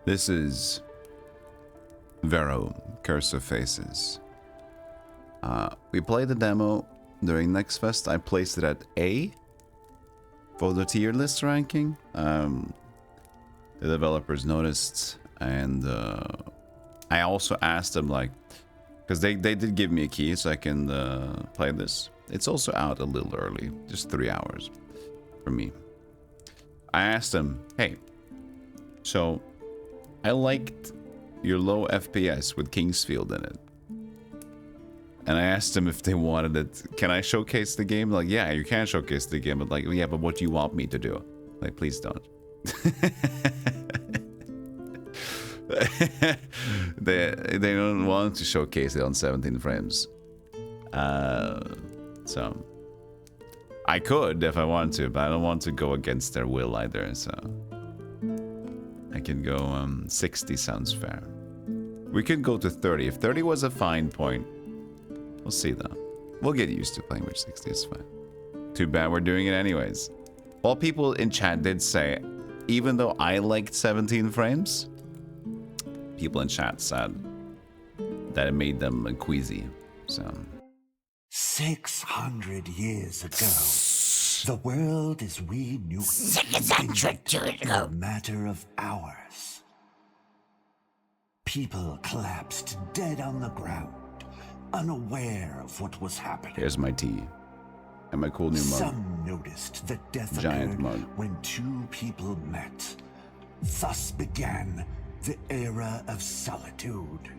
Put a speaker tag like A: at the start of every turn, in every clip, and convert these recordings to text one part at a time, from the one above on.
A: This is Verho, Curse of Faces. We played the demo during Next Fest. I placed it at A for the tier list ranking. The developers noticed, and I also asked them, like, because they did give me a key so I can play this. It's also out a little early, just 3 hours for me. I asked them, hey, so I liked your low FPS with Kingsfield in it. And I asked them if they wanted it. Can I showcase the game? Like, yeah, you can showcase the game, but like, yeah, but what do you want me to do? Like, please don't. they don't want to showcase it on 17 frames. So I could if I want to, but I don't want to go against their will either. So I can go 60 sounds fair. We could go to 30. If 30 was a fine point, we'll see though. We'll get used to playing with 60. It's fine. Too bad we're doing it anyways. All people in chat did say, even though I liked 17 frames, people in chat said that it made them queasy. So
B: 600 years ago, the world as we knew it in a matter of hours. People collapsed dead on the ground, unaware of what was happening.
A: Here's my tea and my cool new mug.
B: Some noticed that death
A: Giant
B: occurred
A: mug.
B: when two people met. Thus began the era of solitude.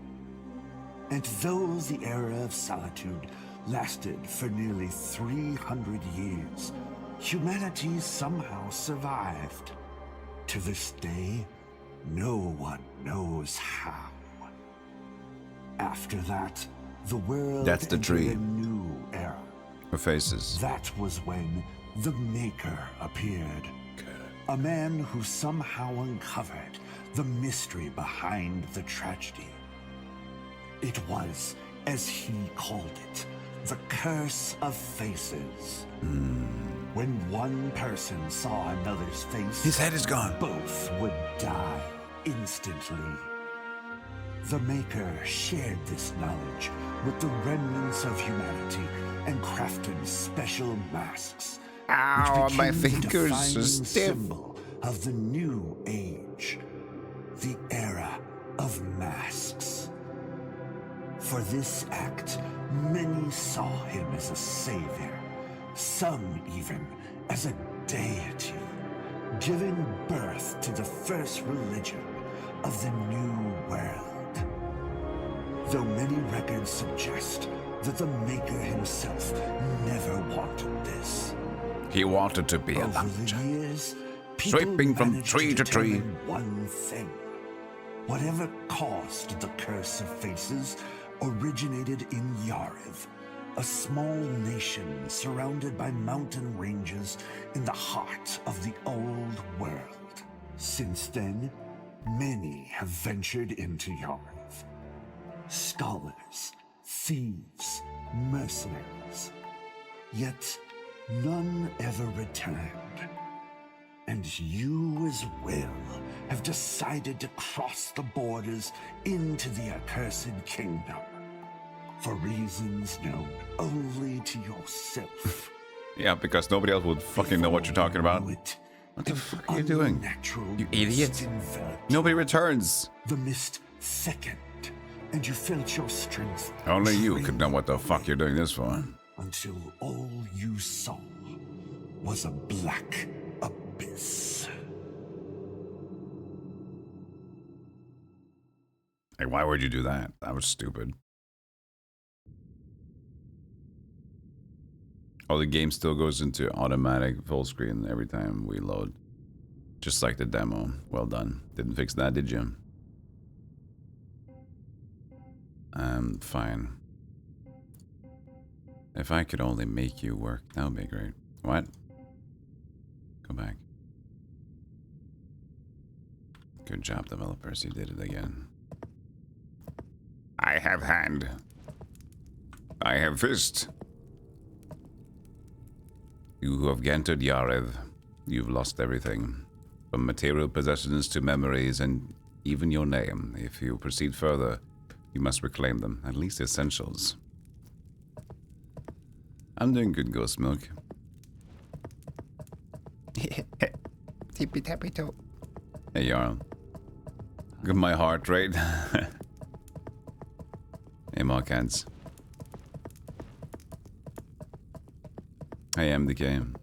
B: And though the era of solitude lasted for nearly 300 years, humanity somehow survived. To this day, no one knows how. After that, the world
A: That's the
B: entered
A: tree.
B: a new era.
A: Her faces.
B: That was when the Maker appeared. A man who somehow uncovered the mystery behind the tragedy. It was, as he called it, the Curse of Faces. When one person saw another's face,
A: His head is gone.
B: both would die instantly. The Maker shared this knowledge with the remnants of humanity and crafted special masks.
A: Ow,
B: which
A: my
B: became the
A: fingers are
B: defining
A: stiff.
B: symbol of the new age, the era of masks. For this act, many saw him as a savior, some even as a deity, giving birth to the first religion of the new world. Though many records suggest that the Maker himself never wanted this.
A: He wanted to be a
B: Over the
A: lumberjack.
B: years, people
A: Sweeping from
B: managed
A: tree to tree.
B: determine one thing. Whatever caused the Curse of Faces originated in Yariv, a small nation surrounded by mountain ranges in the heart of the old world. Since then, many have ventured into Yariv. Scholars, thieves, mercenaries. Yet none ever returned. And you as well have decided to cross the borders into the accursed kingdom. For reasons known only to yourself.
A: Yeah, because nobody else would fucking know what you're talking about.
B: It,
A: What the fuck are you doing? You idiot. Nobody returns.
B: The mist thickened, and you felt your strength.
A: Only you could know
B: drain
A: what the fuck
B: away
A: you're doing this for.
B: Until all you saw was a black abyss.
A: Like, why would you do that? That was stupid. Oh, the game still goes into automatic full screen every time we load. Just like the demo. Well done. Didn't fix that, did you? Fine. If I could only make you work, that would be great. What? Go back. Good job, developers. You did it again. I have hand. I have fist. You who have entered Yarev, you've lost everything. From material possessions to memories and even your name. If you proceed further, you must reclaim them, at least the essentials. I'm doing good, Ghost Milk.
C: Tippy tappy toe.
A: Hey, Jarl. Look at my heart rate. Hey, Markans. Hey, MDK.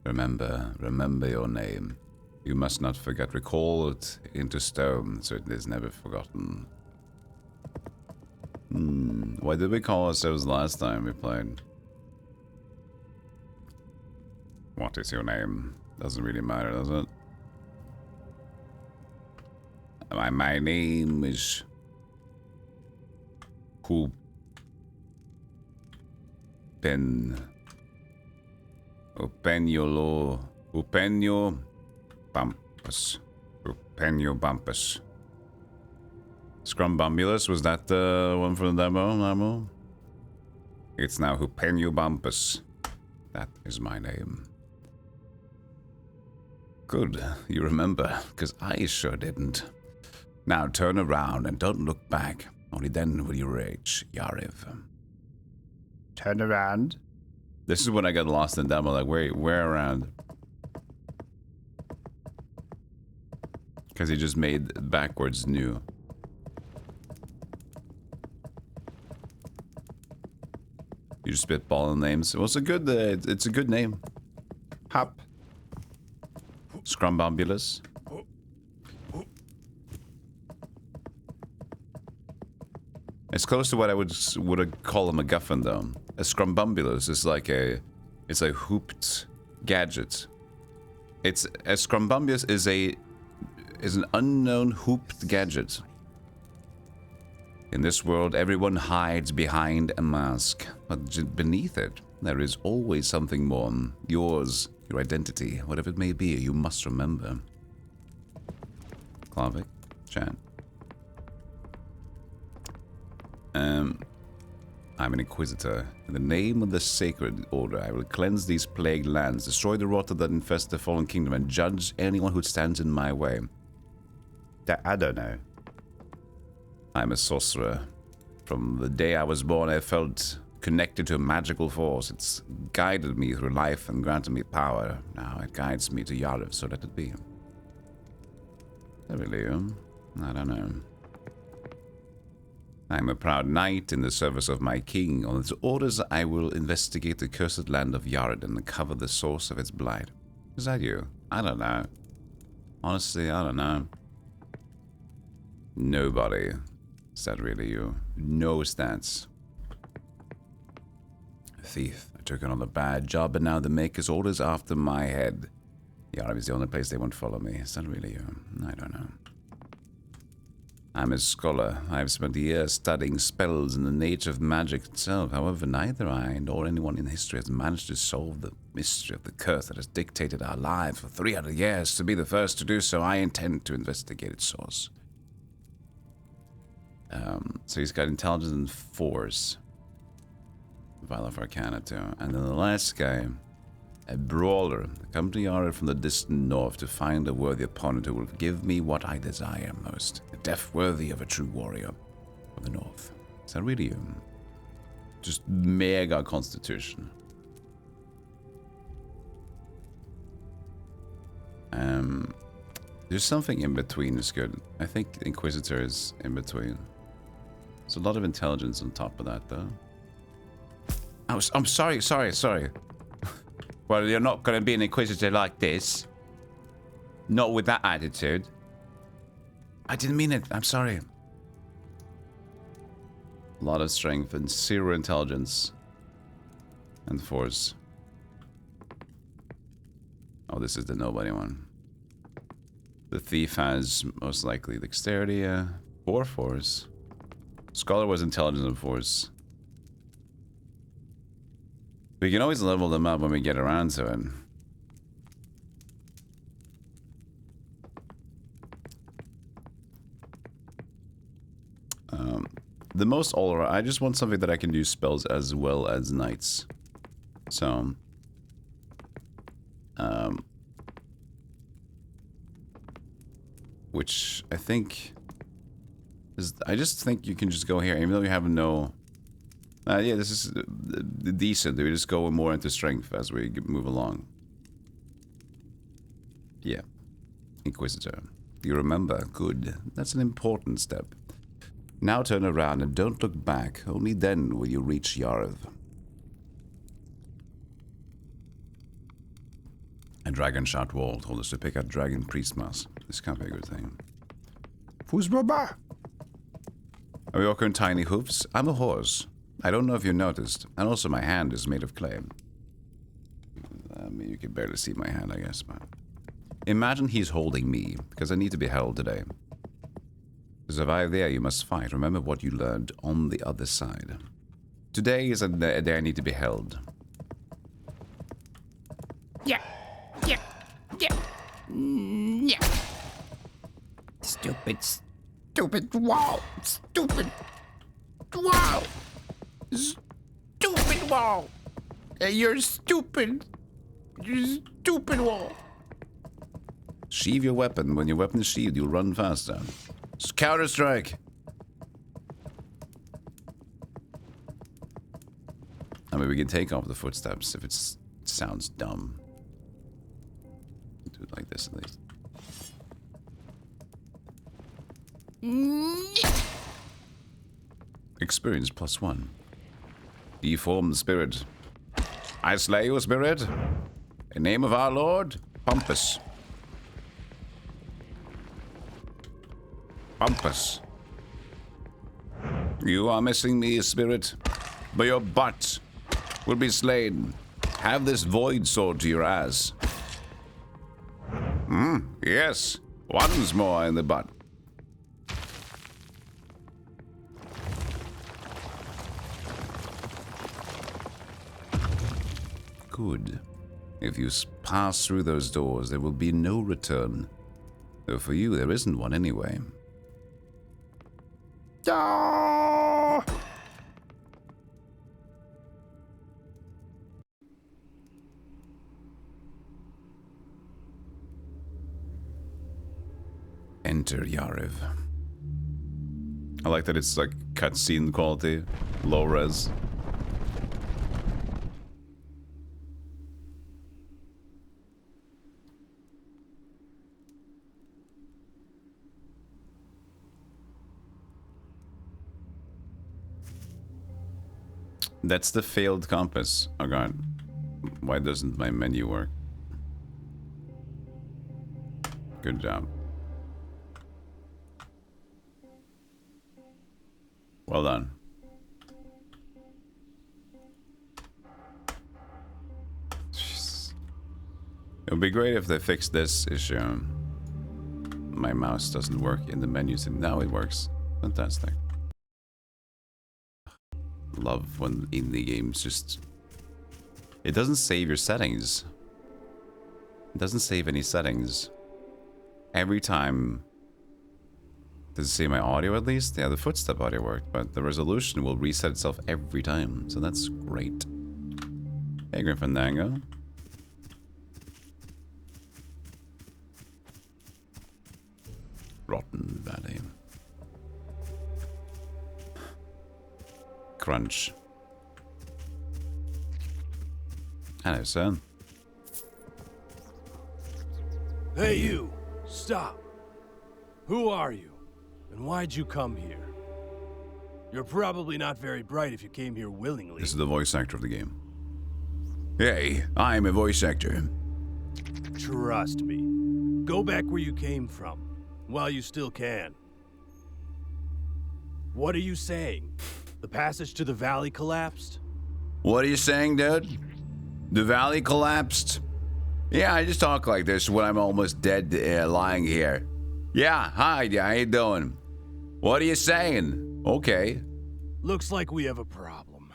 A: Remember your name. You must not forget. Recall it into stone, so it is never forgotten. Why did we call ourselves last time we played? What is your name? Doesn't really matter, does it? My name is... Upenyo Bumpus. Upenyo Bumpus. Scrumbumbulus, was that the one from the demo? It's now Upenyo Bumpus. That is my name. Good, you remember, because I sure didn't. Now turn around and don't look back. Only then will you rage, Yariv.
C: Turn around.
A: This is when I got lost in demo, like, where around? Because he just made backwards new. You just spitballing names. Well, it's a good, it's a good name.
C: Hop.
A: Scrumbumbulus. It's close to what I would call a MacGuffin, though. A scrumbumbulus is like it's a hooped gadget. A scrumbumbulus is an unknown hooped gadget. In this world, everyone hides behind a mask, but beneath it, there is always something more. Yours, your identity, whatever it may be, you must remember. Klavik, chat. I'm an Inquisitor. In the name of the Sacred Order, I will cleanse these plagued lands, destroy the rot that infest the fallen kingdom, and judge anyone who stands in my way.
C: I don't know.
A: I'm a sorcerer. From the day I was born, I felt connected to a magical force. It's guided me through life and granted me power. Now it guides me to Yariv, so let it be. Is that really you? I don't know. I am a proud knight in the service of my king. On its orders, I will investigate the cursed land of Yared and uncover the source of its blight. Is that you? I don't know. Honestly, I don't know. Nobody. Is that really you? No stats. Thief. I took another bad job, and now the Maker's orders after my head. Yared is the only place they won't follow me. Is that really you? I don't know. I'm a scholar. I've spent years studying spells and the nature of magic itself. However, neither I nor anyone in history has managed to solve the mystery of the curse that has dictated our lives for 300 years. To be the first to do so, I intend to investigate its source. So he's got intelligence and force. Vial of Arcana too. And then the last guy, a brawler. Come to Yara from the distant north to find a worthy opponent who will give me what I desire most. A death worthy of a true warrior of the north. Is that really you? Just mega constitution. There's something in between is good. I think Inquisitor is in between. There's a lot of intelligence on top of that though. I'm sorry. Well, you're not going to be an Inquisitor like this. Not with that attitude. I didn't mean it. I'm sorry. A lot of strength and 0 intelligence. And force. Oh, this is the nobody one. The thief has most likely dexterity, 4 force. Scholar was intelligence and force. We can always level them up when we get around to it. The most all-around, I just want something that I can do spells as well as knights. So, which I think I just think you can just go here, even though you have no... yeah, this is decent. We just go more into strength as we move along. Yeah. Inquisitor. Do you remember? Good. That's an important step. Now turn around and don't look back. Only then will you reach Yarv. A dragon shot wall told us to pick out dragon priest mask. This can't be a good thing. Fuzbaba! Are we walking tiny hoofs? I'm a horse. I don't know if you noticed. And also my hand is made of clay. I mean, you can barely see my hand, I guess, but... Imagine he's holding me, because I need to be held today. To survive there, you must fight. Remember what you learned on the other side. Today is a day I need to be held.
D: Yeah. Yeah. Yeah. Yeah. Stupid wall. Stupid wall. Stupid wall. You're stupid. You stupid wall.
A: Sheathe your weapon. When your weapon is sheathed, you'll run faster. Counter-strike! I mean, we can take off the footsteps if it sounds dumb. Do it like this at least. Experience +1. Deform the spirit. I slay you, spirit. In name of our Lord, Pompous. Pompous. You are missing me, spirit, but your butt will be slain. Have this void sword to your ass. Yes. Once more in the butt. Good. If you pass through those doors, there will be no return. Though for you, there isn't one anyway.
D: Ah!
A: Enter Yarv. I like that it's like cutscene quality, low res. That's the failed compass. Oh god. Why doesn't my menu work? Good job. Well done. Jeez. It would be great if they fixed this issue. My mouse doesn't work in the menus, and now it works. Fantastic. Love when indie games just... It doesn't save your settings. It doesn't save any settings. Every time... Does it say my audio at least? Yeah, the footstep audio worked, but the resolution will reset itself every time, so that's great. Hey, Grim Fandango. Rotten Valley. Crunch. Hello, sir.
E: Hey, you! Stop! Who are you? And why'd you come here? You're probably not very bright if you came here willingly.
A: This is the voice actor of the game. Hey, I'm a voice actor.
E: Trust me. Go back where you came from, while you still can. What are you saying? The passage to the valley collapsed?
A: What are you saying, dude? The valley collapsed? Yeah, I just talk like this when I'm almost dead lying here. Yeah, hi, how you doing? What are you saying? Okay.
E: Looks like we have a problem.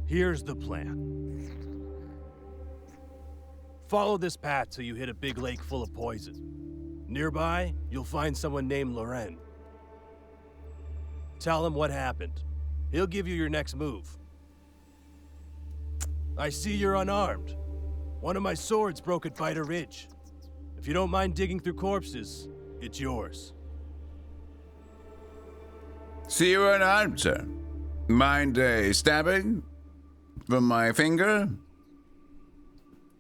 E: Here's the plan. Follow this path till you hit a big lake full of poison. Nearby, you'll find someone named Loren. Tell him what happened. He'll give you your next move. I see you're unarmed. One of my swords broke at Biter Ridge. If you don't mind digging through corpses, it's yours.
A: See you unarmed, sir. Mind stabbing from my finger?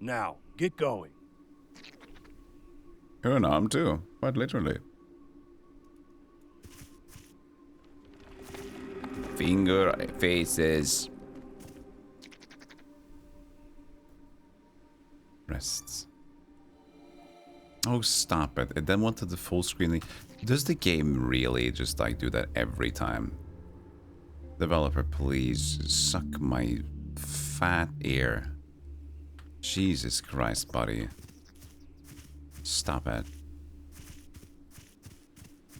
E: Now, get going.
A: You're unarmed too, quite literally. Finger faces. Rests. Oh, stop it. It then wanted the full screen. Does the game really just like do that every time? Developer, please suck my fat ear. Jesus Christ, buddy. Stop it.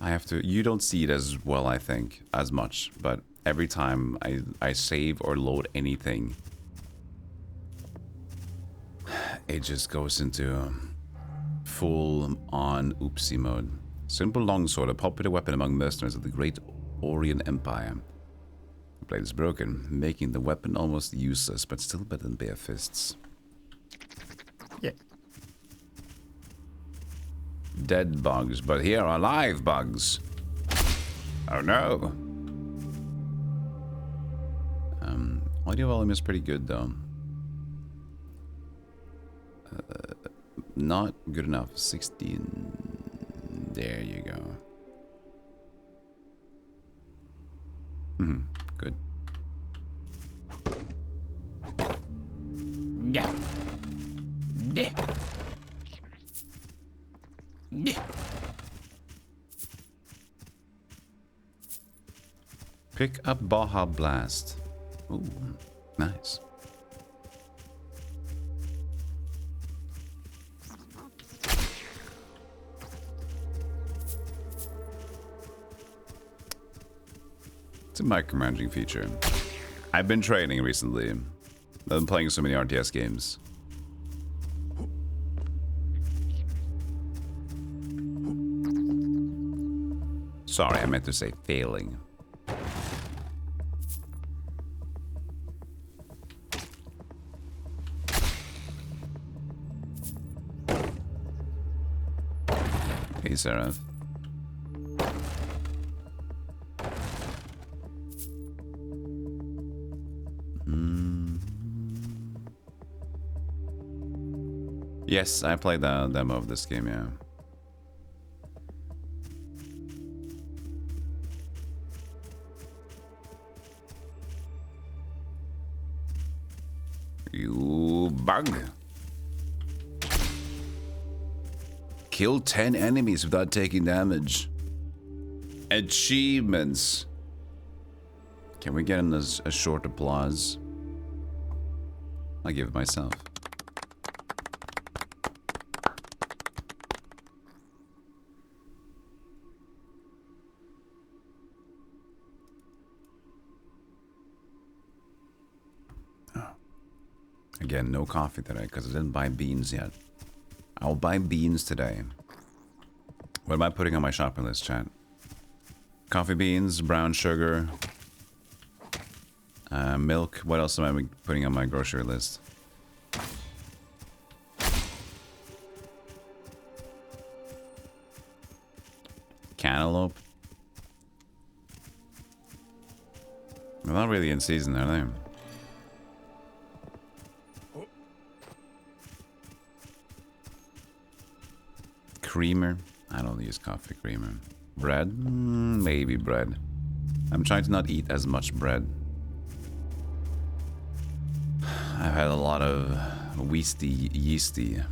A: I have to... You don't see it as well, I think, as much. But every time I save or load anything, it just goes into full-on oopsie mode. Simple longsword, a popular weapon among mercenaries of the Great Orient Empire. The blade is broken, making the weapon almost useless, but still better than bare fists.
C: Yeah.
A: Dead bugs, but here are live bugs. Oh no. Audio volume is pretty good though. Not good enough. 16. There you go. Good.
D: Yeah. Yeah. Yeah.
A: Pick up Baja Blast. Ooh, nice. It's a micromanaging feature. I've been training recently. I've been playing so many RTS games. Sorry, I meant to say failing. Hey, Seraph. Yes, I played the demo of this game, yeah. You bug. Kill 10 enemies without taking damage. Achievements. Can we get in a short applause? I'll give it myself. Again, no coffee today because I didn't buy beans yet. I'll buy beans today. What am I putting on my shopping list, chat? Coffee beans, brown sugar, milk. What else am I putting on my grocery list? Cantaloupe. They're not really in season, are they? Creamer. I don't use coffee creamer. Bread? Maybe bread. I'm trying to not eat as much bread. I've had a lot of yeasty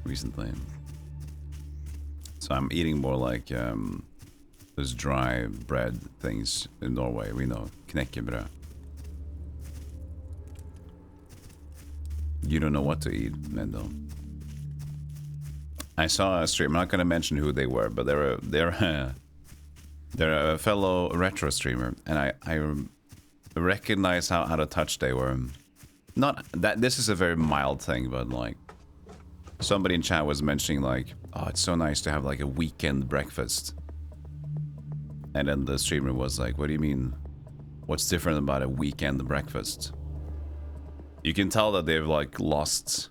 A: recently. So I'm eating more like those dry bread things in Norway. We know knekkebrød. You don't know what to eat, Mendo. I saw a stream. I'm not going to mention who they were, but they're a fellow retro streamer, and I recognize how out of touch they were. Not that this is a very mild thing, but like somebody in chat was mentioning like, oh, it's so nice to have like a weekend breakfast, and then the streamer was like, what do you mean? What's different about a weekend breakfast? You can tell that they've like lost.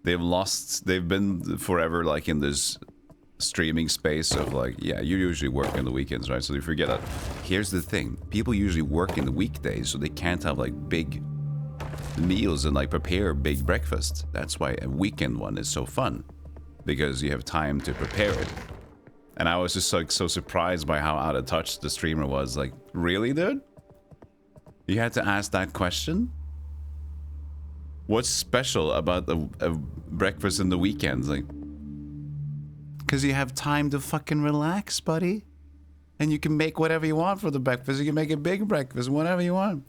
A: They've been forever like in this streaming space of like, yeah, you usually work on the weekends, right? So you forget that. Here's the thing. People usually work in the weekdays, so they can't have like big meals and like prepare big breakfast. That's why a weekend one is so fun. Because you have time to prepare it. And I was just like so surprised by how out of touch the streamer was. Like, really, dude? You had to ask that question? What's special about a breakfast in the weekends? Like, because you have time to fucking relax, buddy. And you can make whatever you want for the breakfast. You can make a big breakfast, whatever you want.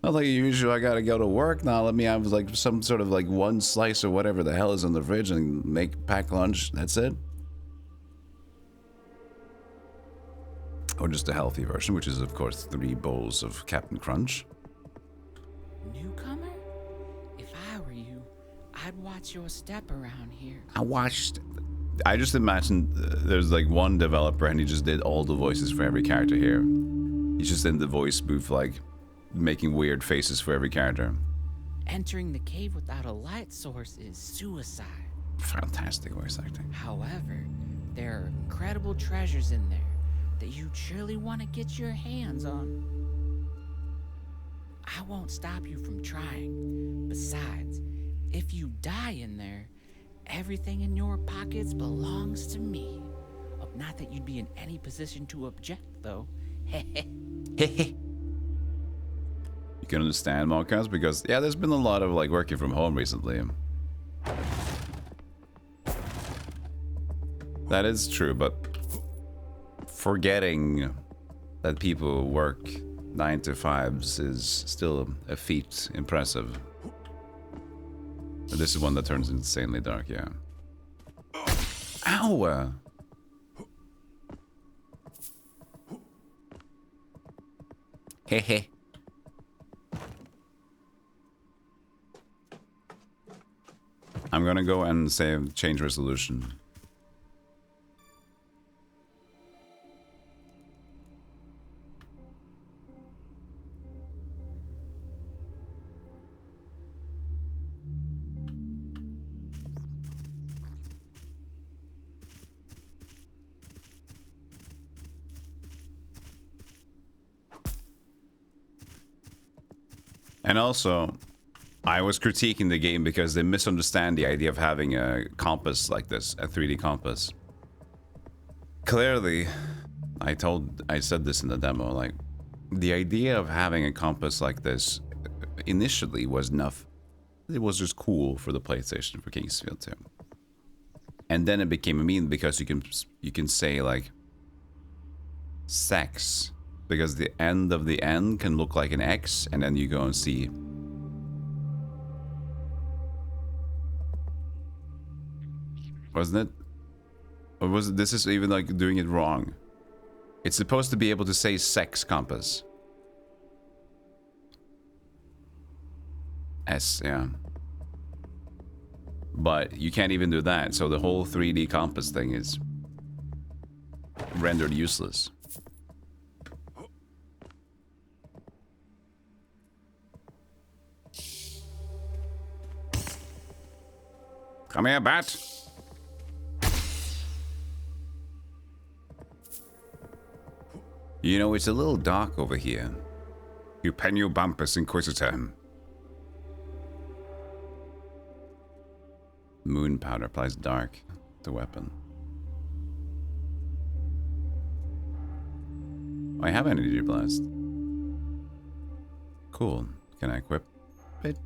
A: Not like usually I gotta go to work now. Let me have like some sort of like one slice or whatever the hell is in the fridge and pack lunch. That's it. Or just a healthy version, which is of course 3 bowls of Captain Crunch.
D: Newcomer? If I were you, I'd watch your step around here.
A: I just imagined there's like one developer and he just did all the voices for every character here. He's just in the voice booth like making weird faces for every character.
D: Entering the cave without a light source is suicide.
A: Fantastic voice acting.
D: However, there are incredible treasures in there that you'd surely want to get your hands on. I won't stop you from trying. Besides, if you die in there, everything in your pockets belongs to me. Not that you'd be in any position to object, though.
A: You can understand Mocas because, yeah, there's been a lot of like working from home recently. That is true, but forgetting that people work 9 to 5s is still a feat impressive. This is one that turns insanely dark, yeah. Ow! Hehe. I'm gonna go and save change resolution. And also, I was critiquing the game because they misunderstand the idea of having a compass like this, a 3D compass. Clearly, I said this in the demo, like, the idea of having a compass like this initially was enough. It was just cool for the PlayStation, for Kingsfield 2. And then it became a meme because you can say, like, sex. Because the end of the N can look like an X, and then you go and see. Wasn't it? Or was it, this is even like doing it wrong. It's supposed to be able to say sex compass. S, yeah. But you can't even do that, so the whole 3D compass thing is rendered useless. Come here, bat. You know, it's a little dark over here. You penio bumpus inquisitor. Moon powder applies dark to weapon. I have energy blast. Cool. Can I equip it?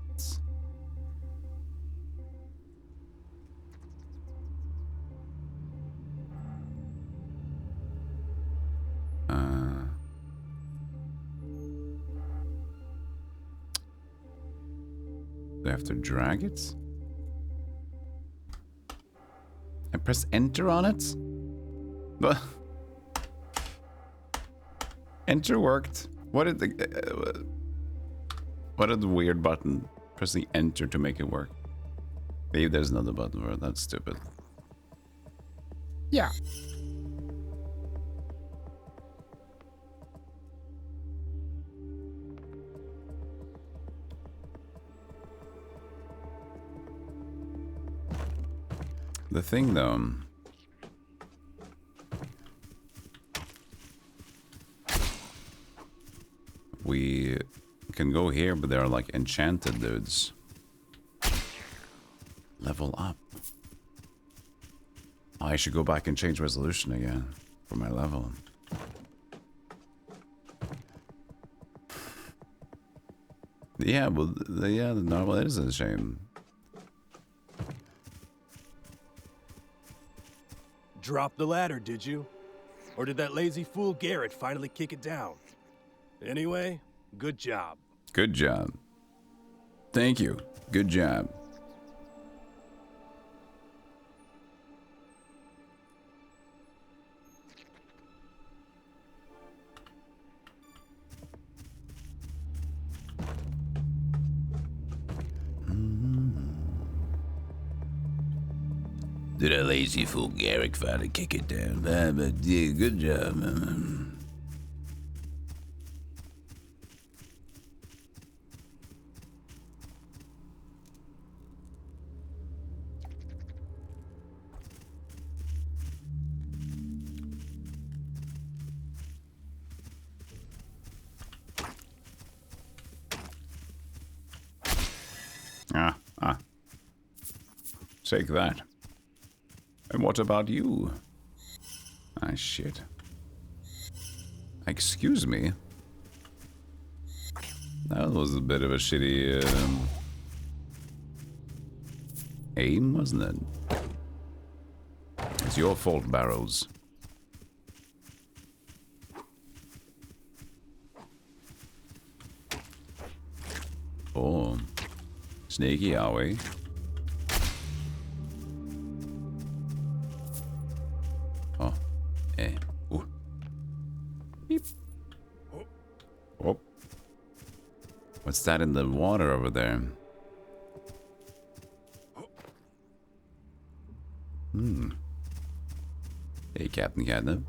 A: Do I have to drag it? I press enter on it? But enter worked. What did the weird button? Pressing enter to make it work. Maybe there's another button for it. That's stupid.
C: Yeah.
A: The thing, though, we can go here, but they're like enchanted dudes. Level up. I should go back and change resolution again for my level. Yeah, well, yeah, the normal is a shame.
E: Drop the ladder, did you? Or did that lazy fool Garrett finally kick it down? Anyway, good job.
A: Good job. Thank you. Good job. Did a lazy fool Garrick finally kick it down? But yeah, good job. Take that. And what about you? Ah, shit. Excuse me? That was a bit of a shitty aim, wasn't it? It's your fault, Barrows. Oh. Sneaky, are we? Oh. Eh. Ooh. Beep. Oh. What's that in the water over there? Hey, Captain Catnip.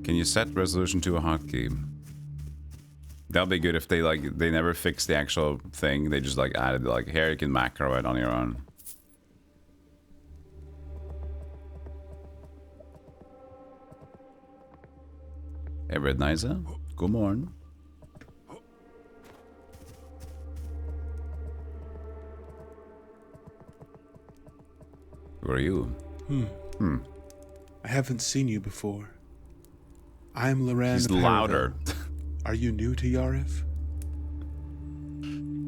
A: Can you set resolution to a hotkey? That'll be good if they they never fix the actual thing. They just added here you can macro it on your own. Hey, Red Niza. Good morning. Who are you?
F: I haven't seen you before. I'm Loran.
A: He's louder.
F: Are you new to Yarif?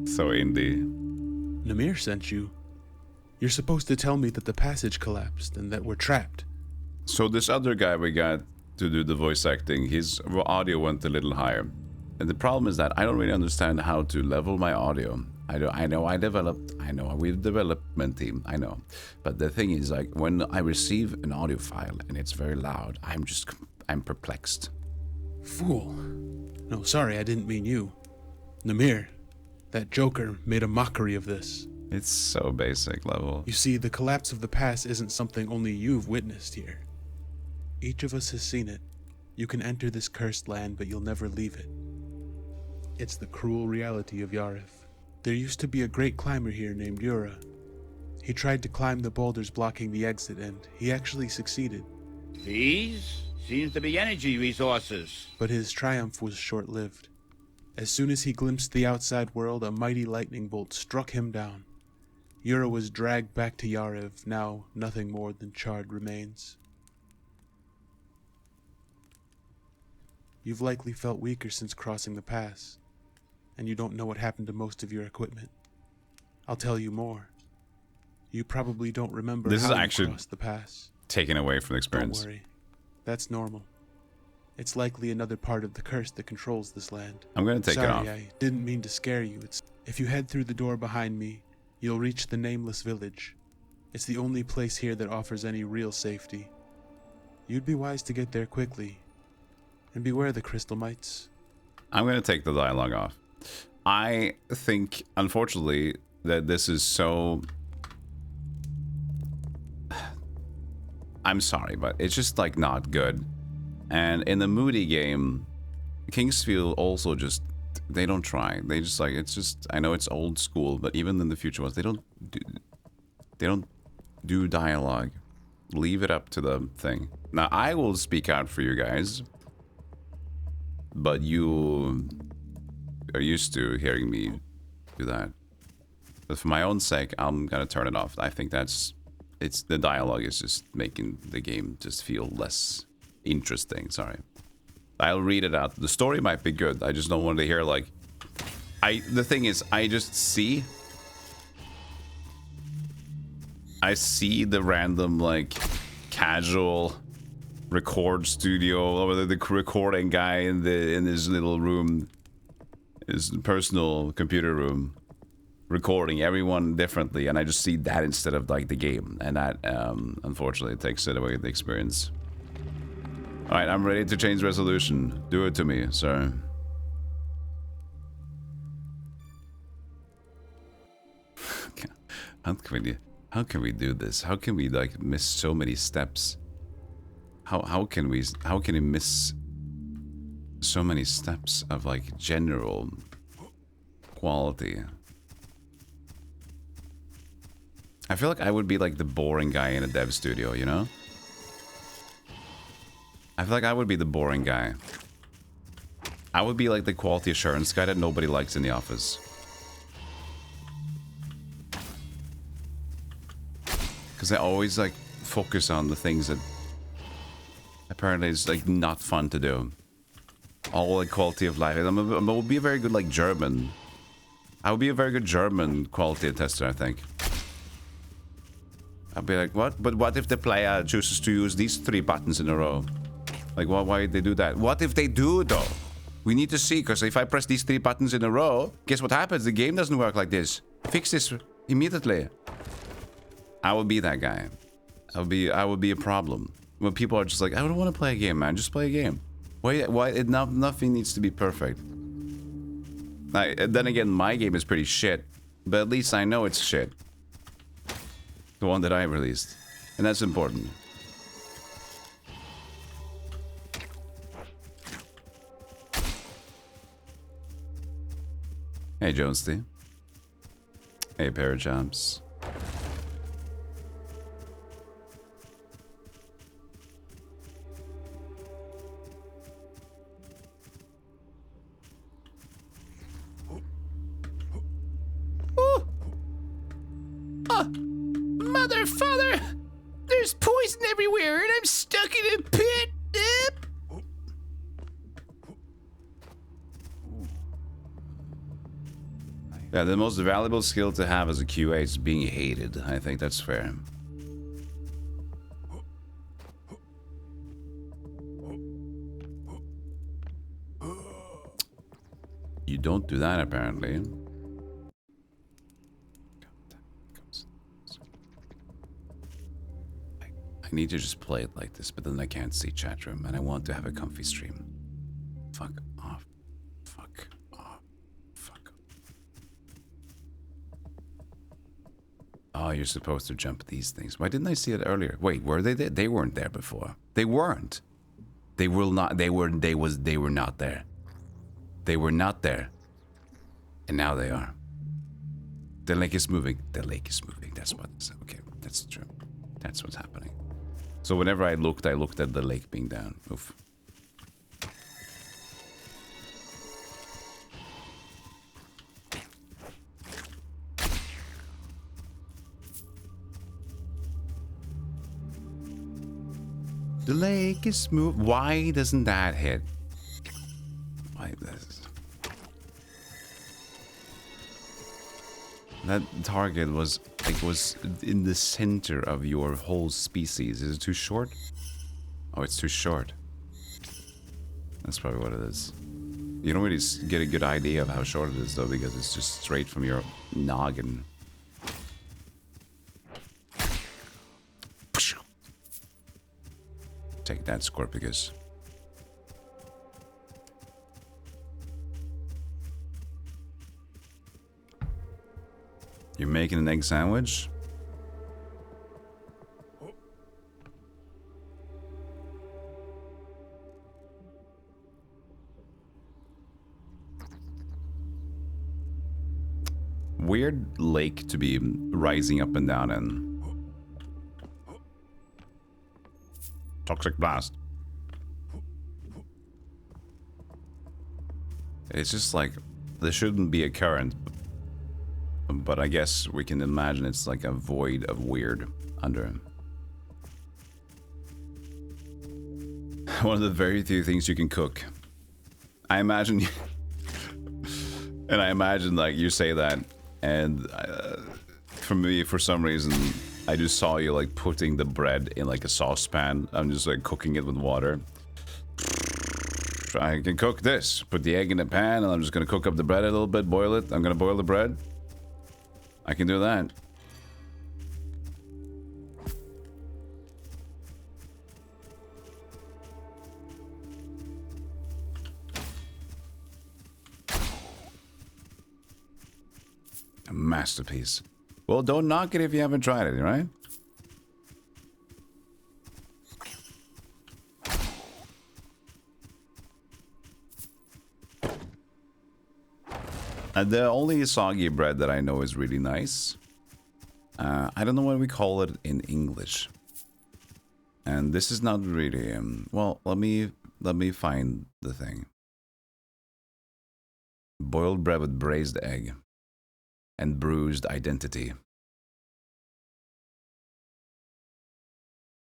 A: So indie.
F: Namir sent you. You're supposed to tell me that the passage collapsed and that we're trapped.
A: So this other guy we got to do the voice acting, his audio went a little higher. And the problem is that I don't really understand how to level my audio. I know we've development team, I know. But the thing is, when I receive an audio file and it's very loud, I'm perplexed.
F: Fool. No, sorry, I didn't mean you. Namir, that joker made a mockery of this.
A: It's so basic level.
F: You see, the collapse of the pass isn't something only you've witnessed here. Each of us has seen it. You can enter this cursed land, but you'll never leave it. It's the cruel reality of Yarif. There used to be a great climber here named Yura. He tried to climb the boulders blocking the exit, and he actually succeeded.
G: These seems to be energy resources.
F: But his triumph was short-lived. As soon as he glimpsed the outside world, a mighty lightning bolt struck him down. Yura was dragged back to Yariv, now nothing more than charred remains. You've likely felt weaker since crossing the pass, and you don't know what happened to most of your equipment. I'll tell you more. You probably don't remember
A: This
F: how
A: is
F: you
A: actually
F: crossed the pass.
A: taken away from the experience.
F: Don't worry. That's normal. It's likely another part of the curse that controls this land.
A: I'm gonna take it off.
F: Sorry, I didn't mean to scare you. If you head through the door behind me, you'll reach the Nameless Village. It's the only place here that offers any real safety. You'd be wise to get there quickly. And beware the crystal mites.
A: I'm gonna take the dialogue off. I think, unfortunately, that this is so... I'm sorry, but it's just not good. And in the Moody game, Kingsfield also just, they don't try. They just it's just, I know it's old school, but even in the future ones, they don't do dialogue. Leave it up to the thing. Now, I will speak out for you guys. but you are used to hearing me do that. But for my own sake, I'm gonna turn it off. I think it's the dialogue is just making the game just feel less interesting. Sorry. I'll read it out. The story might be good. I just don't want to hear like the thing is I see the random like casual record studio or the recording guy in his little room, his personal computer room, recording everyone differently, and I just see that instead of like the game, and that unfortunately takes it away the experience. All right, I'm ready to change resolution. Do it to me, sir. How can we do this? How can we like miss so many steps? How can we miss so many steps of like general quality? I feel like I would be like the boring guy in a dev studio, you know? I feel like I would be the boring guy. I would be like the quality assurance guy that nobody likes in the office. Because I always like focus on the things that apparently is like not fun to do. All like quality of life. I would be a very good like German. I would be a very good German quality tester, I think. I'd be like, what? But what if the player chooses to use these 3 buttons in a row? Like, why did they do that? What if they do, though? We need to see, because if I press these 3 buttons in a row, guess what happens? The game doesn't work like this. Fix this immediately. I would be that guy. I would be a problem. When people are just like, I don't want to play a game, man. Just play a game. Why? Nothing needs to be perfect. Then again, my game is pretty shit. But at least I know it's shit. The one that I released. And that's important. Hey, Jonesty. Hey, Parajumps.
D: Mother, father! There's poison everywhere and I'm stuck in a pit!
A: Yeah, the most valuable skill to have as a QA is being hated. I think that's fair. You don't do that, apparently. I need to just play it like this, but then I can't see chat room, and I want to have a comfy stream. Fuck off. Fuck off. Fuck off. Oh, you're supposed to jump these things. Why didn't I see it earlier? Wait, were they there? They weren't there before. They weren't. They will not. They were not there. They were not there. And now they are. The lake is moving. The lake is moving. That's what's okay. That's true. That's what's happening. So whenever I looked at the lake being down. Oof. The lake is moving. Why doesn't that hit? Why this? That target was in the center of your whole species. Is it too short? Oh, it's too short. That's probably what it is. You don't really get a good idea of how short it is though, because it's just straight from your noggin. Take that, Scorpicus. You're making an egg sandwich? Weird lake to be rising up and down in. Toxic blast. It's just like, there shouldn't be a current, but I guess we can imagine it's like a void of weird under him. One of the very few things you can cook. I imagine, and I imagine like you say that, and for me, for some reason, I just saw you like putting the bread in like a saucepan. I'm just like cooking it with water. I can cook this. Put the egg in the pan, and I'm just gonna cook up the bread a little bit, boil it. I'm gonna boil the bread. I can do that. A masterpiece. Well, don't knock it if you haven't tried it, right? The only soggy bread that I know is really nice. I don't know what we call it in English. And this is not really well, let me find the thing. Boiled bread with braised egg and bruised identity.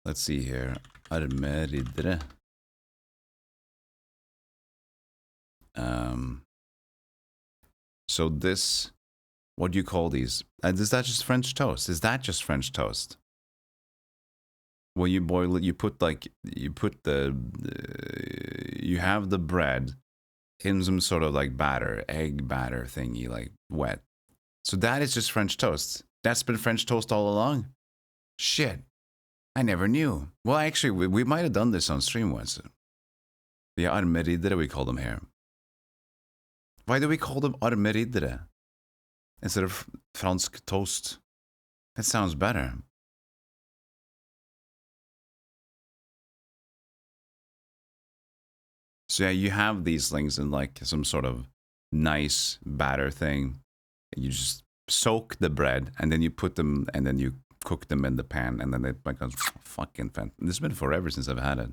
A: Let's see here. Arme riddere. So this, what do you call these? Is that just French toast? Is that just French toast? When you boil it, you put like, you have the bread in some sort of like batter, egg batter thingy, like wet. So that is just French toast. That's been French toast all along. Shit. I never knew. Well, actually, we might have done this on stream once. Yeah, armeriddere we call them here. Why do we call them armeriddere instead of fransk toast? That sounds better. So yeah, you have these things in like some sort of nice batter thing. You just soak the bread and then you put them and then you cook them in the pan and then it becomes fucking fantastic. This has been forever since I've had it.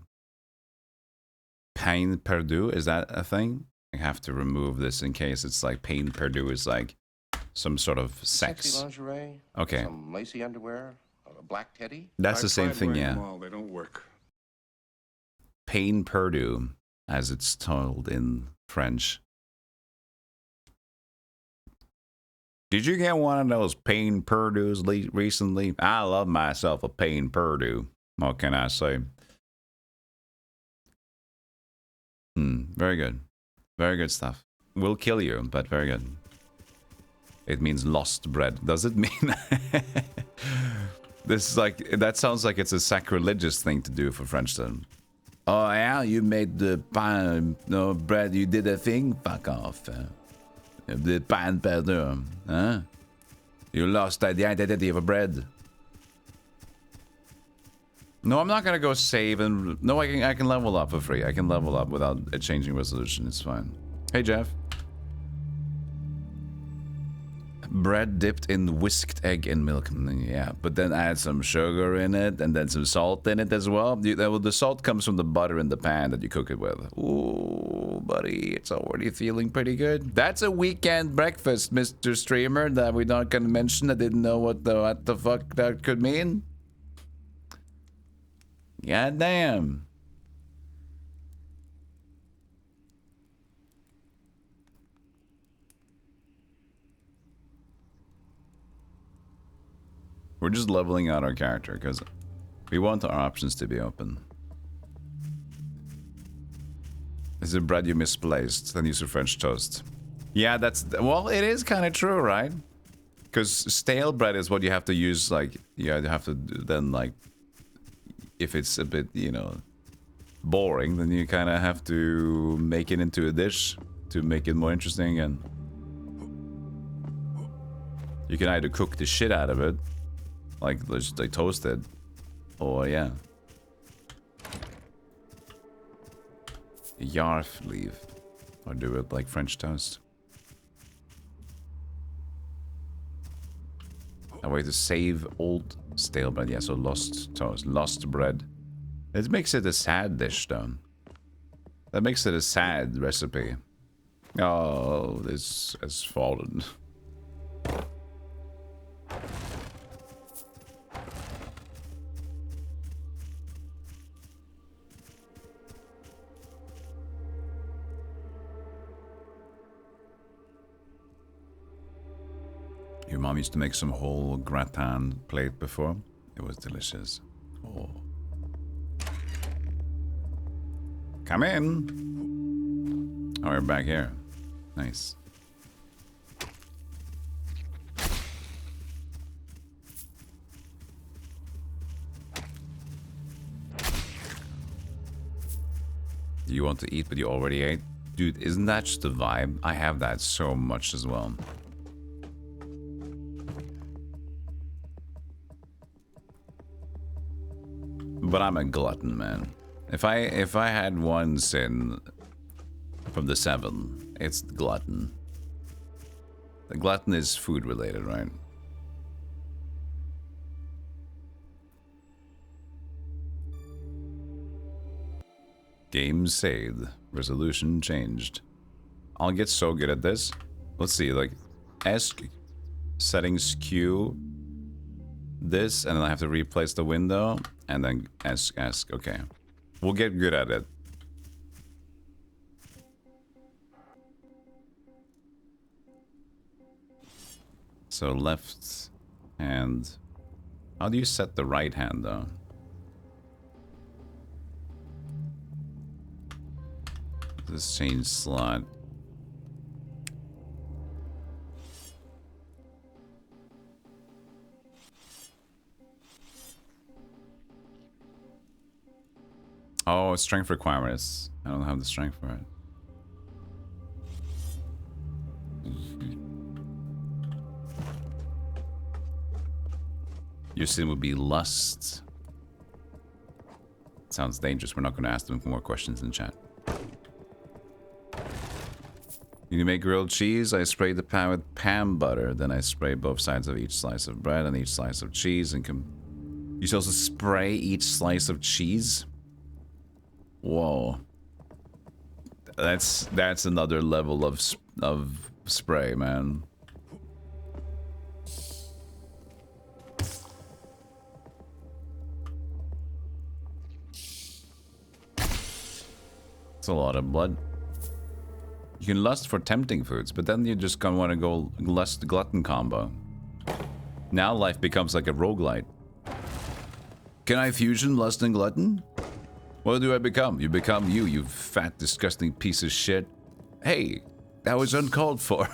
A: Pain perdu, is that a thing? I have to remove this in case it's like pain perdu is like some sort of sex.
H: Sexy lingerie.
A: Okay.
H: Some lacy underwear. A black teddy.
A: That's the same thing, yeah.
I: They don't work.
A: Pain perdu, as it's told in French. Did you get one of those pain perdus recently? I love myself a pain perdu. What can I say? Very good. Very good stuff. Will kill you, but very good. It means lost bread. Does it mean? This is like, that sounds like it's a sacrilegious thing to do for Frenchdom. Oh yeah, you made the pain, no bread, you did a thing? Fuck off. The pain perdu, huh? You lost the identity of a bread. No, I'm not gonna go save and... No, I can level up for free. I can level up without a changing resolution. It's fine. Hey, Jeff. Bread dipped in whisked egg and milk. Yeah, but then add some sugar in it and then some salt in it as well. The salt comes from the butter in the pan that you cook it with. Ooh, buddy, it's already feeling pretty good. That's a weekend breakfast, Mr. Streamer, that we're not gonna mention. I didn't know what the fuck that could mean. God damn. We're just leveling out our character because we want our options to be open. Is it bread you misplaced? Then use a French toast. Yeah, that's... Well, it is kind of true, right? Because stale bread is what you have to use, like... You have to then, like... If it's a bit, you know, boring, then you kind of have to make it into a dish to make it more interesting, and you can either cook the shit out of it, like just like toast it, or yeah, yarf leaf, or do it like French toast. A way to save old stale bread. Yeah, so lost toast, lost bread. It makes it a sad dish, though. That makes it a sad recipe. Oh, this has fallen. Your mom used to make some whole gratin plate before. It was delicious. Oh. Come in. Oh, we're back here. Nice. You want to eat, but you already ate? Dude, isn't that just the vibe? I have that so much as well. But I'm a glutton, man. If I had one sin from the 7, it's the glutton. The glutton is food related, right? Game saved. Resolution changed. I'll get so good at this. Let's see, like S settings Q this, and then I have to replace the window, and then ask. Okay, we'll get good at it. So left hand. How do you set the right hand though? This change slot. Oh, strength requirements. I don't have the strength for it. Your sin would be lust. Sounds dangerous. We're not going to ask them more questions in chat. You make grilled cheese. I spray the pan with pan butter. Then I spray both sides of each slice of bread and each slice of cheese. And you should also spray each slice of cheese. Whoa. That's another level of spray, man. It's a lot of blood. You can lust for tempting foods, but then you just gonna want to go lust glutton combo. Now life becomes like a roguelite. Can I fusion lust and glutton? What do I become? You become you fat, disgusting piece of shit. Hey, that was uncalled for.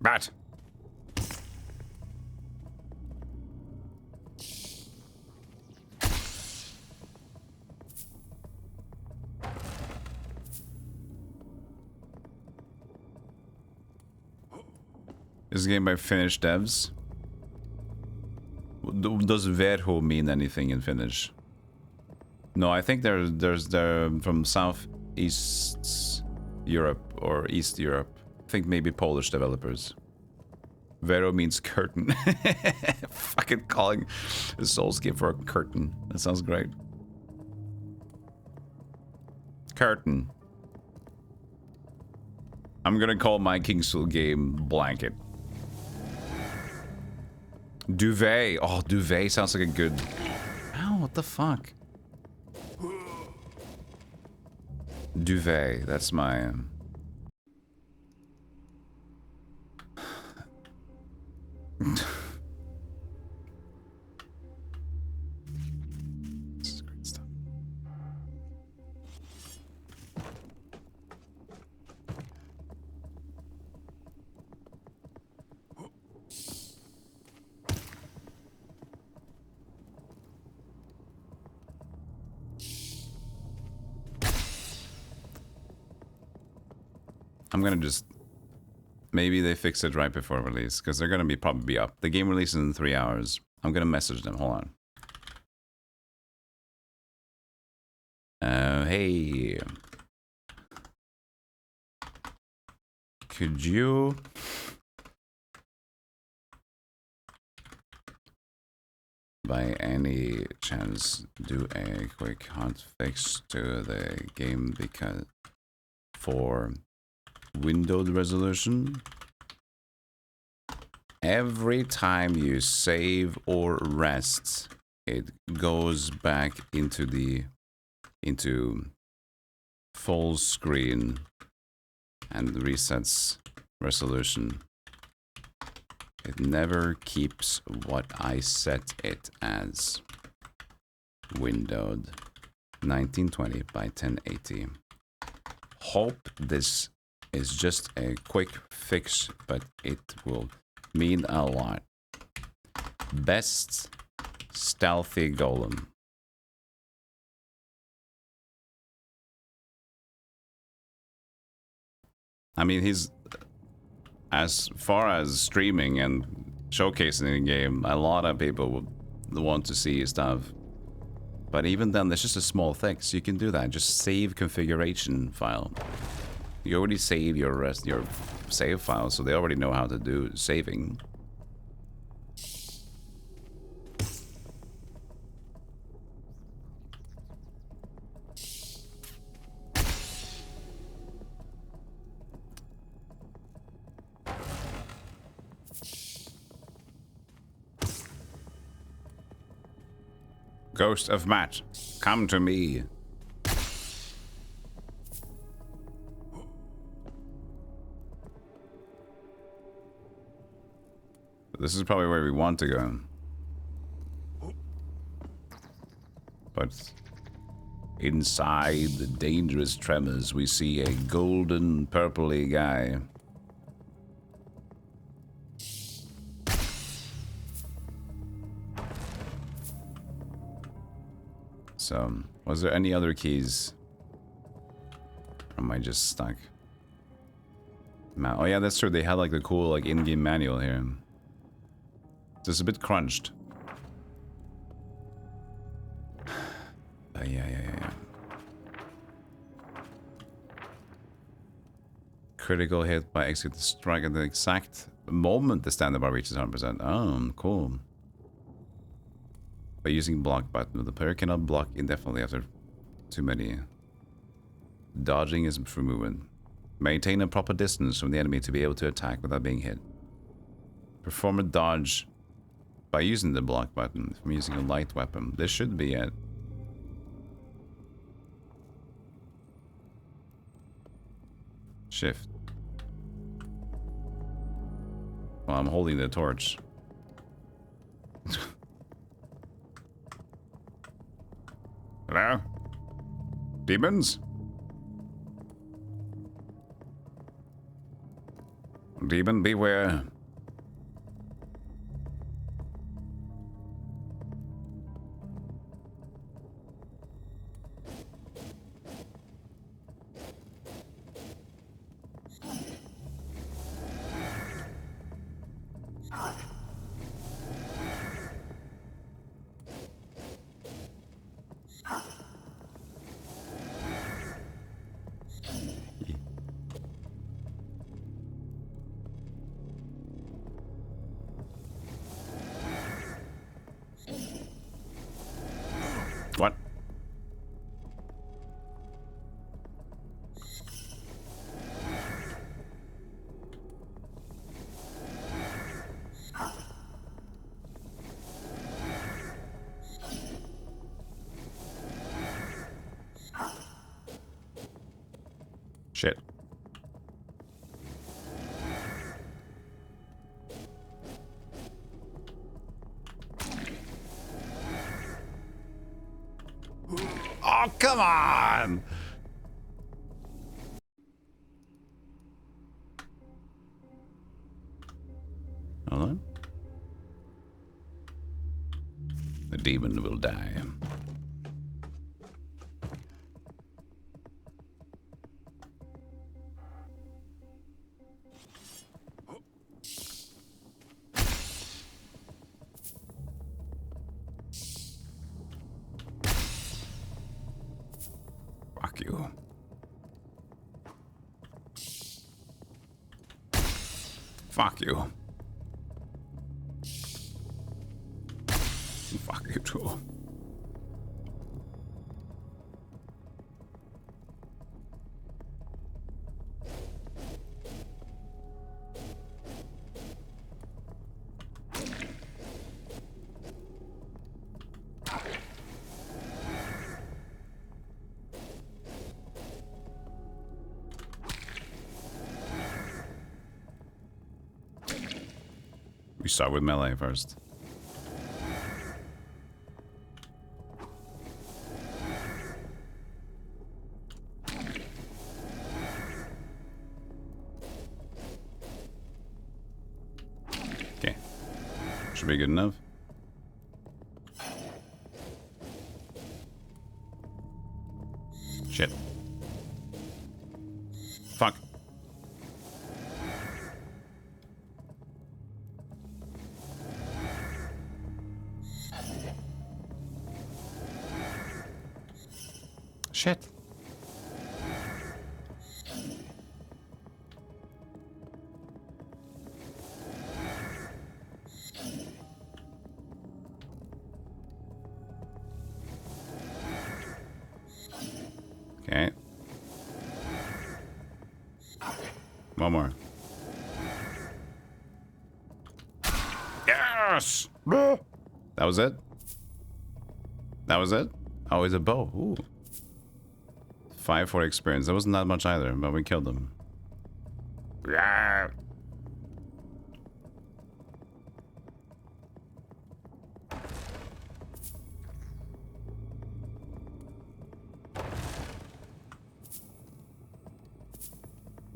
A: Bat. Is game by Finnish devs? Does Verho mean anything in Finnish? No, I think they're from Southeast Europe or East Europe. I think maybe Polish developers. Verho means curtain. Fucking calling a Souls game for a curtain. That sounds great. Curtain. I'm gonna call my Kingsoul game blanket. Duvet. Oh, duvet sounds like a good... Ow, what the fuck? Duvet. That's my... This is great stuff. I'm gonna just... Maybe they fix it right before release, because they're gonna probably be up. The game releases in 3 hours. I'm gonna message them. Hold on. Hey. Could you... by any chance do a quick hotfix to the game because for windowed resolution? Every time you save or rest, it goes back into full screen and resets resolution. It never keeps what I set it as. Windowed 1920 by 1080. Hope this is just a quick fix, but it will mean a lot. Best Stealthygolem. I mean, he's, as far as streaming and showcasing the game, a lot of people would want to see his stuff. But even then, there's just a small fix. You can do that. Just save configuration file. You already save your save file, so they already know how to do saving. Ghost of Matt, come to me. This is probably where we want to go. But inside the dangerous tremors, we see a golden purpley guy. So, was there any other keys? Or am I just stuck? Oh yeah, that's true. They had like the cool like in-game manual here. Just a bit crunched. Yeah. Critical hit by execute the strike at the exact moment the standard bar reaches 100%. Oh, cool. By using block button, the player cannot block indefinitely after too many. Dodging is for movement. Maintain a proper distance from the enemy to be able to attack without being hit. Perform a dodge by using the block button from using a light weapon. This should be it. Shift. Well, I'm holding the torch. Hello? Demons? Demon, beware. What? Shit. Oh, come on! Hold on. The demon will die. Fuck you. Fuck you. Fuck you too. We start with melee first. Okay. Should be good enough. Shit. Fuck. Shit. Okay. One more. Yes! That was it? That was it? Oh, it's a bow. Ooh. 5 for experience. That wasn't that much either, but we killed them. Yeah.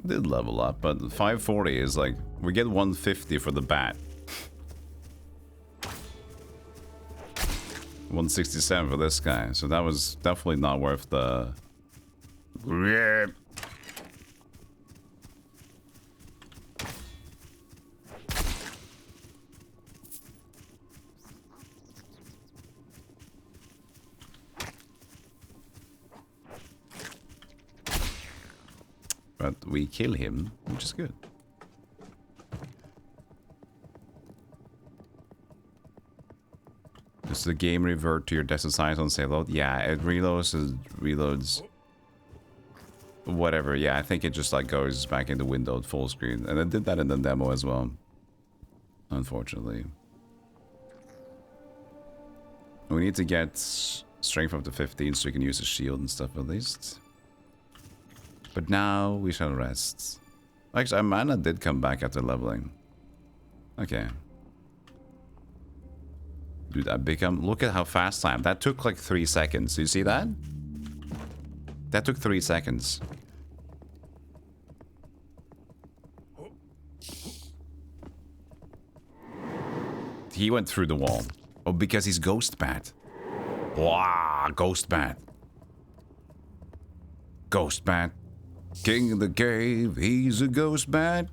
A: Did level up, but 540 is like, we get 150 for the bat. 167 for this guy, so that was definitely not worth the... But we kill him, which is good. Does the game revert to your desktop size on save load? Yeah, it reloads whatever. Yeah, I think it just like goes back into windowed full screen, and it did that in the demo as well, unfortunately. We need to get strength up to 15 so we can use a shield and stuff at least. But now we shall rest. Actually, our mana did come back after leveling. Okay. Dude, I become... Look at how fast I am. That took like 3 seconds. Do you see that? That took 3 seconds. He went through the wall. Oh, because he's Ghost Bat. Wow, Ghost Bat. Ghost Bat. King of the cave, he's a Ghost Bat.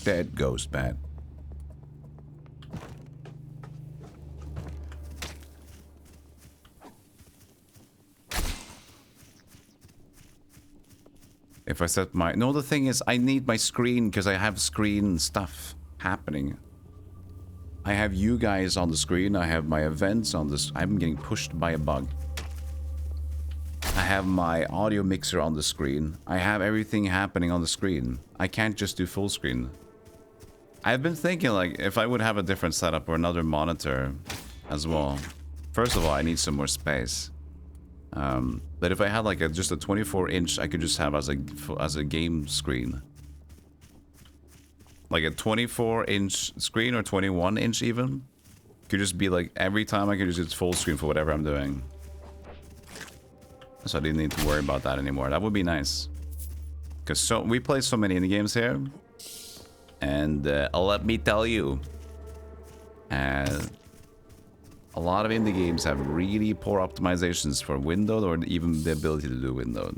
A: Dead Ghost Bat. If I set my... No, the thing is, I need my screen because I have screen stuff happening. I have you guys on the screen. I have my events on this. I'm getting pushed by a bug. I have my audio mixer on the screen. I have everything happening on the screen. I can't just do full screen. I've been thinking, like, if I would have a different setup or another monitor as well. First of all, I need some more space. But if I had like just a 24-inch, I could just have as a game screen. Like a 24-inch screen or 21-inch even. Could just be like every time I could just use full screen for whatever I'm doing. So I didn't need to worry about that anymore. That would be nice. Because we play so many indie games here. And let me tell you. A lot of indie games have really poor optimizations for windowed or even the ability to do windowed.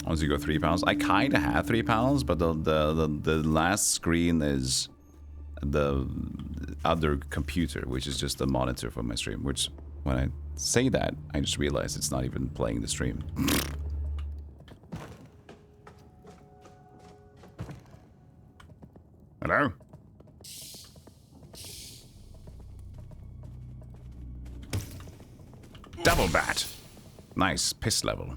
A: Once you go 3 pounds, I kind of have 3 pounds, but the last screen is the other computer, which is just the monitor for my stream. Which, when I say that, I just realize it's not even playing the stream. Double bat. Nice. Piss level.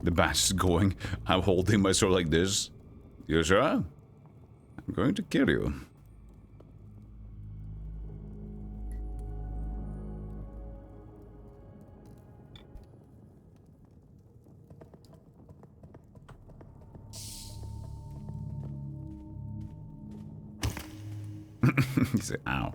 A: The bat is going. I'm holding my sword like this. You sure? I'm going to kill you. He said, ow.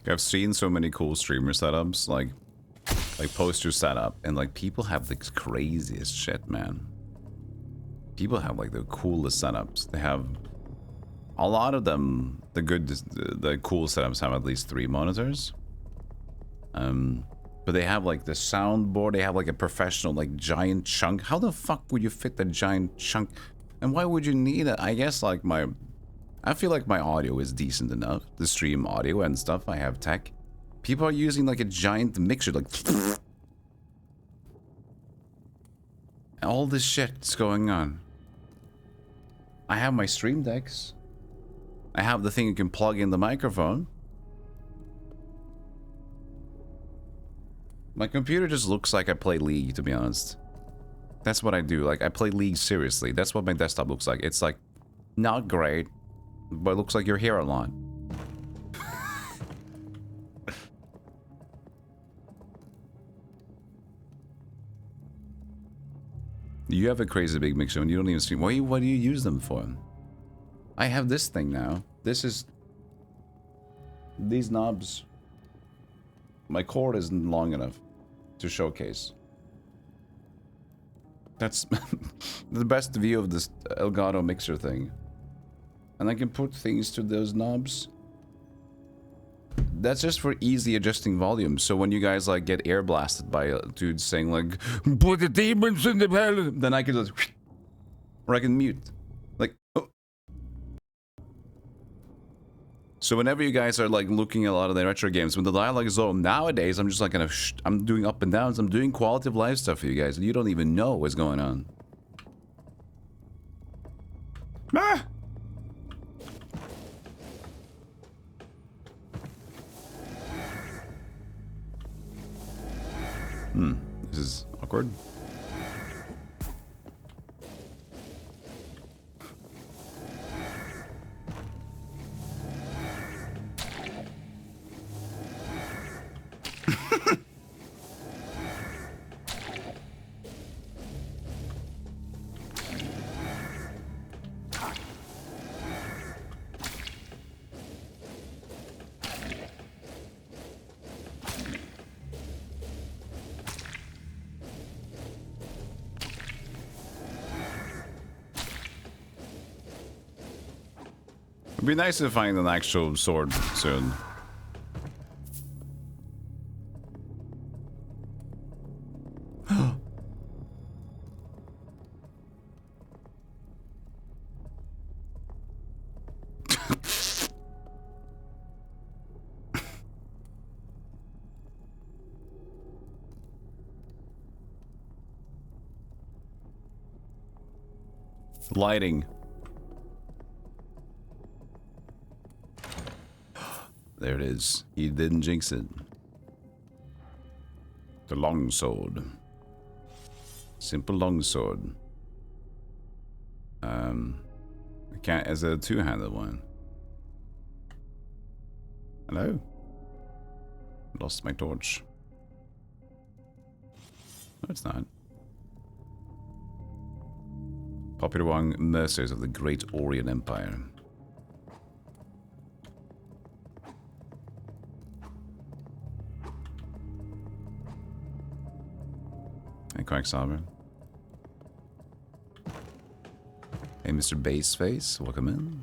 A: I've seen so many cool streamer setups, like poster setup, and like people have the craziest shit, man. People have like the coolest setups. They have a lot of them. The cool setups have at least 3 monitors. But they have like the soundboard. They have like a professional like giant chunk. How the fuck would you fit the giant chunk? And why would you need it? I guess like I feel like my audio is decent enough. The stream audio and stuff. I have tech. People are using like a giant mixer, like all this shit's going on. I have my stream decks. I have the thing you can plug in the microphone. My computer just looks like I play League, to be honest. That's what I do. Like I play League seriously. That's what my desktop looks like. It's like not great, but it looks like you're here a lot. You have a crazy big mixer and you don't even stream. What do you use them for? I have this thing now. This is... These knobs. My cord isn't long enough to showcase. That's the best view of this Elgato mixer thing. And I can put things to those knobs. That's just for easy adjusting volume. So when you guys like get air blasted by a dude saying like, put the demons in the hell, then I can just, or I can mute. Like, oh. So whenever you guys are like looking at a lot of the retro games, when the dialogue is low, nowadays I'm just like kind of, I'm doing up and downs. I'm doing quality of life stuff for you guys, and you don't even know what's going on. Ah! This is awkward. It'd be nice to find an actual sword soon. Lighting. There it is. He didn't jinx it. The longsword. Simple longsword. I can't as a two-handed one. Hello? Lost my torch. No, it's not. Popular among mercenaries of the Great Orient Empire. Hey, Quacksalver. Hey, Mr. Baseface, welcome in.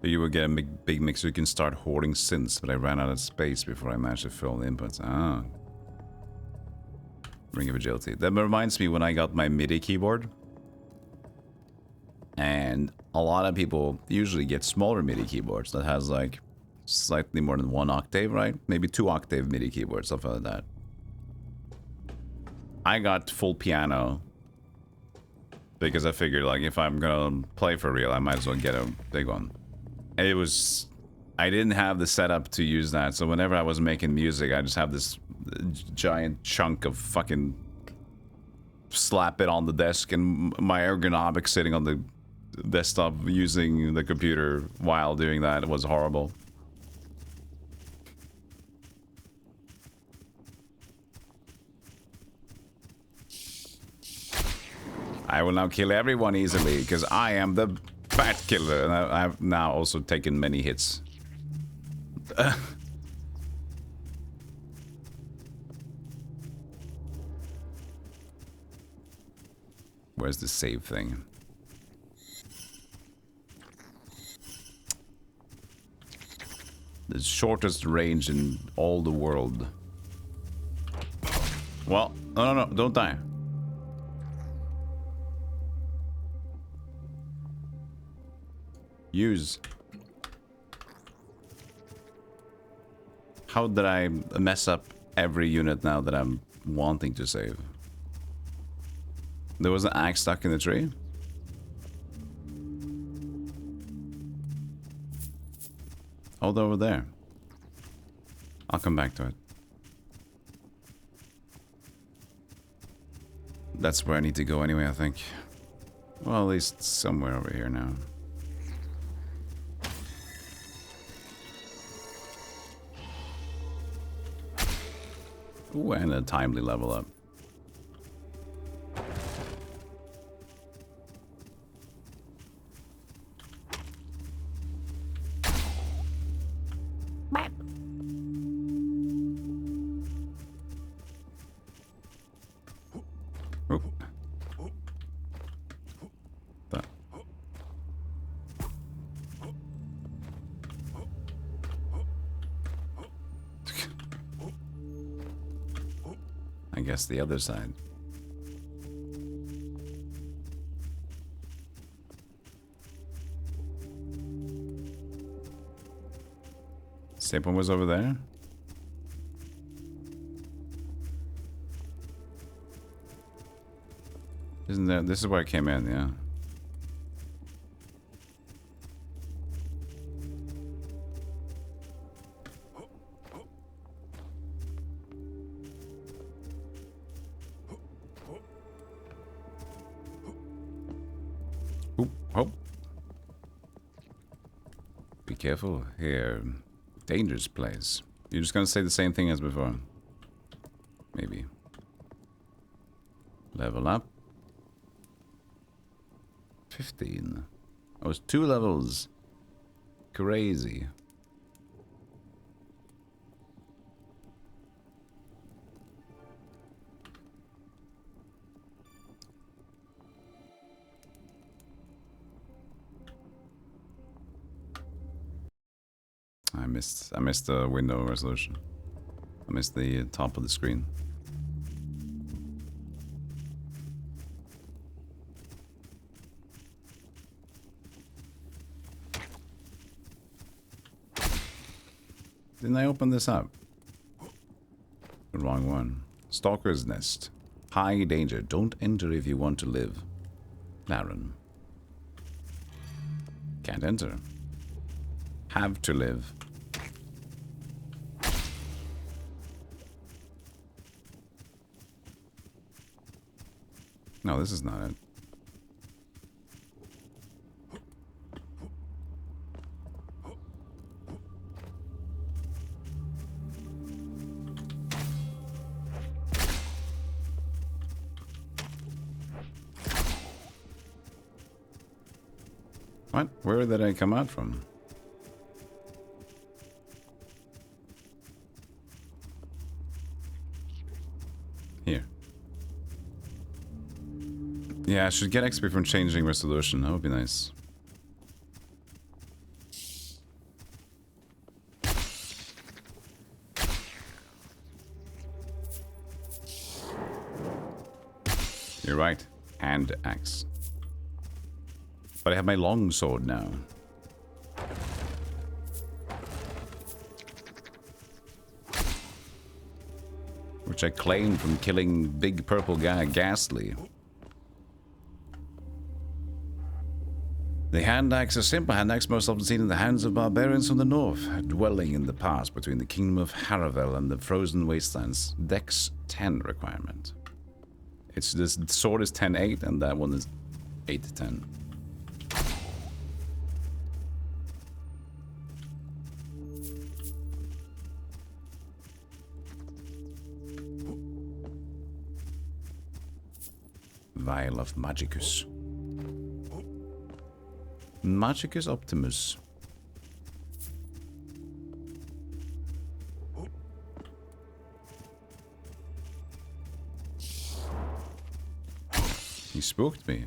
A: You will get a big mixer. You can start hoarding synths, but I ran out of space before I managed to fill the inputs. Ah. Ring of Agility. That reminds me when I got my MIDI keyboard. And a lot of people usually get smaller MIDI keyboards that has like slightly more than 1 octave, right? Maybe 2 octave MIDI keyboards, stuff like that. I got full piano because I figured like if I'm gonna play for real, I might as well get a big one. And it was, I didn't have the setup to use that, so whenever I was making music, I just have this giant chunk of fucking slap it on the desk, and my ergonomics sitting on the desktop using the computer while doing that was horrible. I will now kill everyone easily because I am the bat killer, and I've now also taken many hits. Where's the save thing? The shortest range in all the world. Well, no, don't die. Use. How did I mess up every unit now that I'm wanting to save? There was an axe stuck in the tree. Hold over there. I'll come back to it. That's where I need to go anyway, I think. Well, at least somewhere over here now. Ooh, and a timely level up. I guess the other side. Same one was over there. Isn't there? This is where I came in, yeah. Careful here. Dangerous place. You're just gonna say the same thing as before. Maybe. Level up. 15. Oh, it's 2 levels. Crazy. I missed the window resolution. I missed the top of the screen. Didn't I open this up? The wrong one. Stalker's Nest. High danger. Don't enter if you want to live. Laren. Can't enter. Have to live. No, this is not it. What? Where did I come out from? Here. Yeah, I should get XP from changing resolution. That would be nice. You're right. Hand axe. But I have my long sword now. Which I claimed from killing big purple guy Ghastly. The hand axe, a simple hand axe most often seen in the hands of barbarians from the north, dwelling in the pass between the kingdom of Haravel and the frozen wastelands. Dex 10 requirement. It's this sword is 10-8 and that one is 8-10. Vial of Magicus. Magicus Optimus. He spooked me.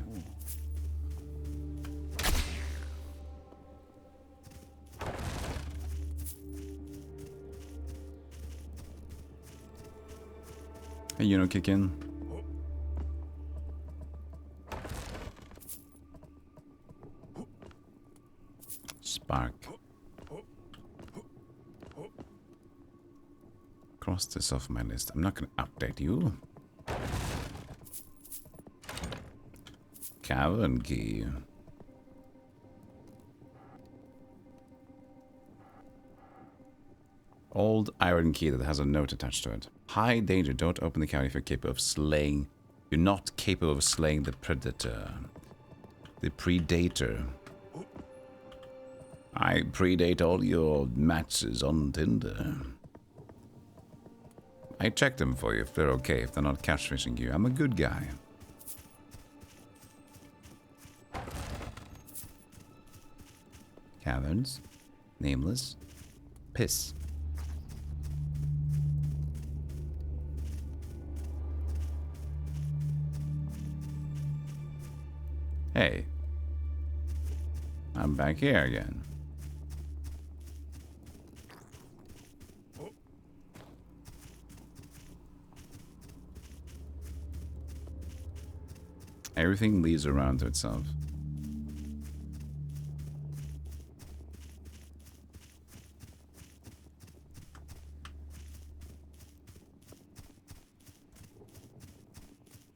A: Hey, you know, kick in. Spark. Cross this off my list. I'm not going to update you. Cavern key. Old iron key that has a note attached to it. High danger. Don't open the cavern if you're capable of slaying. You're not capable of slaying the predator. The predator. I predate all your matches on Tinder. I check them for you if they're okay, if they're not catfishing you. I'm a good guy. Caverns. Nameless. Piss. Hey. I'm back here again. Everything leads around to itself.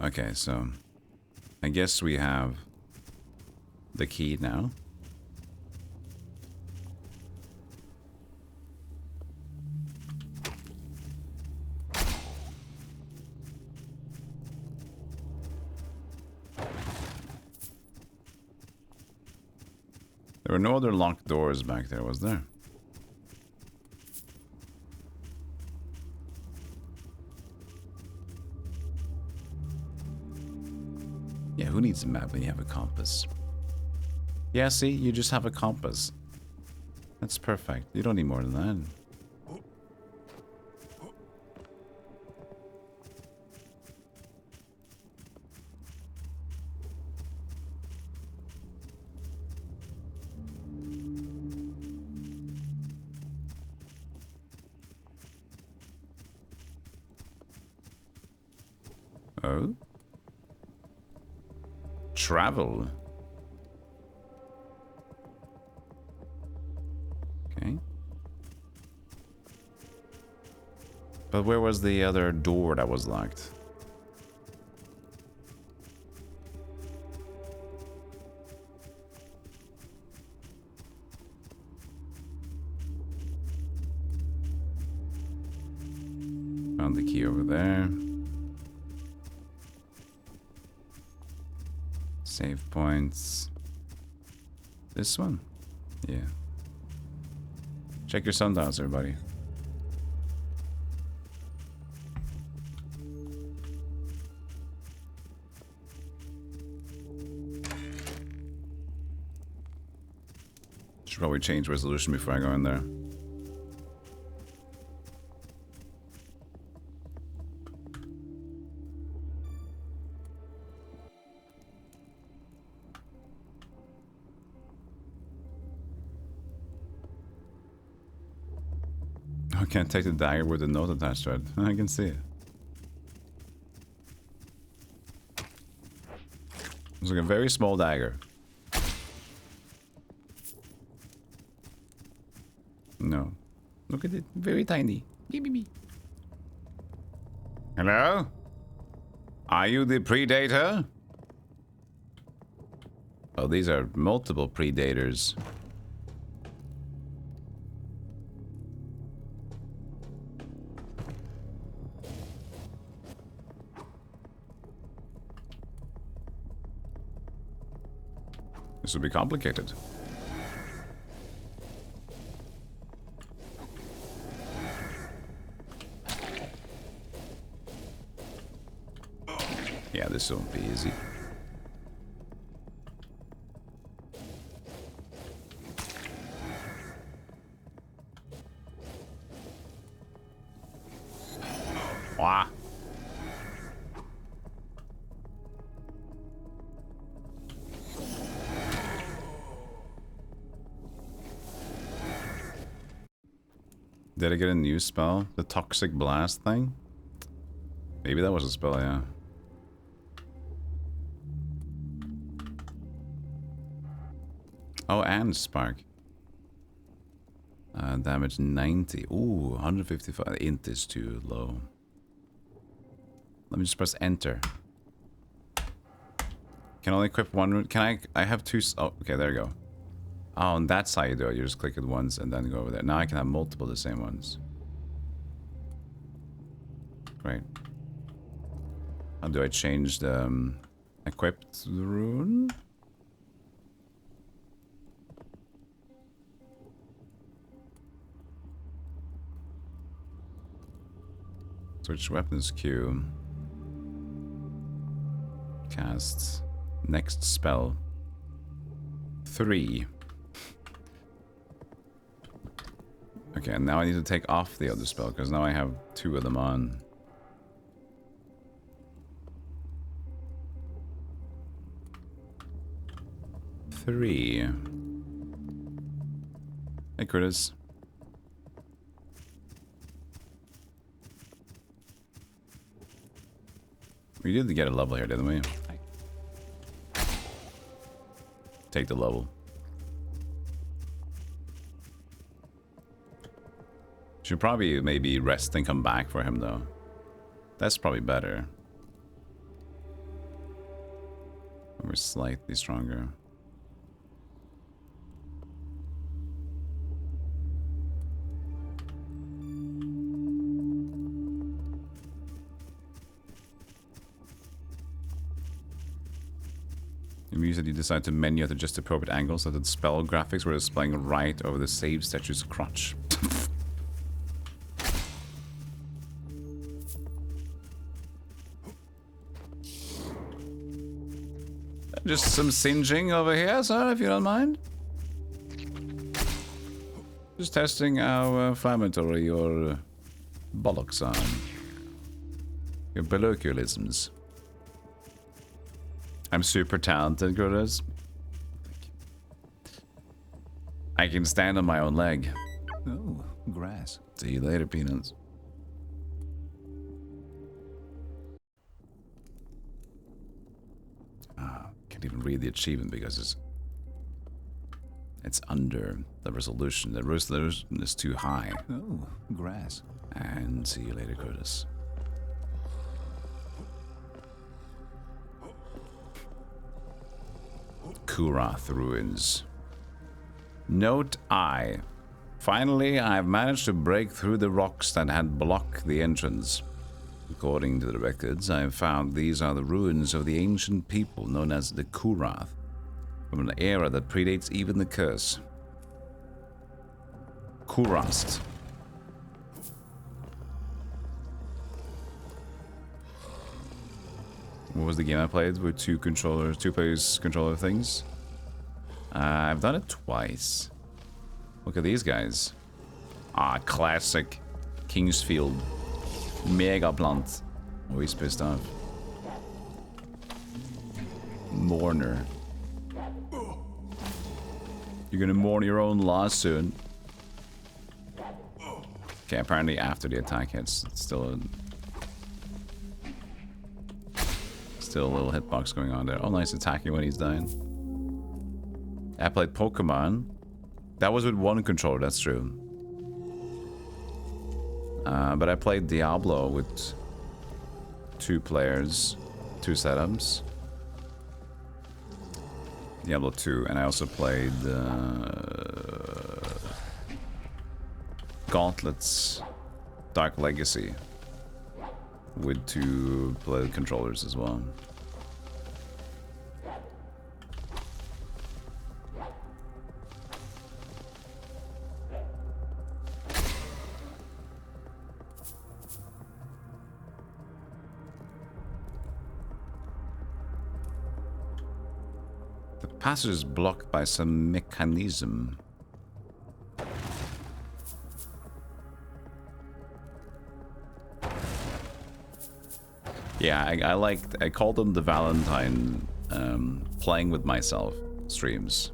A: Okay, so I guess we have the key now. There were no other locked doors back there, was there? Yeah, who needs a map when you have a compass? Yeah, see, you just have a compass. That's perfect. You don't need more than that. Oh? Travel. Okay. But where was the other door that was locked? Found the key over there. Save points. This one? Yeah. Check your sundials, everybody. Should probably change resolution before I go in there. I can't take the dagger with the note attached to it. I can see it. It's like a very small dagger. No. Look at it. Very tiny. Beep. Hello? Are you the predator? Oh, these are multiple predators. This will be complicated. Yeah, this won't be easy. Wow. Did I get a new spell? The Toxic Blast thing? Maybe that was a spell, yeah. Oh, and Spark. Damage 90. Ooh, 155. Int is too low. Let me just press enter. Can only equip one. Can I have two. Oh, okay, there you go. Oh, on that side you do it. You just click it once and then go over there. Now I can have multiple of the same ones. Great. How do I change the equipped rune? Switch weapons queue. Cast. Next spell. 3. Okay, and now I need to take off the other spell, because now I have 2 of them on. Three. Hey, Curtis. We did get a level here, didn't we? Take the level. Should probably maybe rest and come back for him, though. That's probably better. We're slightly stronger. It means that you decide to menu at just appropriate angles so that the spell graphics were displaying right over the save statue's crotch. Just some singeing over here, sir, if you don't mind. Just testing how inflammatory your bollocks are. Your colloquialisms. I'm super talented, Curtis. I can stand on my own leg.
I: Oh, grass.
A: See you later, peanuts. Can't even read the achievement because it's under the resolution. The resolution is too high.
I: Oh, grass.
A: And see you later, Curtis. Kurath Ruins. Note I. Finally, I've managed to break through the rocks that had blocked the entrance. According to the records, I have found these are the ruins of the ancient people known as the Kurath, from an era that predates even the curse. Kurast. What was the game I played with two players controller things? I've done it twice. Look at these guys. Ah, classic Kingsfield Mega Plant. Oh, he's pissed off. Mourner. You're gonna mourn your own loss soon. Okay, apparently after the attack hits, it's Still a little hitbox going on there. Oh, nice attacking when he's dying. I played Pokemon. That was with one controller, that's true. But I played Diablo with 2 players, 2 setups. Diablo 2, and I also played Gauntlets Dark Legacy with 2 play controllers as well. The passage is blocked by some mechanism. Yeah, I called them the Valentine playing with myself streams.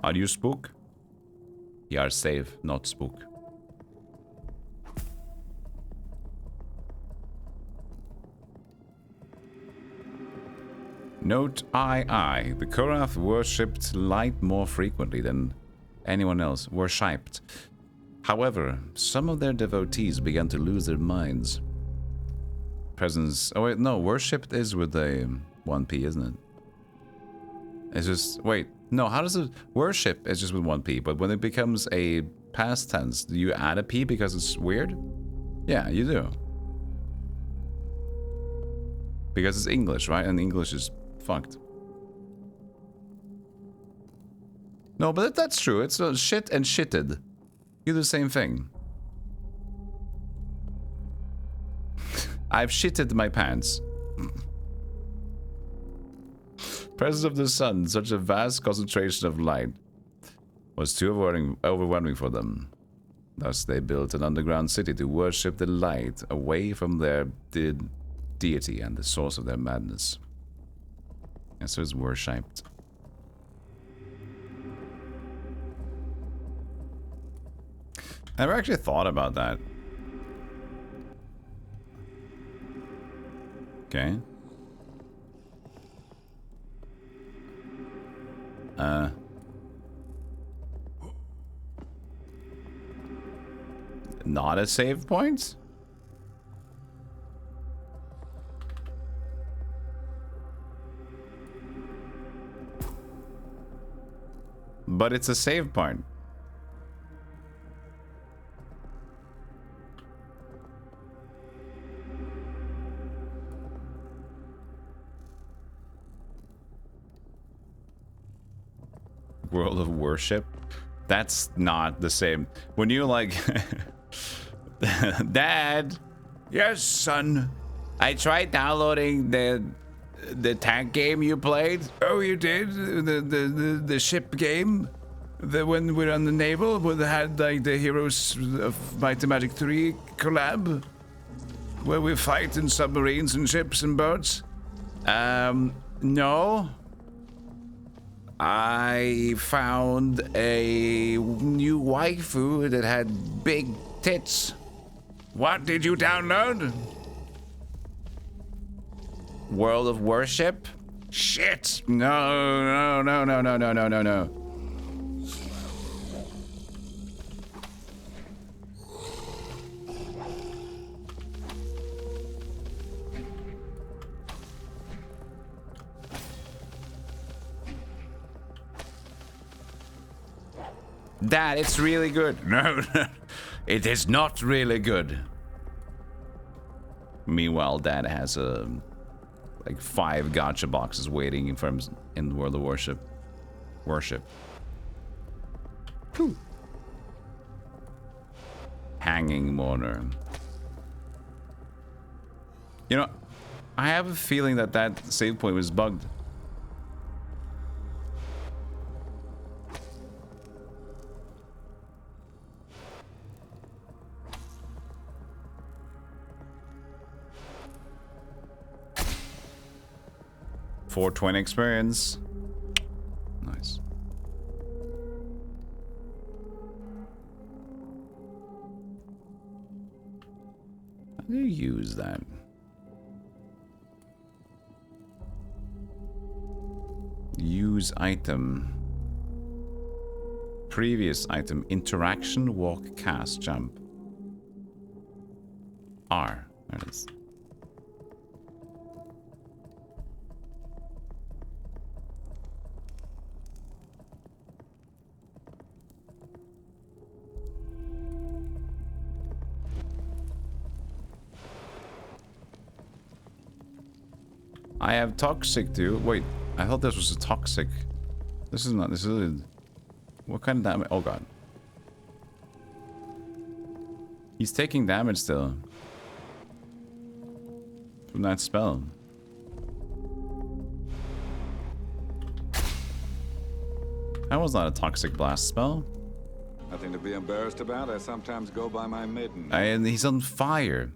A: Are you spook? You are safe, not spook. Note I. The Korath worshipped light more frequently than anyone else. Worshipped. However, some of their devotees began to lose their minds. Presence. Oh wait, no. Worshipped is with a 1p, isn't it? It's just wait. No, how does it worship? Is just with 1p, but when it becomes a past tense, do you add a p because it's weird? Yeah, you do. Because it's English, right? And English is fucked. No, but that's true. It's shit and shitted. You do the same thing. I've shitted my pants. Presence of the sun, such a vast concentration of light, was too overwhelming for them. Thus, they built an underground city to worship the light away from their deity and the source of their madness. And so it's worshipped. I never actually thought about that. Okay. Not a save point? But it's a save point. World of Worship? That's not the same. When you like... Dad! Yes, son? I tried downloading the tank game you played. Oh, you did? The ship game? The when we're on the naval, we had like the Heroes of Might and Magic 3 collab? Where we fight in submarines and ships and boats? No. I found a new waifu that had big tits. What did you download? World of Worship? Shit! No. Dad, it's really good. No, it is not really good. Meanwhile, Dad has like 5 gacha boxes waiting in front in the World of Worship. Whew. Hanging mourner. You know, I have a feeling that save point was bugged. 420 experience. Nice. How do you use that? Use item. Previous item. Interaction, walk, cast, jump. R. There it is. I have toxic too. Wait, I thought this was a toxic. This is not. This is a, what kind of damage? Oh god. He's taking damage still. From that spell. That was not a toxic blast spell.
J: Nothing to be embarrassed about. I sometimes go by my maiden.
A: And he's on fire.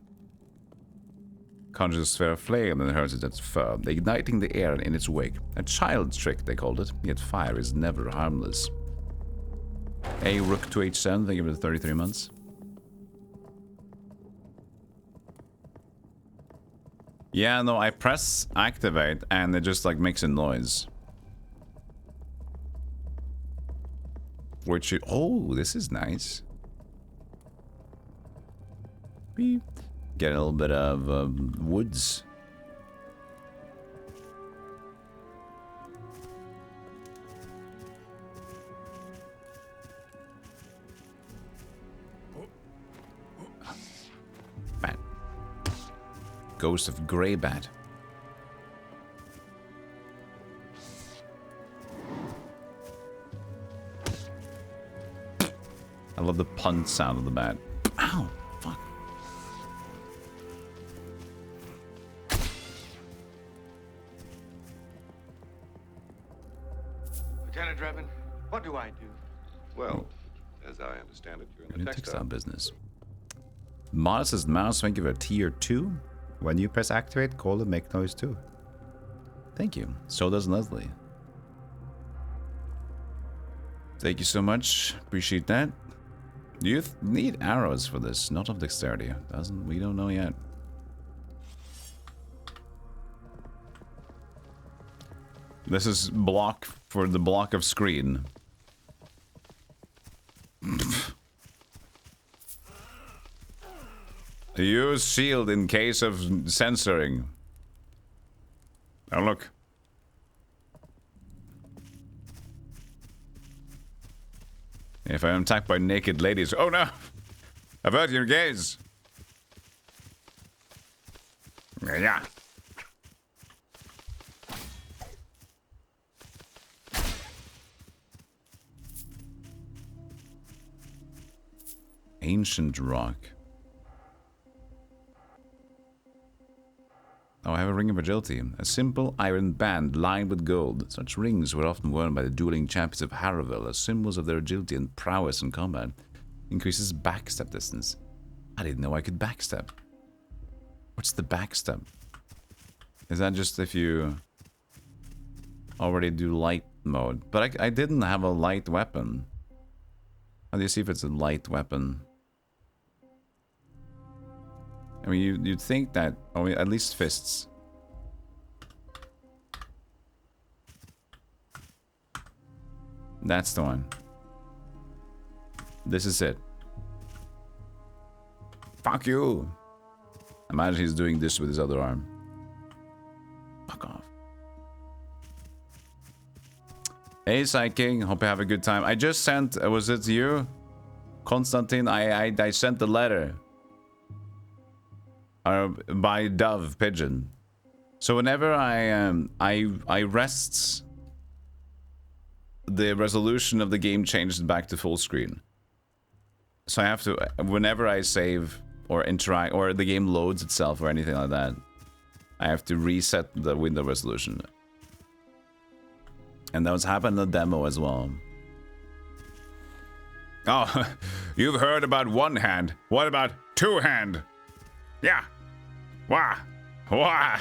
A: Conjures a sphere of flame and hurls it at fur, igniting the air in its wake. A child's trick, they called it, yet fire is never harmless. A rook to h7, thank you for the 33 months. Yeah, no, I press activate and it just like makes a noise. Which, oh, this is nice. Beep. Get a little bit of woods. Bat. Ghost of Grey Bat. I love the punt sound of the bat. Ow! Fuck.
H: Lieutenant Drebin, what do I do?
J: Well, as I understand it, you're in the
A: Textile business. Modest's mouse, thank you for tier 2. When you press activate, call and make noise too. Thank you. So does Leslie. Thank you so much. Appreciate that. Do you need arrows for this? Not of dexterity. Doesn't, we don't know yet. This is block for the block of screen. Use shield in case of censoring. Oh, look. If I am attacked by naked ladies... Oh, no! Avert your gaze! Yeah. Ancient rock. Oh, I have a ring of agility. A simple iron band lined with gold. Such rings were often worn by the dueling champions of Harrowville as symbols of their agility and prowess in combat. Increases backstep distance. I didn't know I could backstep. What's the backstep? Is that just if you already do light mode? But I didn't have a light weapon. How do you see if it's a light weapon? I mean, you'd think that... Oh, at least fists. That's the one. This is it. Fuck you! Imagine he's doing this with his other arm. Fuck off. Hey, Psyking. Hope you have a good time. I just sent... was it you? Constantine, I sent the letter. By Dove Pigeon. So whenever I rests, the resolution of the game changes back to full screen. So I have to, whenever I save or interact or the game loads itself or anything like that, I have to reset the window resolution. And that was happened in the demo as well. Oh, you've heard about one hand. What about two hand? Yeah. Wah. Wah.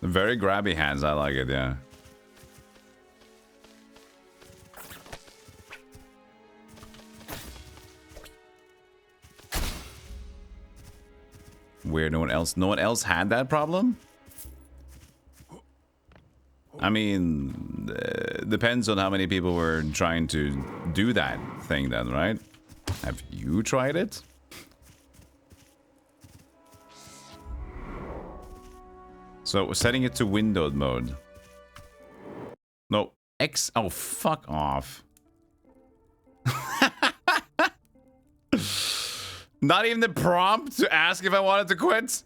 A: Very grabby hands. I like it. Yeah. Weird. No one else had that problem. I mean, depends on how many people were trying to do that thing then, right? Have you tried it? So setting it to windowed mode. No, X. Oh, fuck off. Not even the prompt to ask if I wanted to quit.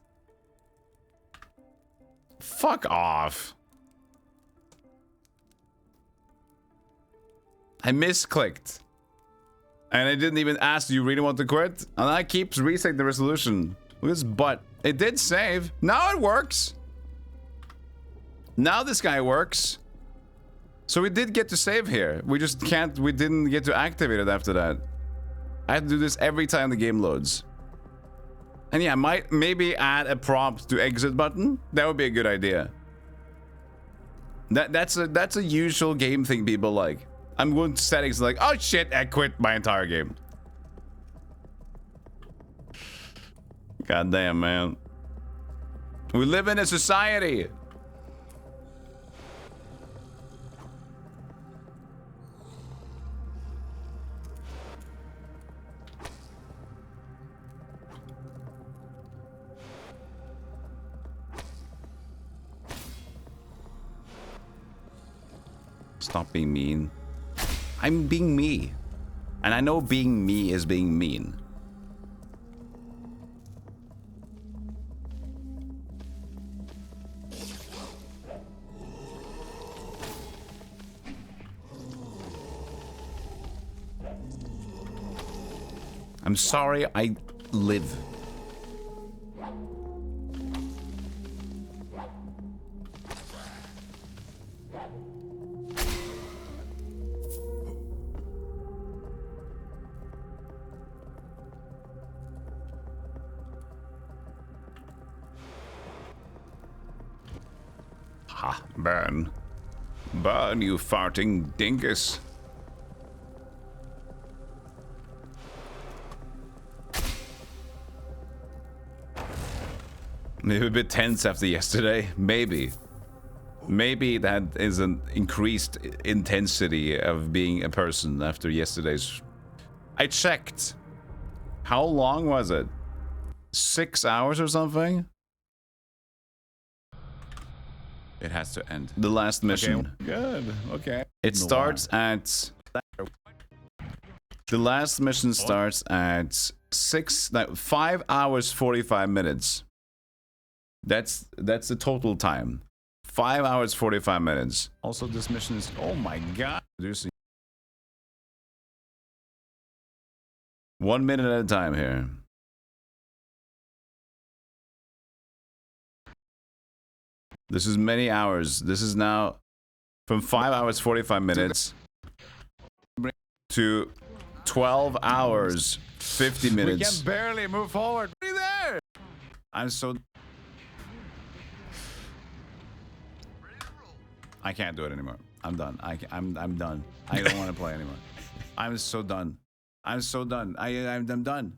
A: Fuck off. I misclicked. And I didn't even ask, do you really want to quit? And I keep resetting the resolution. Look at this butt. It did save. Now it works. Now this guy works. So we did get to save here. We just can't, we didn't get to activate it after that. I have to do this every time the game loads. And yeah, maybe add a prompt to exit button. That would be a good idea. That's a usual game thing people like. I'm going to settings like, oh shit, I quit my entire game. God damn, man. We live in a society. Stop being mean. I'm being me. And I know being me is being mean. I'm sorry I live. Ha, burn. Burn, you farting dingus. Maybe a bit tense after yesterday. Maybe. Maybe that is an increased intensity of being a person after yesterday's... I checked. How long was it? 6 hours or something? It has to end. The last mission.
I: Okay, good. Okay.
A: It starts at... The last mission starts at 5 hours 45 minutes. That's the total time. 5 hours 45 minutes. Also, this mission is... Oh my god. Producing 1 minute at a time here. This is many hours. This is now from 5 hours 45 minutes to 12 hours 50 minutes.
I: We can barely move forward. Be there.
A: I'm so... I can't do it anymore. I'm done. I'm done. I don't want to play anymore. I'm so done. I'm so done. I'm done.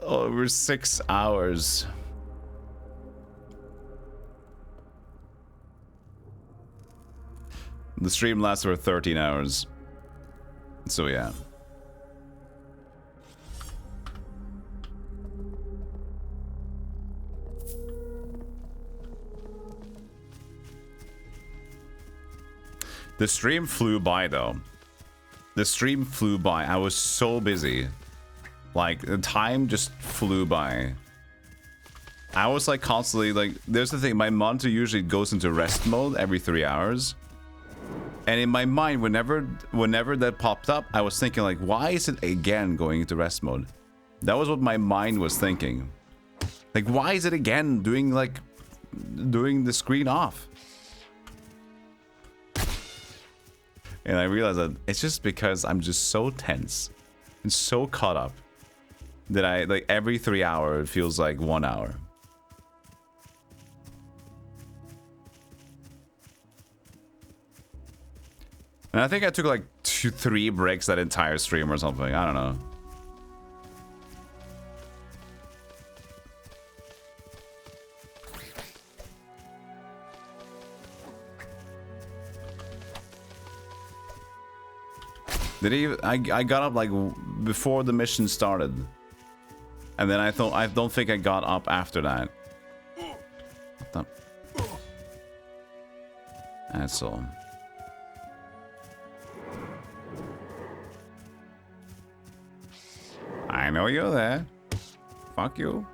A: Over 6 hours. The stream lasts for 13 hours. So yeah. The stream flew by though. The stream flew by. I was so busy. Like, the time just flew by. I was like constantly like, there's the thing, my monitor usually goes into rest mode every 3 hours. And in my mind, whenever that popped up, I was thinking like, why is it again going into rest mode? That was what my mind was thinking. Like, why is it again doing the screen off? And I realized that it's just because I'm just so tense and so caught up that I, like, every 3 hours it feels like 1 hour. And I think I took like 2-3 breaks that entire stream or something. I don't know. Did he? I got up like before the mission started, and then I don't think I got up after that. What the? That's all. I know you're there. Fuck you.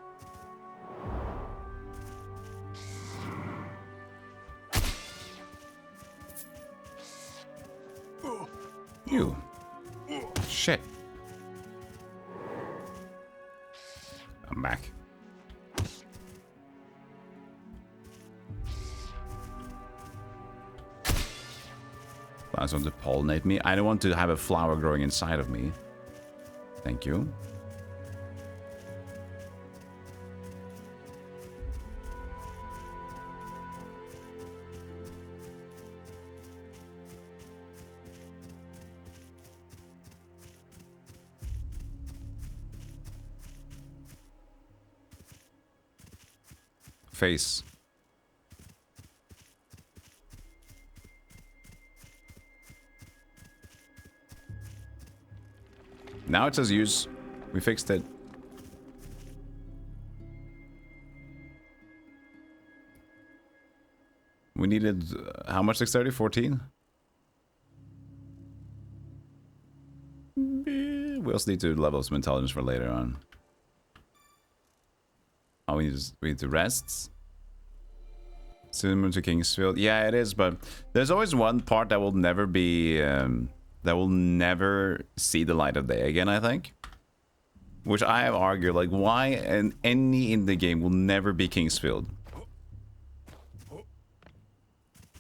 A: You. Shit. I'm back. Plants want to pollinate me. I don't want to have a flower growing inside of me. Thank you. Face. Now it says use. We fixed it. We needed how much dexterity? 14? We also need to level some intelligence for later on. Oh, we need to rest. Similar to Kingsfield. Yeah, it is, but there's always one part that will never be that will never see the light of day again, I think. Which I have argued, like, why any indie game will never be Kingsfield?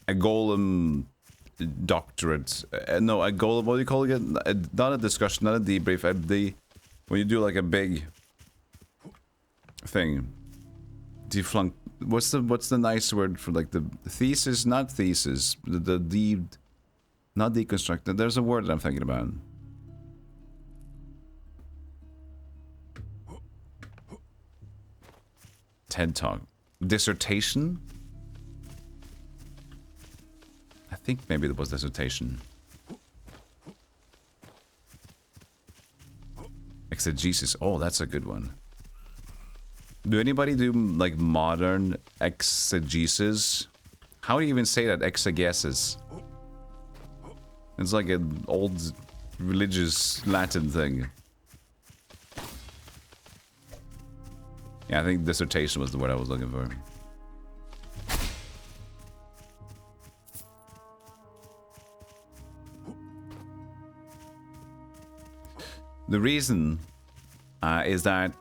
A: A golem doctorate. No, a golem, what do you call it? Not a discussion, not a debrief. When you do like a big thing. Deflunk. What's the nice word for like the thesis? Not thesis. Not deconstructed. There's a word that I'm thinking about. TED Talk. Dissertation? I think maybe it was dissertation. Exegesis. Oh, that's a good one. Do anybody do like modern exegesis? How do you even say that? Exegesis. It's like an old religious Latin thing. Yeah, I think dissertation was the word I was looking for. The reason is that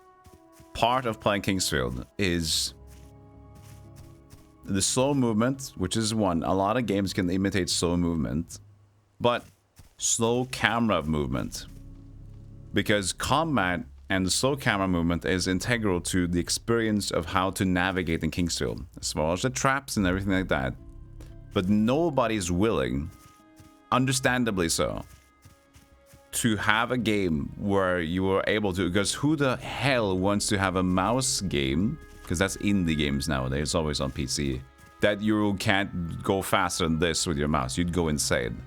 A: part of playing Kingsfield is the slow movement, which is one. A lot of games can imitate slow movement, but slow camera movement. Because combat and the slow camera movement is integral to the experience of how to navigate in Kingsfield, as well as the traps and everything like that. But nobody's willing, understandably so, to have a game where you are able to, because who the hell wants to have a mouse game, because that's indie games nowadays, it's always on PC, that you can't go faster than this with your mouse. You'd go insane.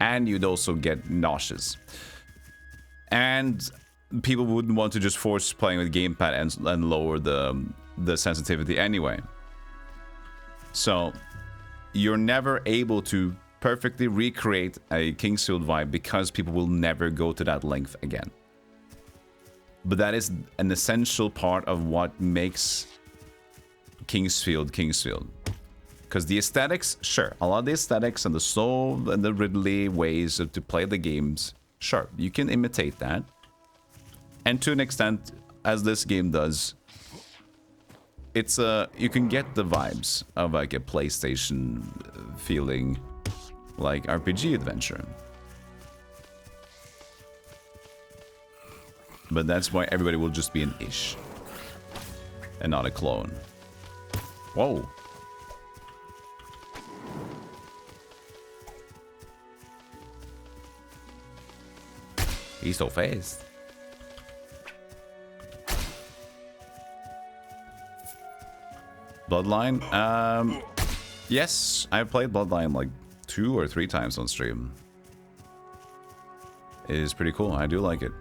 A: And you'd also get nauseous. And people wouldn't want to just force playing with gamepad and lower the sensitivity anyway. So you're never able to perfectly recreate a Kingsfield vibe because people will never go to that length again. But that is an essential part of what makes Kingsfield Kingsfield. Because the aesthetics, sure, a lot of the aesthetics and the slow and the Ridley ways to play the games, sure, you can imitate that. And to an extent, as this game does, it's you can get the vibes of like a PlayStation feeling, like RPG adventure. But that's why everybody will just be an ish and not a clone. Whoa. He's so fast. Bloodline? Yes, I've played Bloodline like 2 or 3 times on stream. It is pretty cool. I do like it.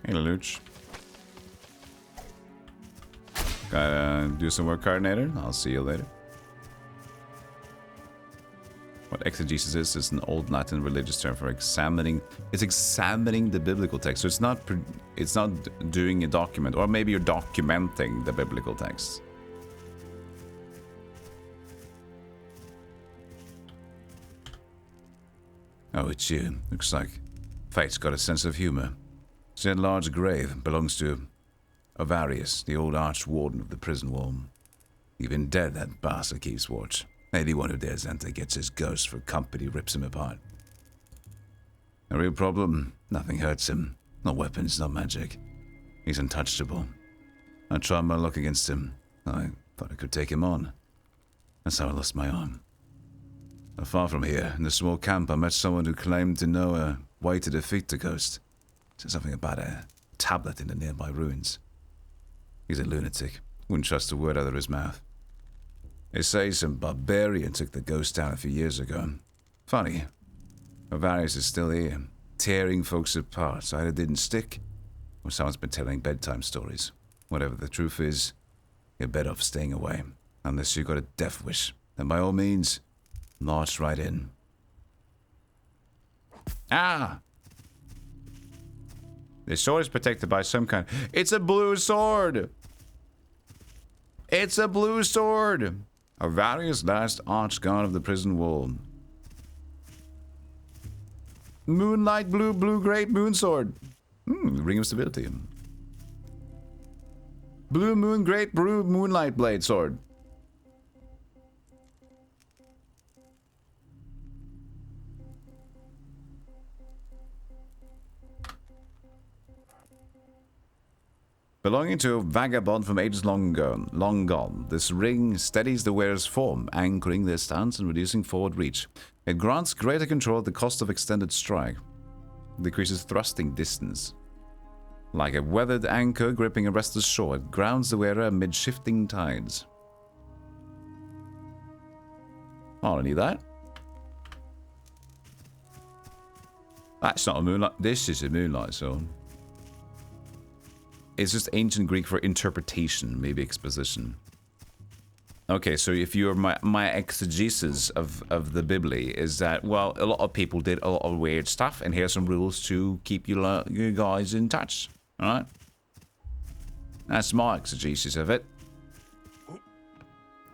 A: Hey, Lelouch. Gotta do some work, coordinator. I'll see you later. What exegesis is an old Latin religious term for examining. It's examining the biblical text. So it's not doing a document, or maybe you're documenting the biblical text. Oh, it's you. Looks like fate's got a sense of humor. Said large grave belongs to Avarius, the old archwarden of the prison wall. Even dead, that bastard keeps watch. Anyone who dares enter gets his ghost for company, rips him apart. A real problem? Nothing hurts him. No weapons, no magic. He's untouchable. I tried my luck against him. I thought I could take him on. That's how I lost my arm. Not far from here, in a small camp, I met someone who claimed to know a way to defeat the ghost. Said something about a tablet in the nearby ruins. He's a lunatic. Wouldn't trust a word out of his mouth. They say some barbarian took the ghost down a few years ago. Funny. Avarius is still here, tearing folks apart, so either didn't stick, or someone's been telling bedtime stories. Whatever the truth is, you're better off staying away. Unless you've got a death wish, then by all means, march right in. Ah! The sword is protected by some kind. It's a blue sword! It's a blue sword! Avarius, last archguard of the prison wall. Moonlight blue great moon sword. Ring of stability. Blue moon great blue moonlight blade sword. Belonging to a vagabond from ages long gone, this ring steadies the wearer's form, anchoring their stance and reducing forward reach. It grants greater control at the cost of extended strike. Decreases thrusting distance. Like a weathered anchor gripping a restless shore, it grounds the wearer amid shifting tides. I don't need that. That's not a moonlight. This is a moonlight sword. It's just ancient Greek for interpretation, maybe exposition. Okay, so if you're my exegesis of the Bibli is that, well, a lot of people did a lot of weird stuff, and here's some rules to keep you guys in touch. Alright? That's my exegesis of it.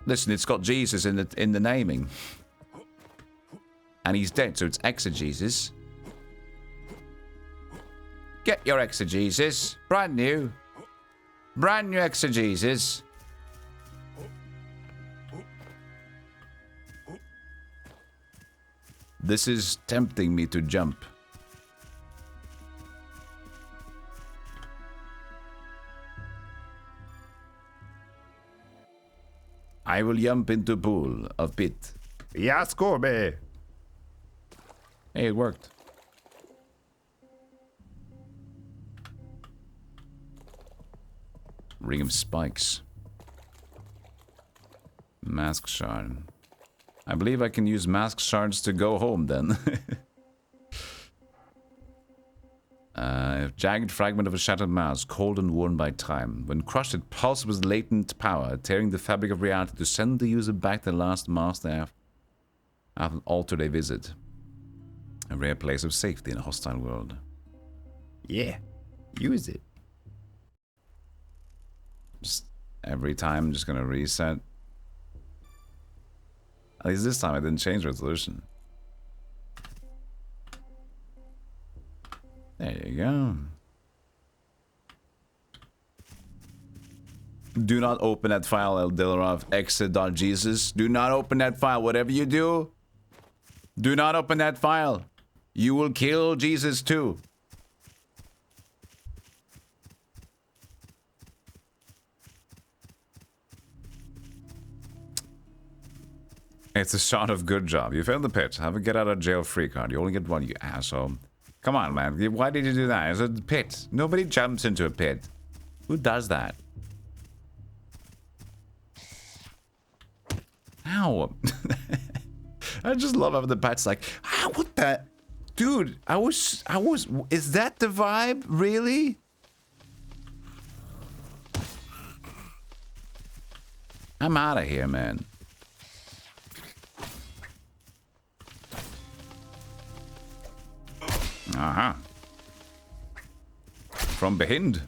A: Listen, it's got Jesus in the naming. And he's dead, so it's exegesis. Get your exegesis. Brand new. Brand new exegesis. This is tempting me to jump. I will jump into pool of pit.
I: Yes, Kobe.
A: Hey, it worked. Ring of spikes. Mask shard. I believe I can use mask shards to go home then. Jagged fragment of a shattered mask, cold and worn by time. When crushed, it pulses with latent power, tearing the fabric of reality to send the user back to the last master after an altar they visit. A rare place of safety in a hostile world.
I: Yeah, use it.
A: Just every time, I'm just gonna reset. At least this time I didn't change resolution. There you go. Do not open that file, Eldilarov. Exit.jesus. Do not open that file. Whatever you do, do not open that file. You will kill Jesus too. It's a shot of good job. You failed the pit. Have a get out of jail free card. You only get one, you asshole. Come on, man. Why did you do that? It's a pit. Nobody jumps into a pit. Who does that? Ow. I just love how the pet's like, ah, what the? Dude, I was, is that the vibe? Really? I'm out of here, man. Uh-huh. From behind.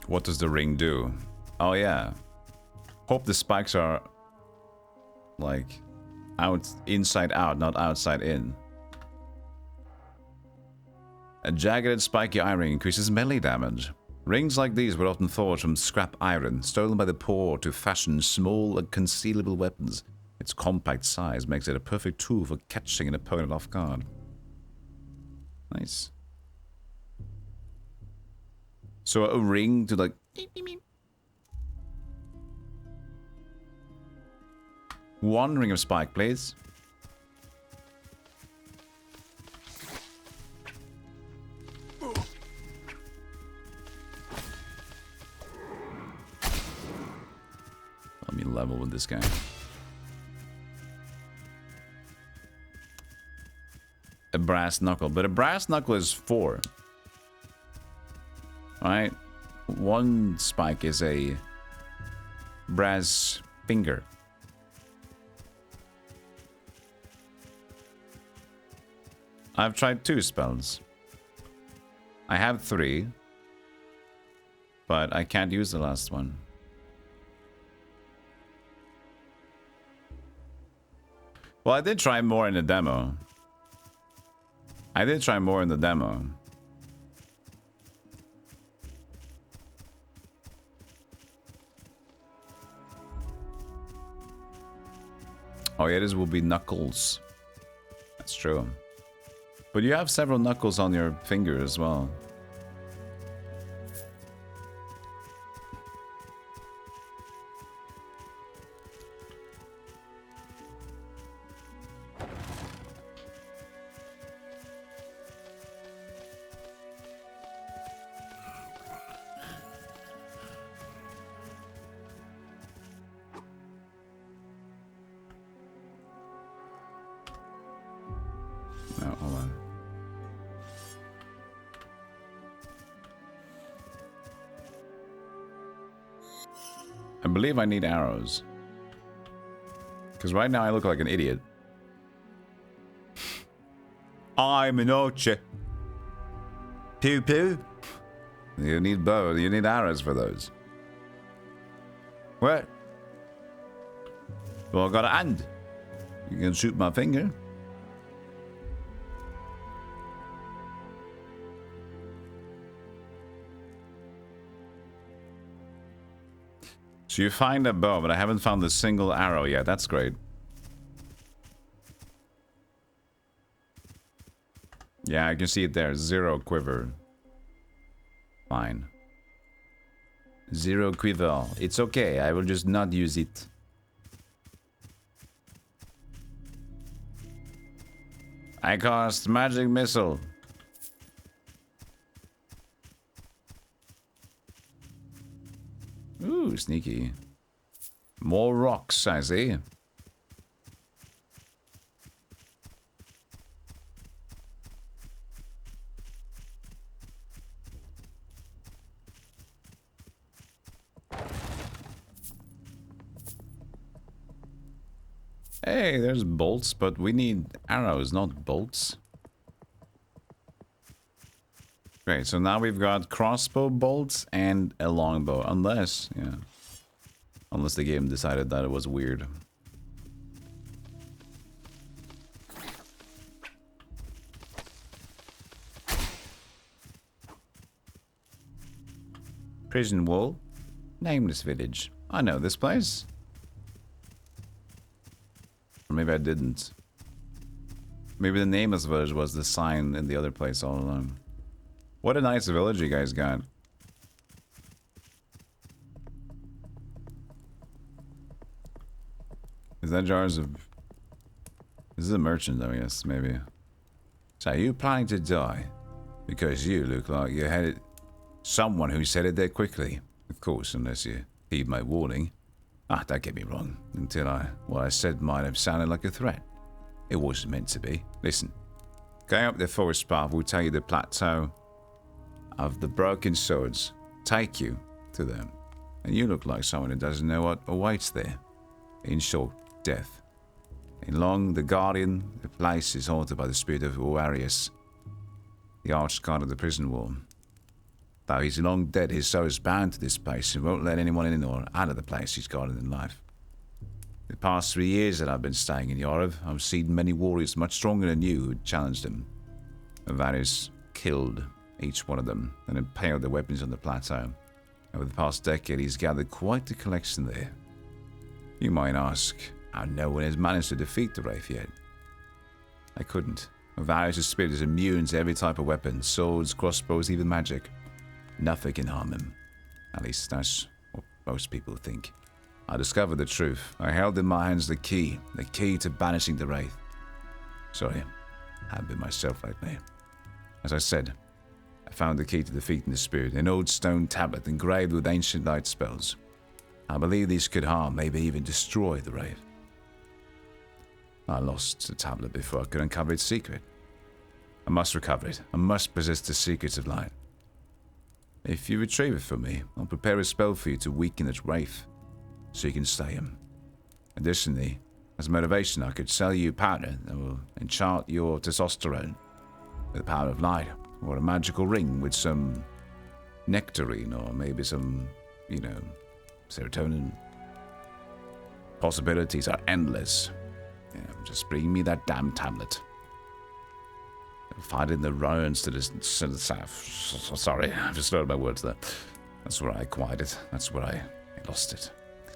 A: What does the ring do? Oh yeah. Hope the spikes are like inside out, not outside in. A jagged and spiky eye ring increases melee damage. Rings like these were often forged from scrap iron, stolen by the poor to fashion small and concealable weapons. Its compact size makes it a perfect tool for catching an opponent off guard. Nice. So a ring to like... One ring of spike, please. Let me level with this guy. A brass knuckle, but a brass knuckle is 4. Alright? One spike is a brass finger. I've tried 2 spells. I have 3, but I can't use the last one. Well, I did try more in the demo. Oh yeah, this will be knuckles. That's true. But you have several knuckles on your finger as well. No, hold on. I believe I need arrows. Because right now I look like an idiot. I'm an archer. Pew pew. You need bow. You need arrows for those. What? Well, I got a hand. You can shoot my finger. So you find a bow, but I haven't found a single arrow yet. That's great. Yeah, I can see it there. 0 quiver. Fine. 0 quiver. It's okay. I will just not use it. I cast magic missile. Ooh, sneaky. More rocks, I see. Hey, there's bolts, but we need arrows, not bolts. Great, so now we've got crossbow bolts and a longbow. Unless, yeah. Unless the game decided that it was weird. Prison wall. Nameless village. I know this place. Or maybe I didn't. Maybe the nameless village was the sign in the other place all along. What a nice village you guys got. Is that jars of... This is a merchant, I guess, maybe. So you planning to die? Because you look like you had it... Someone who said it there quickly. Of course, unless you heed my warning. Ah, don't get me wrong. Until what I said might have sounded like a threat. It wasn't meant to be. Listen. Going up the forest path will take you to the plateau of the broken swords. Take you to them. And you look like someone who doesn't know what awaits there. In short, death. In long, the guardian, the place is haunted by the spirit of Arius, the arch-god of the prison wall. Though he's long dead, his soul is bound to this place and won't let anyone in or out of the place he's guarded in life. The past 3 years that I've been staying in Yoriv, I've seen many warriors much stronger than you who challenged him. Arius killed each one of them and impaled their weapons on the plateau. Over the past decade, he's gathered quite the collection there. You might ask how no one has managed to defeat the Wraith yet. I couldn't. Arius' spirit is immune to every type of weapon, swords, crossbows, even magic. Nothing can harm him. At least that's what most people think. I discovered the truth. I held in my hands the key to banishing the Wraith. Sorry, I haven't been myself lately. As I said, I found the key to defeating the spirit, an old stone tablet engraved with ancient light spells. I believe these could harm, maybe even destroy the Wraith. I lost the tablet before I could uncover its secret. I must recover it. I must possess the secrets of light. If you retrieve it for me, I'll prepare a spell for you to weaken its Wraith, so you can slay him. Additionally, as motivation, I could sell you powder that will enchant your testosterone with the power of light, or a magical ring with some nectarine, or maybe some, serotonin. Possibilities are endless. Just bring me that damn tablet. Find in the ruins to the south. Sorry, I've just slurred my words there. That's where I acquired it. That's where I lost it.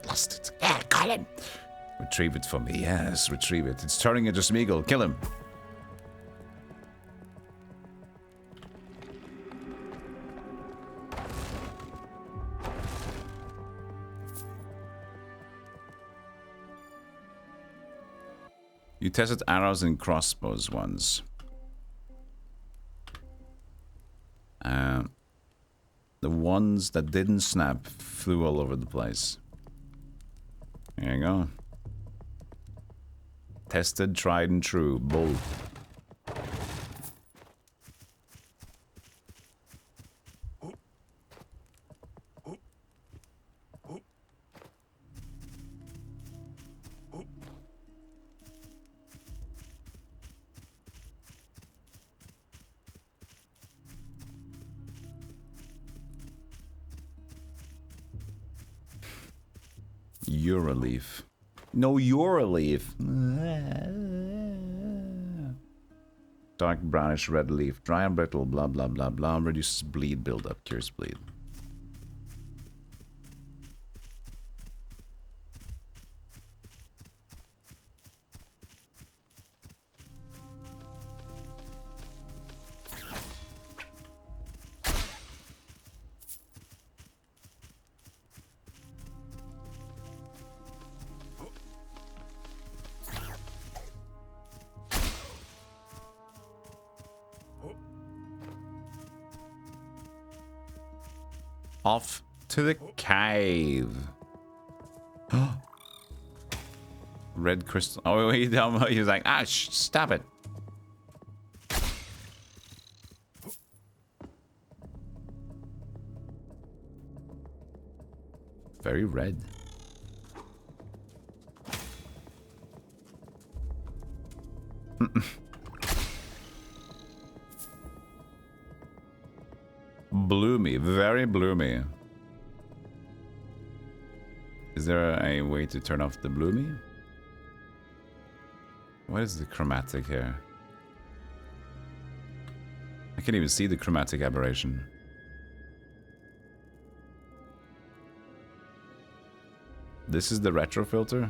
A: Lost it. Yeah, Colin! Retrieve it for me. Yes, retrieve it. It's turning into Smeagol. Kill him. You tested arrows and crossbows once. The ones that didn't snap flew all over the place. There you go. Tested, tried, and true. Bull. Uraleaf. No Uraleaf. Dark brownish red leaf. Dry and brittle. Blah blah blah blah. Reduces bleed buildup. Cures bleed. Off to the cave. Red crystal. Oh, he was like, ah, stop it. Very red. Bloomy, very bloomy. Is there a way to turn off the bloomy? What is the chromatic here? I can't even see the chromatic aberration. This is the retro filter?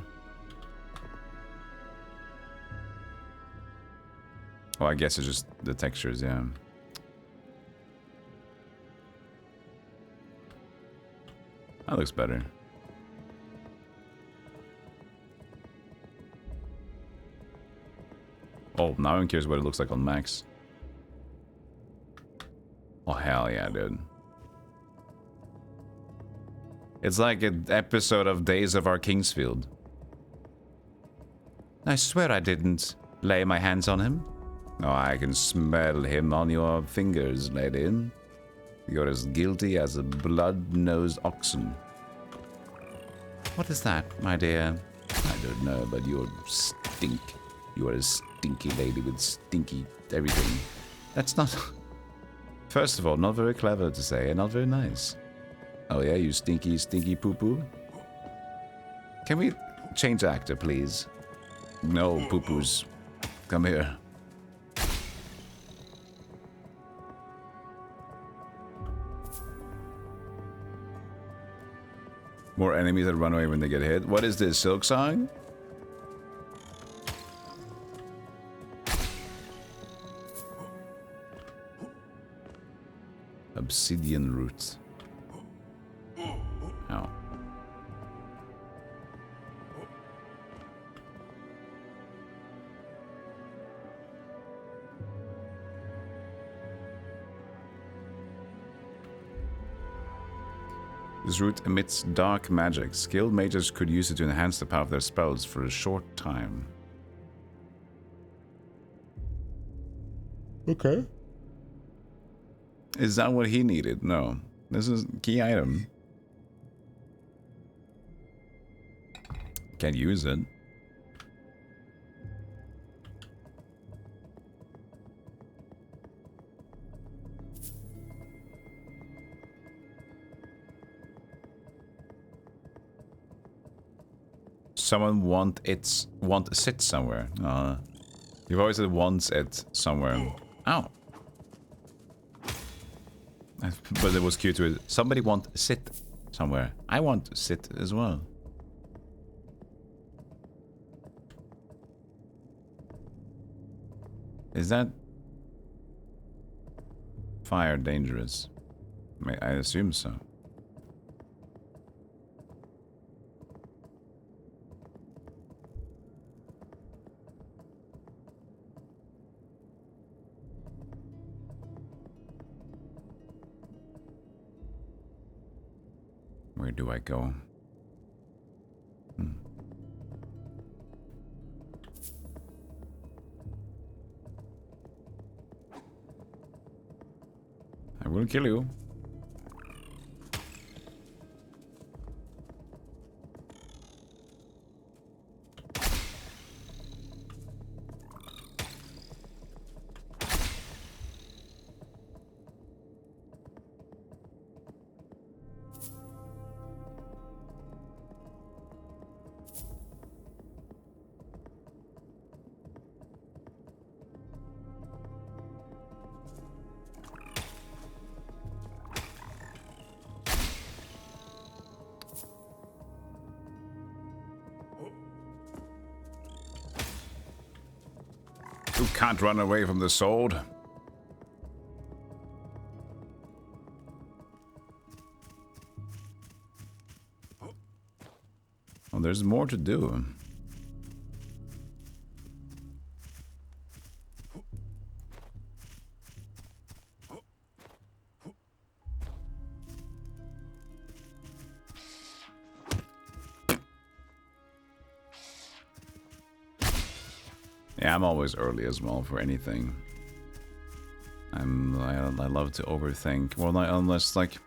A: Oh, I guess it's just the textures, yeah. That looks better. Oh, now I'm curious what it looks like on max. Oh, hell yeah, dude. It's like an episode of Days of Our Kingsfield. I swear I didn't lay my hands on him. Oh, I can smell him on your fingers, lady. You're as guilty as a blood-nosed oxen. What is that, my dear? I don't know, but you're stink. You are a stinky lady with stinky everything. That's not... First of all, not very clever to say, and not very nice. Oh yeah, you stinky, stinky poo-poo? Can we change actor, please? No, poo-poos. Come here. More enemies that run away when they get hit. What is this, Silk Song? Obsidian root. Oh. This root emits dark magic. Skilled mages could use it to enhance the power of their spells for a short time.
F: Okay.
A: Is that what he needed? No. This is key item. Can't use it. Someone want to sit somewhere. You've always said wants it somewhere. Ow. But it was cute to it. Somebody want to sit somewhere. I want to sit as well. Is that fire dangerous? I assume so. Where do I go? I will kill you. You can't run away from the sword. Oh, there's more to do. Yeah, I'm always early as well for anything. I love to overthink. Well, not unless like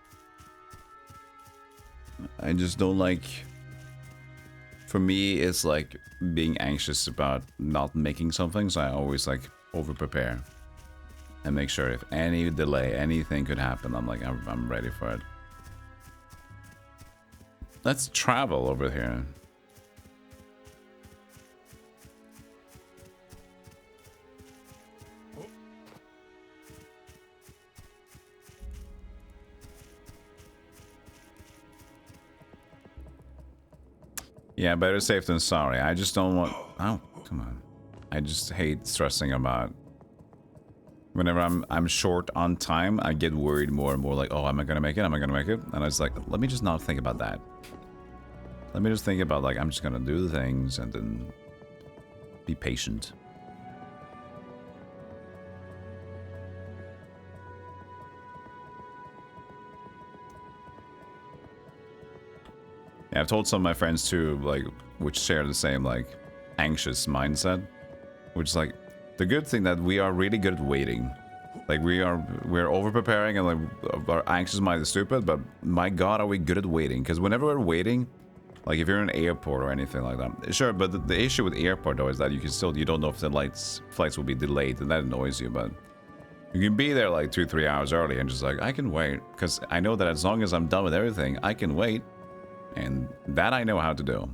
A: I just don't like. For me, it's like being anxious about not making something, so I always like over prepare and make sure if any delay, anything could happen, I'm like I'm ready for it. Let's travel over here. Yeah, better safe than sorry. I just don't want... Oh, come on. I just hate stressing about... Whenever I'm short on time, I get worried more and more like, oh, am I gonna make it? Am I gonna make it? And I was like, let me just not think about that. Let me just think about like, I'm just gonna do the things and then be patient. Yeah, I've told some of my friends too, like, which share the same, like, anxious mindset. Which is like, the good thing that we are really good at waiting. Like, we're over-preparing and, like, our anxious mind is stupid, but my god, are we good at waiting. Because whenever we're waiting, like, if you're in an airport or anything like that. Sure, but the issue with the airport, though, is that you don't know if the flights will be delayed, and that annoys you, but... You can be there, like, 2-3 hours early and just like, I can wait. Because I know that as long as I'm done with everything, I can wait. And that I know how to do.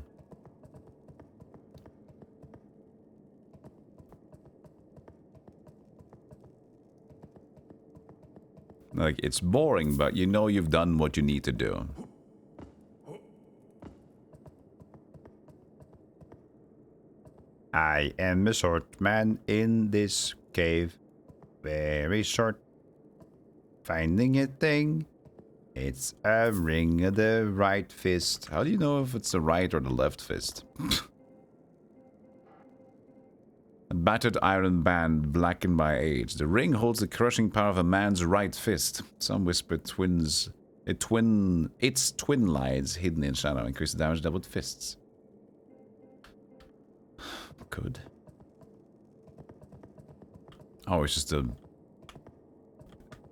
A: Like, it's boring, but you know you've done what you need to do.
I: I am a short man in this cave. Very short. Finding a thing. It's a ring of the right fist.
A: How do you know if it's the right or the left fist? A battered iron band blackened by age. The ring holds the crushing power of a man's right fist. Some whisper its twin lies hidden in shadow. Increase the damage dealt with fists. Good. Oh, it's just a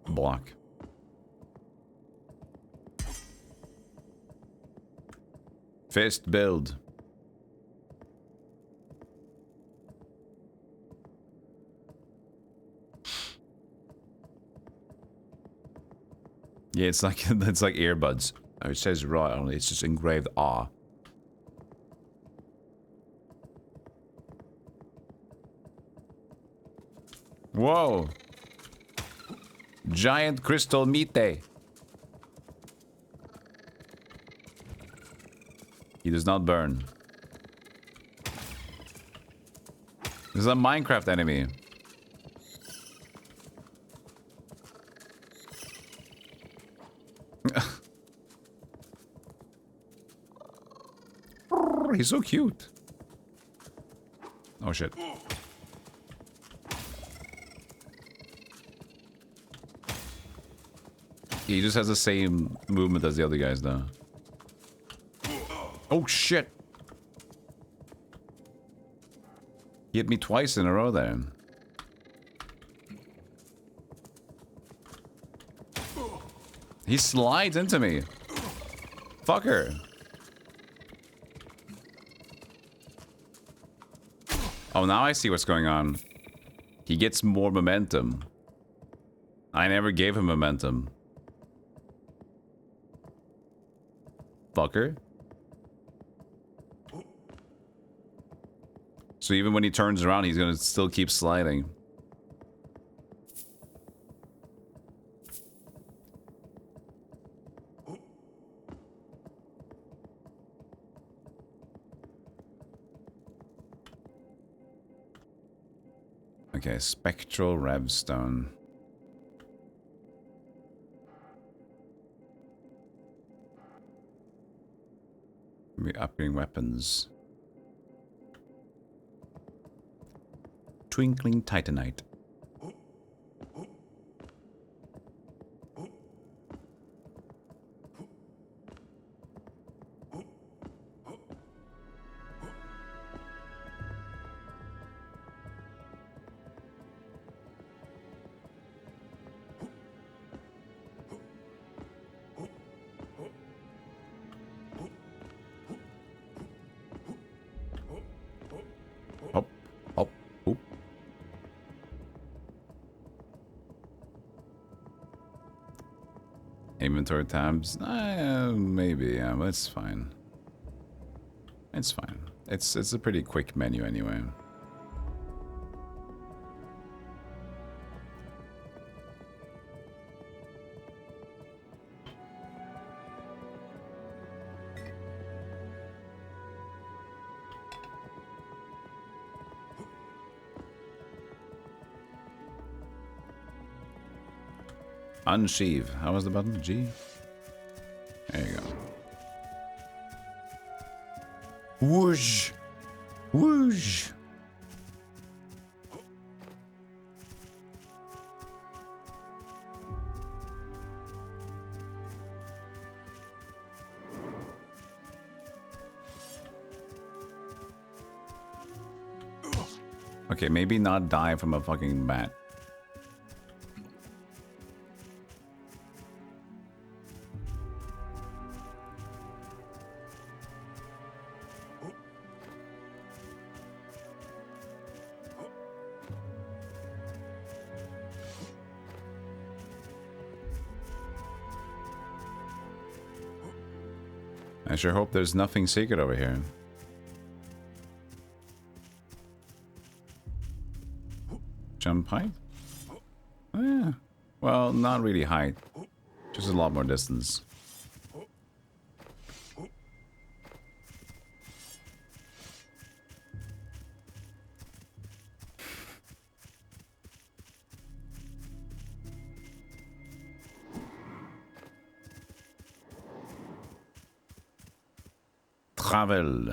A: block. Fist build. Yeah, it's like earbuds. Oh, it says right on it. It's just engraved R. Whoa. Giant crystal mite. He does not burn. This is a Minecraft enemy. He's so cute. Oh shit. He just has the same movement as the other guys though. Oh shit. He hit me twice in a row there. He slides into me. Fucker. Oh, now I see what's going on. He gets more momentum. I never gave him momentum. Fucker. So even when he turns around, he's gonna still keep sliding. Okay, spectral revstone. We're upping weapons. Twinkling Titanite. Hop, hop, oop. Inventory tabs? Maybe, yeah, but it's fine. It's fine. It's a pretty quick menu anyway. Unsheave. How was the button? G? There you go. Whoosh! Whoosh! Okay, maybe not die from a fucking bat. I sure hope there's nothing secret over here. Jump height? Yeah. Well, not really height. Just a lot more distance. Travel.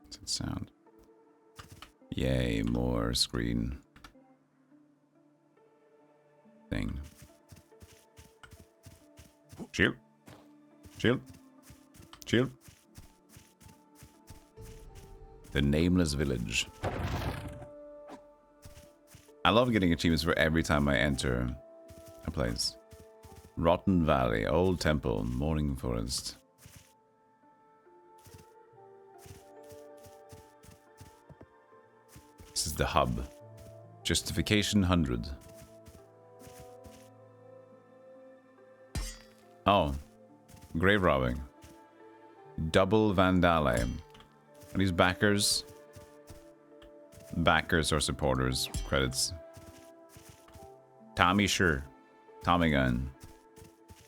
A: What's that sound? Yay, more screen thing. Shield. Shield. Shield. The Nameless Village. I love getting achievements for every time I enter a place. Rotten Valley, Old Temple, Morning Forest. This is the hub. Justification 100. Oh. Grave robbing. Double Vandale. Are these backers? Backers or supporters? Credits. Tommy Sure. Tommy Gun.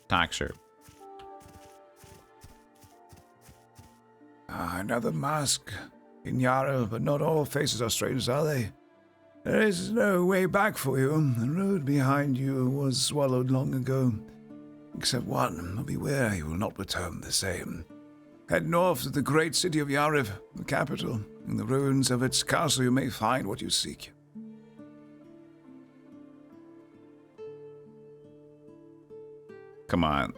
A: Taxer.
I: Another mask in Yarrow, but not all faces are strangers, are they? There is no way back for you. The road behind you was swallowed long ago. Except one, but beware, you will not return the same. Head north to the great city of Yariv, the capital. In the ruins of its castle you may find what you seek.
A: Come on.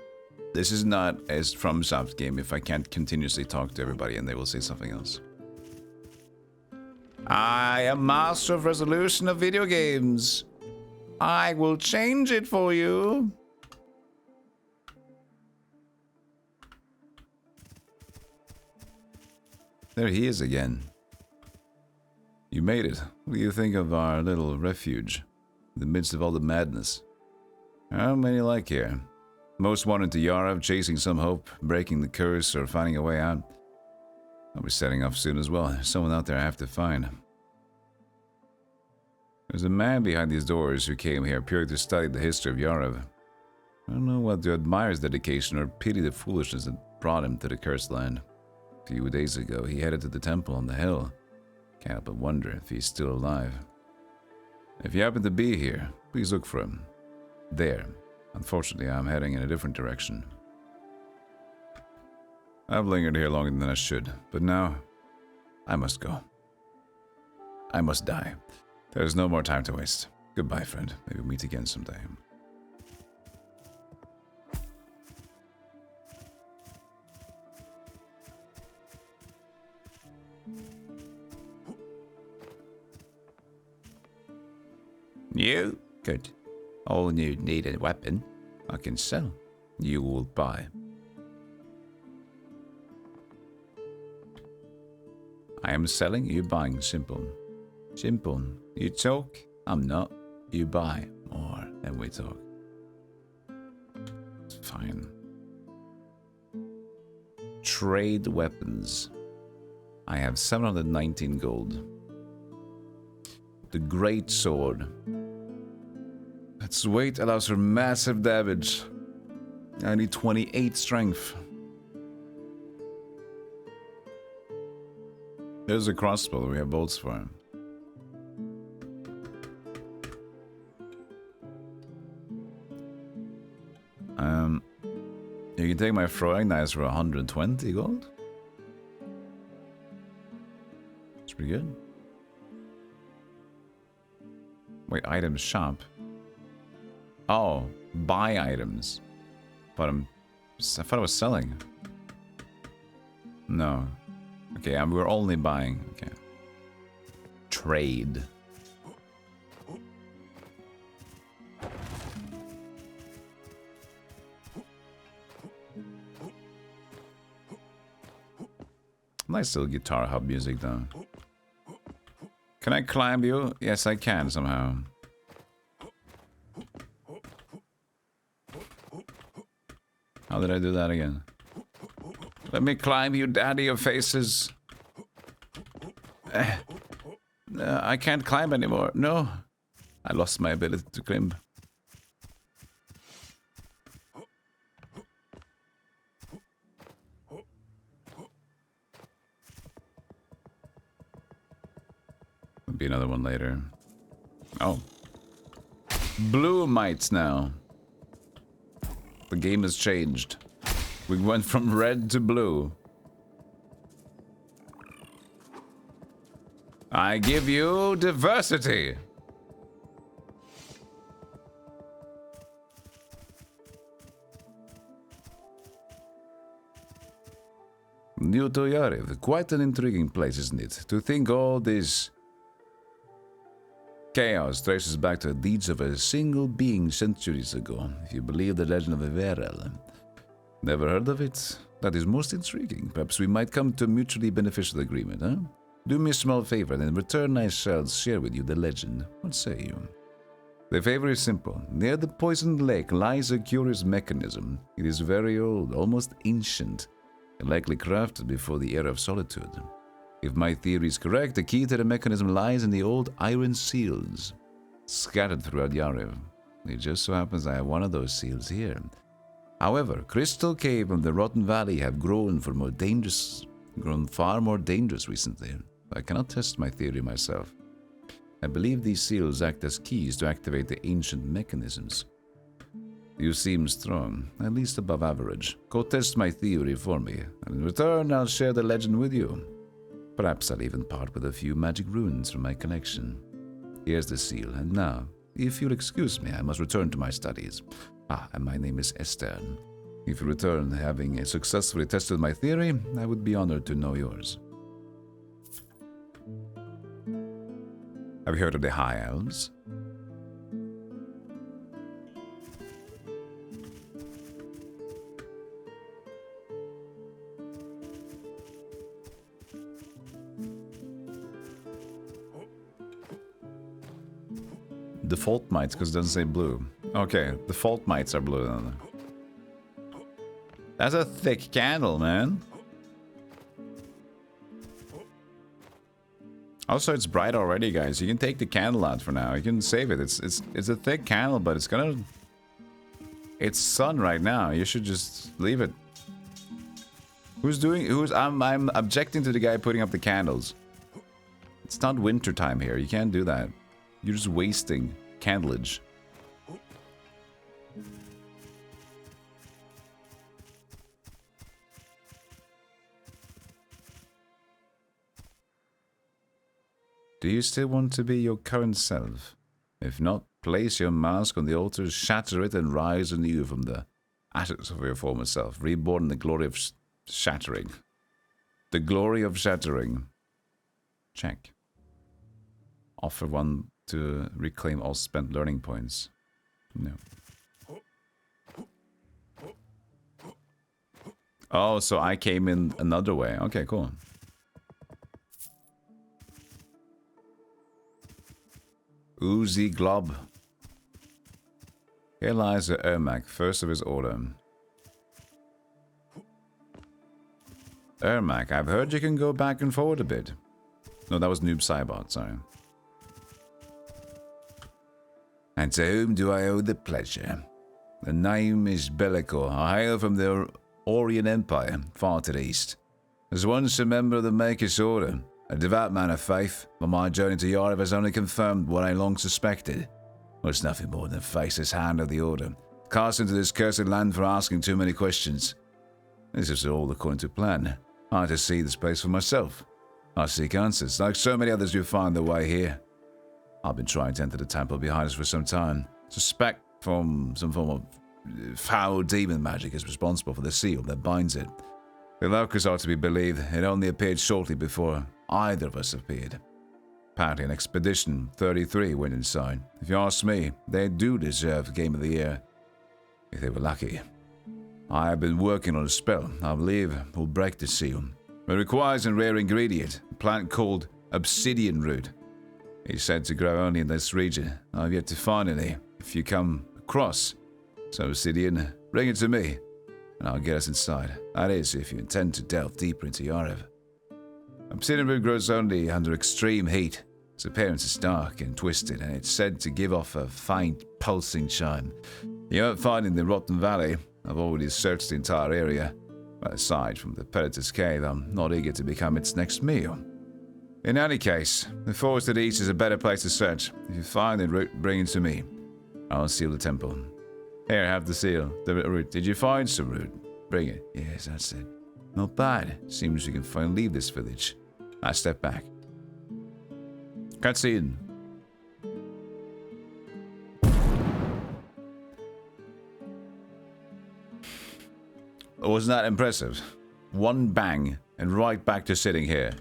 A: This is not a FromSoft game if I can't continuously talk to everybody and they will say something else. I am master of resolution of video games. I will change it for you. There he is again. You made it. What do you think of our little refuge? In the midst of all the madness. How many like here? Most wanted to Yara, chasing some hope, breaking the curse, or finding a way out. I'll be setting off soon as well. There's someone out there I have to find. There's a man behind these doors who came here purely to study the history of Yarav. I don't know whether to admire his dedication or pity the foolishness that brought him to the cursed land. A few days ago, he headed to the temple on the hill. Can't help but wonder if he's still alive. If you happen to be here, please look for him. There. Unfortunately, I'm heading in a different direction. I've lingered here longer than I should, but now I must go. I must die. There's no more time to waste. Goodbye, friend. Maybe we'll meet again someday. You? Good. All you need a weapon. I can sell. You will buy. I am selling, you buying. Simple. Simple. You talk, I'm not. You buy more and we talk. It's fine. Trade weapons. I have 719 gold. The Great Sword. Its weight allows for massive damage. I need 28 strength. There's a crossbow that we have bolts for. You can take my throwing knives for 120 gold. It's pretty good. Wait, items shop. Oh, buy items. But I thought I was selling. No. Okay, and we're only buying. Okay. Trade. Nice little guitar hub music though. Can I climb you? Yes, I can somehow. How did I do that again? Let me climb you, daddy of faces. I can't climb anymore. No. I lost my ability to climb. There'll be another one later. Oh. Blue mites now. The game has changed. We went from red to blue. I give you diversity. New Toyarev, quite an intriguing place, isn't it? To think all this chaos traces back to the deeds of a single being centuries ago, if you believe the legend of Verho. Never heard of it? That is most intriguing. Perhaps we might come to a mutually beneficial agreement, huh? Do me a small favor, and in return I shall share with you the legend. What say you? The favor is simple. Near the poisoned lake lies a curious mechanism. It is very old, almost ancient, and likely crafted before the era of solitude. If my theory is correct, the key to the mechanism lies in the old iron seals scattered throughout Yarev. It just so happens I have one of those seals here. However, Crystal Cave and the Rotten Valley have grown far more dangerous recently. I cannot test my theory myself. I believe these seals act as keys to activate the ancient mechanisms. You seem strong, at least above average. Go test my theory for me, and in return I'll share the legend with you. Perhaps I'll even part with a few magic runes from my collection. Here's the seal, and now, if you'll excuse me, I must return to my studies. And my name is Esther. If you return having successfully tested my theory, I would be honored to know yours. Have you heard of the High Elves? Default mites, because it doesn't say blue. Okay, default mites are blue then. That's a thick candle, man. Also, it's bright already, guys. You can take the candle out for now. You can save it. It's a thick candle, but it's gonna... It's sun right now. You should just leave it. I'm objecting to the guy putting up the candles. It's not winter time here. You can't do that. You're just wasting candleage. Do you still want to be your current self? If not, place your mask on the altar, shatter it, and rise anew from the ashes of your former self, reborn in the glory of shattering. The glory of shattering. Check. Offer one to reclaim all spent learning points. No. Oh, so I came in another way. Okay, cool. Oozy Glob. Here lies the Ermac, first of his order. Ermac, I've heard you can go back and forward a bit. No, that was Noob Cybot, sorry. And to whom do I owe the pleasure? The name is Bellicor. I hail from the Orient Empire, far to the east. As once a member of the Maker's Order, a devout man of faith, but my journey to Yarev has only confirmed what I long suspected. Well, it's nothing more than faceless hand of the Order, cast into this cursed land for asking too many questions. This is all according to plan. I had to see this place for myself. I seek answers, like so many others who find their way here. I've been trying to enter the temple behind us for some time. Suspect from some form of foul demon magic is responsible for the seal that binds it. The locust ought to be believed. It only appeared shortly before either of us appeared. Apparently an Expedition 33 went inside. If you ask me, they do deserve Game of the Year. If they were lucky. I have been working on a spell I believe will break the seal. It requires a rare ingredient, a plant called obsidian root. It's said to grow only in this region. I've yet to find any. If you come across some obsidian, bring it to me, and I'll get us inside. That is, if you intend to delve deeper into Yarev. Obsidian root grows only under extreme heat. Its appearance is dark and twisted, and it's said to give off a faint, pulsing chime. You won't find it in the Rotten Valley. I've already searched the entire area. But aside from the Predator's Cave, I'm not eager to become its next meal. In any case, the Forested East is a better place to search. If you find the root, bring it to me. I'll seal the temple. Here, have the seal. The root. Did you find some root? Bring it. Yes, that's it. Not bad. Seems we can finally leave this village. I step back. Cutscene. Wasn't that impressive? One bang, and right back to sitting here.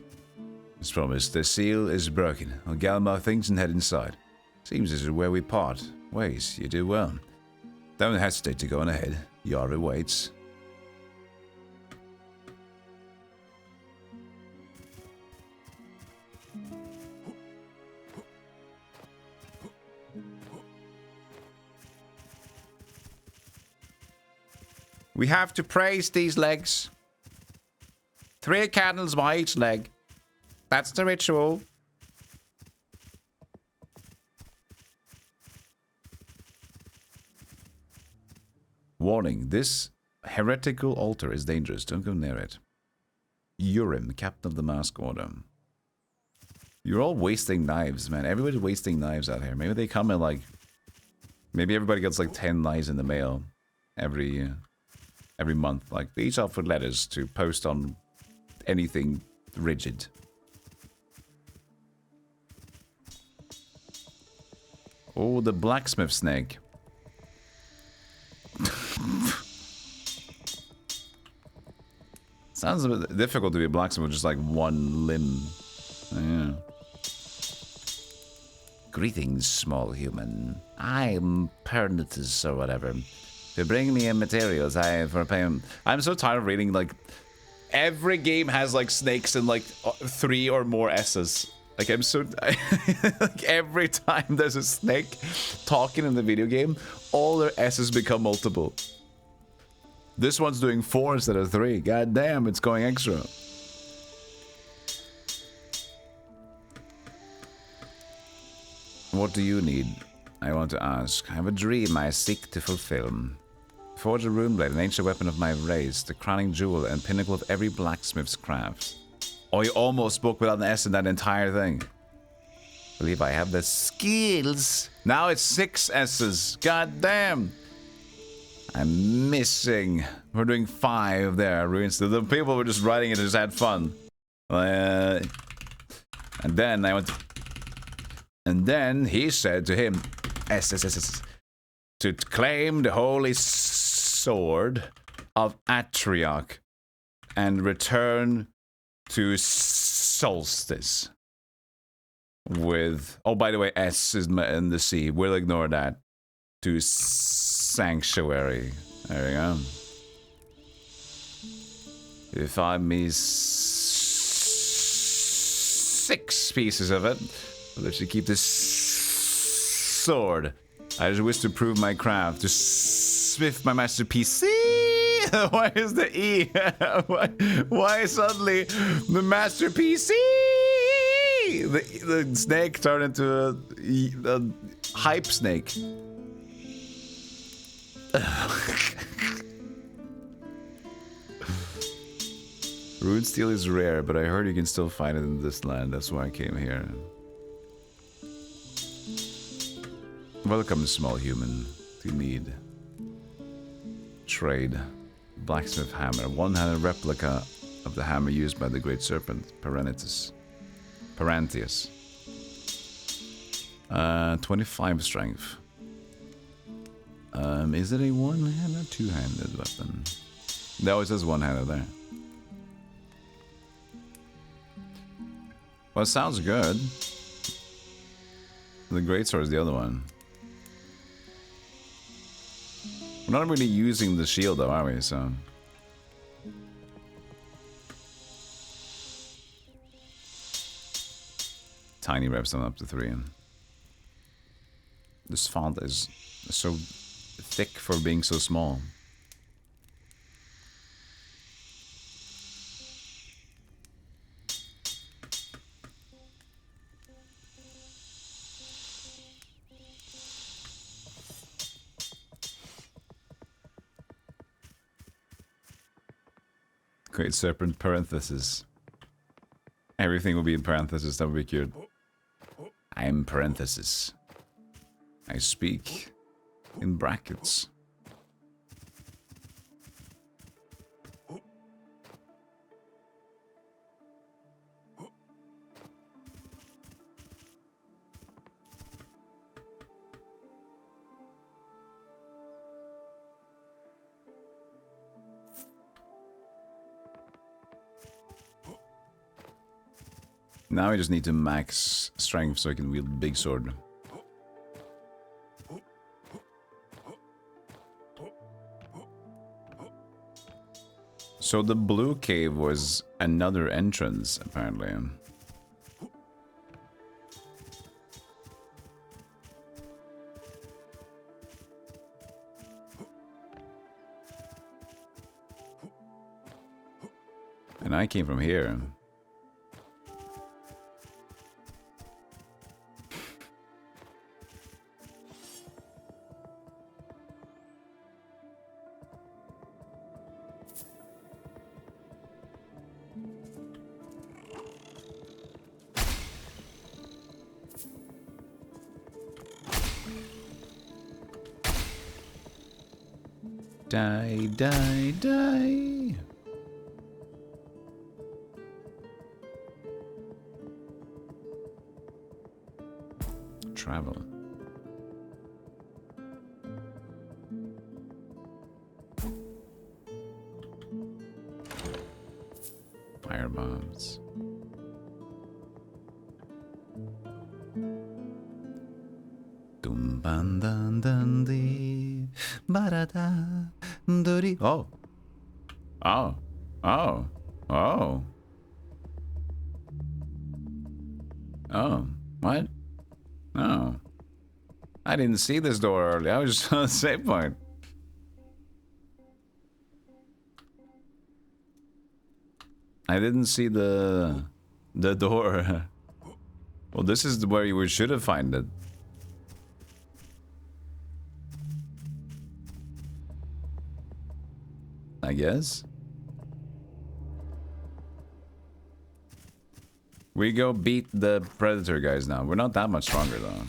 A: As promised, the seal is broken. I'll gather my things and head inside. Seems this is where we part ways. You do well. Don't hesitate to go on ahead. Yara waits. We have to praise these legs. 3 candles by each leg. That's the ritual. Warning, this heretical altar is dangerous. Don't go near it. Urim, captain of the Mask Order. You're all wasting knives, man. Everybody's wasting knives out here. Maybe they come in like... Maybe everybody gets like 10 knives in the mail every month. Like, they each offer letters to post on anything rigid. Oh, the blacksmith snake. Sounds a bit difficult to be a blacksmith with just like one limb. Oh, yeah. Greetings, small human. I'm Pernitus or whatever. To bring me in materials, I have for payment. I'm so tired of reading, like, every game has, like, snakes and, like, 3 or more S's. Like, I'm so... like, every time there's a snake talking in the video game, all their S's become multiple. This one's doing 4 instead of 3. God damn, it's going extra. What do you need? I want to ask. I have a dream I seek to fulfill. Forge a runeblade, an ancient weapon of my race, the crowning jewel and pinnacle of every blacksmith's craft. Oh, you almost spoke without an S in that entire thing. I believe I have the skills. Now it's 6 S's. God damn. I'm missing. We're doing 5 there. Ruins. The people were just writing it and just had fun. And then I went. And then he said to him, S. To claim the holy sword of Atrioch and return to Solstice with... Oh, by the way, S is in the C. We'll ignore that. To Sanctuary. There we go. You find me 6 pieces of it. I'll let you keep this sword. I just wish to prove my craft. To swift my masterpiece. Why is the E? why suddenly the masterpiece? The snake turned into a hype snake. Rune steel is rare, but I heard you can still find it in this land. That's why I came here. Welcome, small human. To need. Trade. Blacksmith hammer. One-handed replica of the hammer used by the great serpent, Parantius. 25 strength. Is it a one-handed or two-handed weapon? That always says one-handed there. Well, it sounds good. The greatsword is the other one. We're not really using the shield though, are we? So tiny redstone up to 3. This font is so thick for being so small. Great serpent parenthesis. Everything will be in parenthesis. That would be cute. I'm parenthesis. I speak in brackets. Now I just need to max strength so I can wield big sword. So the blue cave was another entrance, apparently. And I came from here. Die, die, die. Travel. Fire bombs. Dum ban dan dan di barada duri. Oh. Oh. Oh. Oh. Oh. What? No. I didn't see this door earlier. I was just on the save point. I didn't see the door. Well, this is where you should have found it. I guess. We go beat the predator guys now. We're not that much stronger though.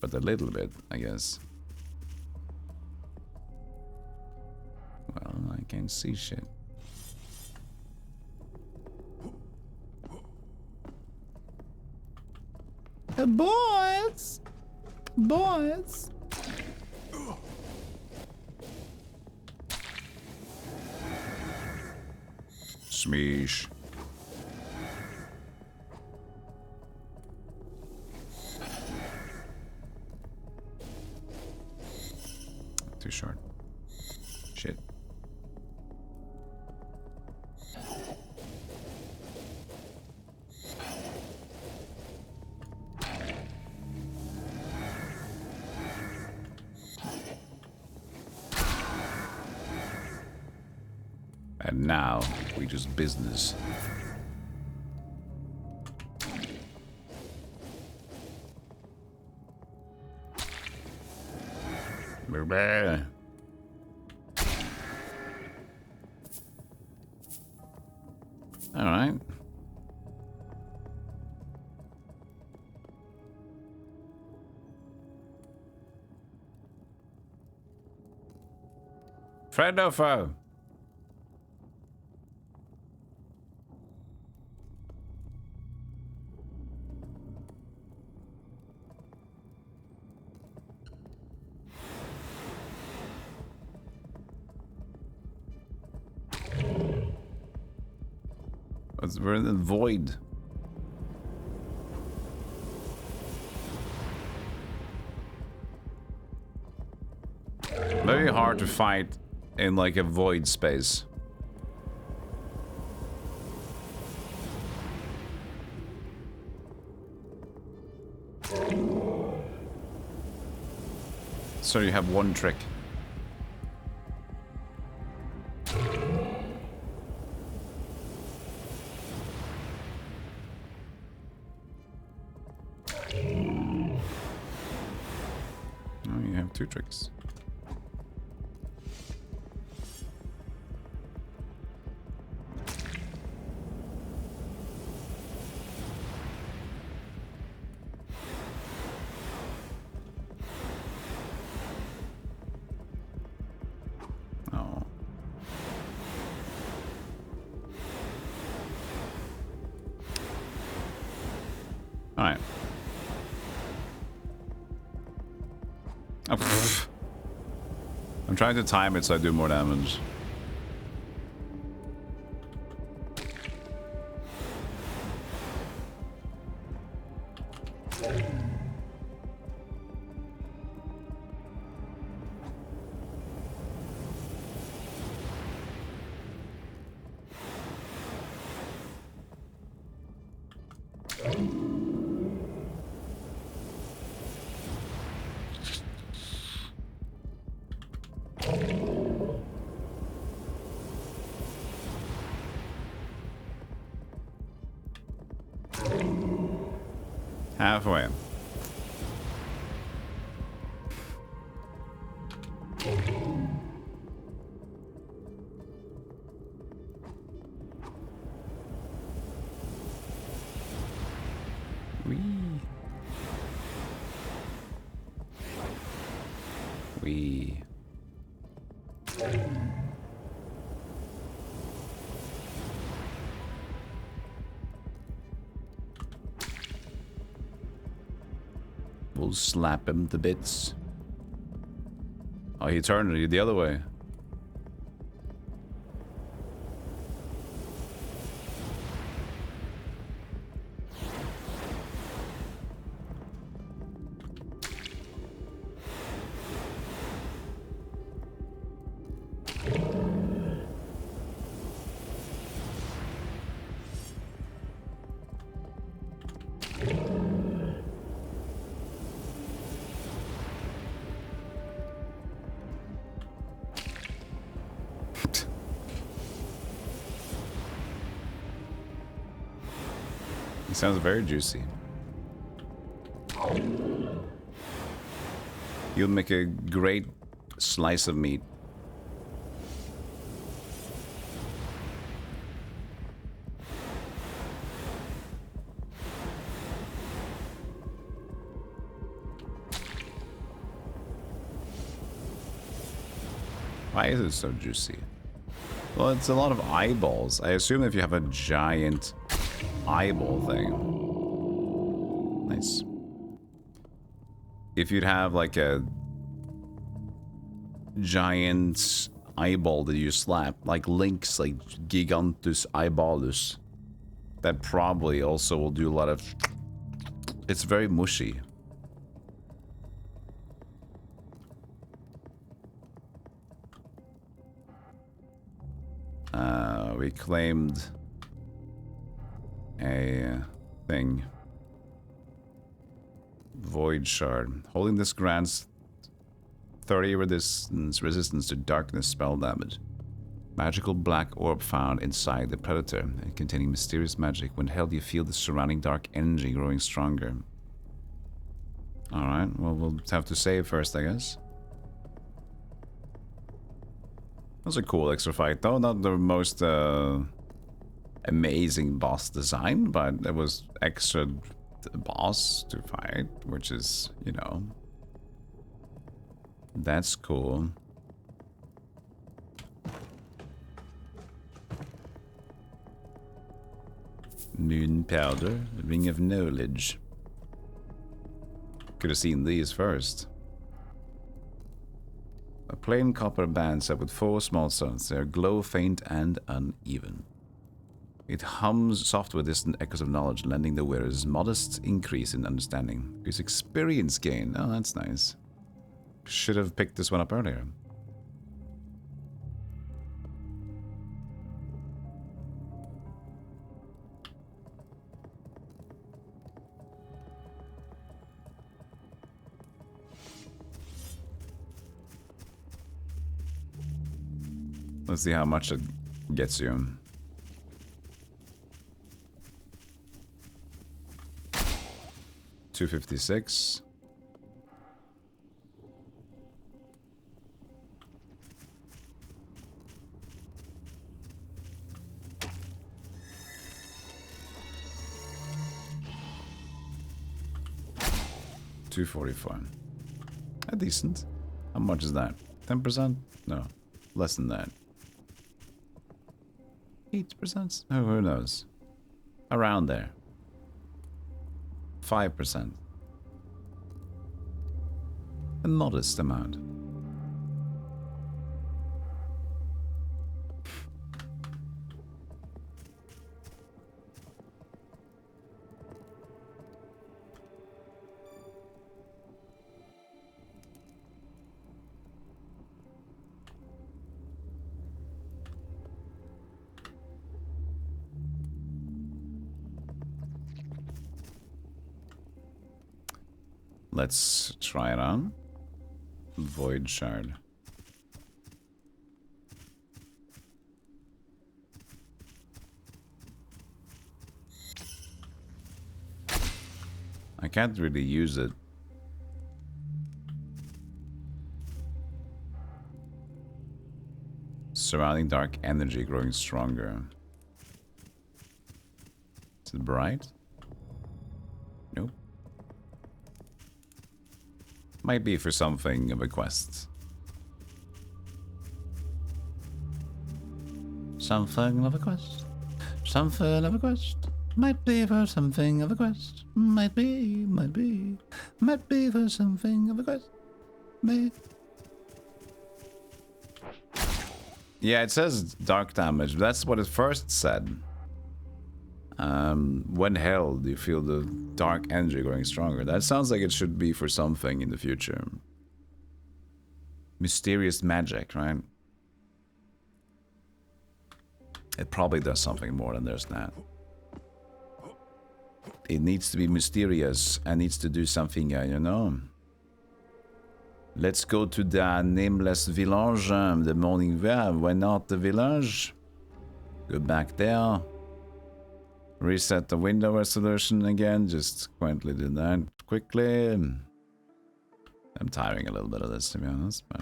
A: But a little bit, I guess. Well, I can't see shit. Boys! Boys! Smeesh. Too short. Shit. And now we just business. Blah. All right. Friend or foe? We're in the void. Very hard to fight in like a void space. So you have one trick. Oh, you have two tricks. Oh. All right. Oh, pfft. I'm trying to time it so I do more damage. Halfway. Wee. Wee. We'll slap him to bits. Oh, he turned it the other way. It sounds very juicy. You'll make a great slice of meat. Why is it so juicy? Well, it's a lot of eyeballs. I assume if you have a giant eyeball thing. Nice. If you'd have like a giant eyeball that you slap, like Link's, like Gigantus Eyeballus, that probably also will do a lot of... It's very mushy. We claimed a thing. Void Shard. Holding this grants 30 resistance to darkness spell damage. Magical black orb found inside the predator and containing mysterious magic. When held, you feel the surrounding dark energy growing stronger. Alright, well, we'll have to save first, I guess. That was a cool extra fight, though. Not the most amazing boss design, but it was extra boss to fight, which is, you know, that's cool. Moon powder, ring of knowledge. Could have seen these first. A plain copper band set with 4 small stones. They are glow, faint, and uneven. It hums soft with distant echoes of knowledge, lending the wearers modest increase in understanding. Gives experience gain. Oh, that's nice. Should have picked this one up earlier. Let's see how much it gets you. $256. $244. Decent. How much is that? 10%? No, less than that. 8%? Oh, who knows? Around there. 5%. A modest amount. Let's try it on. Void shard. I can't really use it. Surrounding dark energy growing stronger. Is it bright? Nope. Might be for something of a quest. Something of a quest. Something of a quest. Might be for something of a quest. Might be for something of a quest. May. Yeah, it says dark damage. That's what it first said. When held, you feel the dark energy growing stronger. That sounds like it should be for something in the future. Mysterious magic, right? It probably does something more than there's that. It needs to be mysterious and needs to do something, you know. Let's go to the nameless village, the morning there. Why not the village? Go back there. Reset the window resolution again. Just quietly do that quickly. I'm tiring a little bit of this, to be honest, but...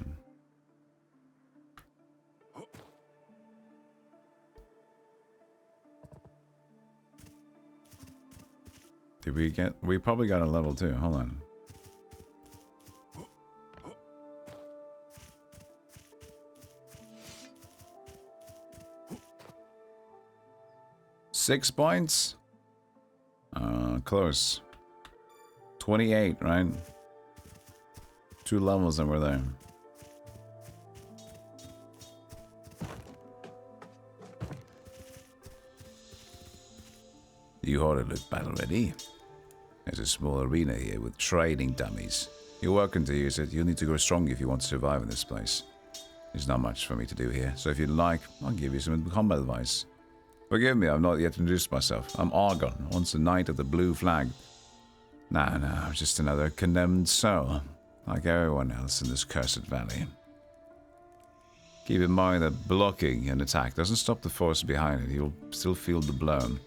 A: Did we get... We probably got a level 2. Hold on. $6 points? Close. 28, right? 2 levels and we're there. You ought to look battle ready. There's a small arena here with trading dummies. You're welcome to use it. You'll need to grow strong if you want to survive in this place. There's not much for me to do here, so if you'd like, I'll give you some combat advice. Forgive me, I've not yet introduced myself. I'm Argon, once a knight of the blue flag. No, I'm just another condemned soul, like everyone else in this cursed valley. Keep in mind that blocking an attack doesn't stop the force behind it. You'll still feel the blow.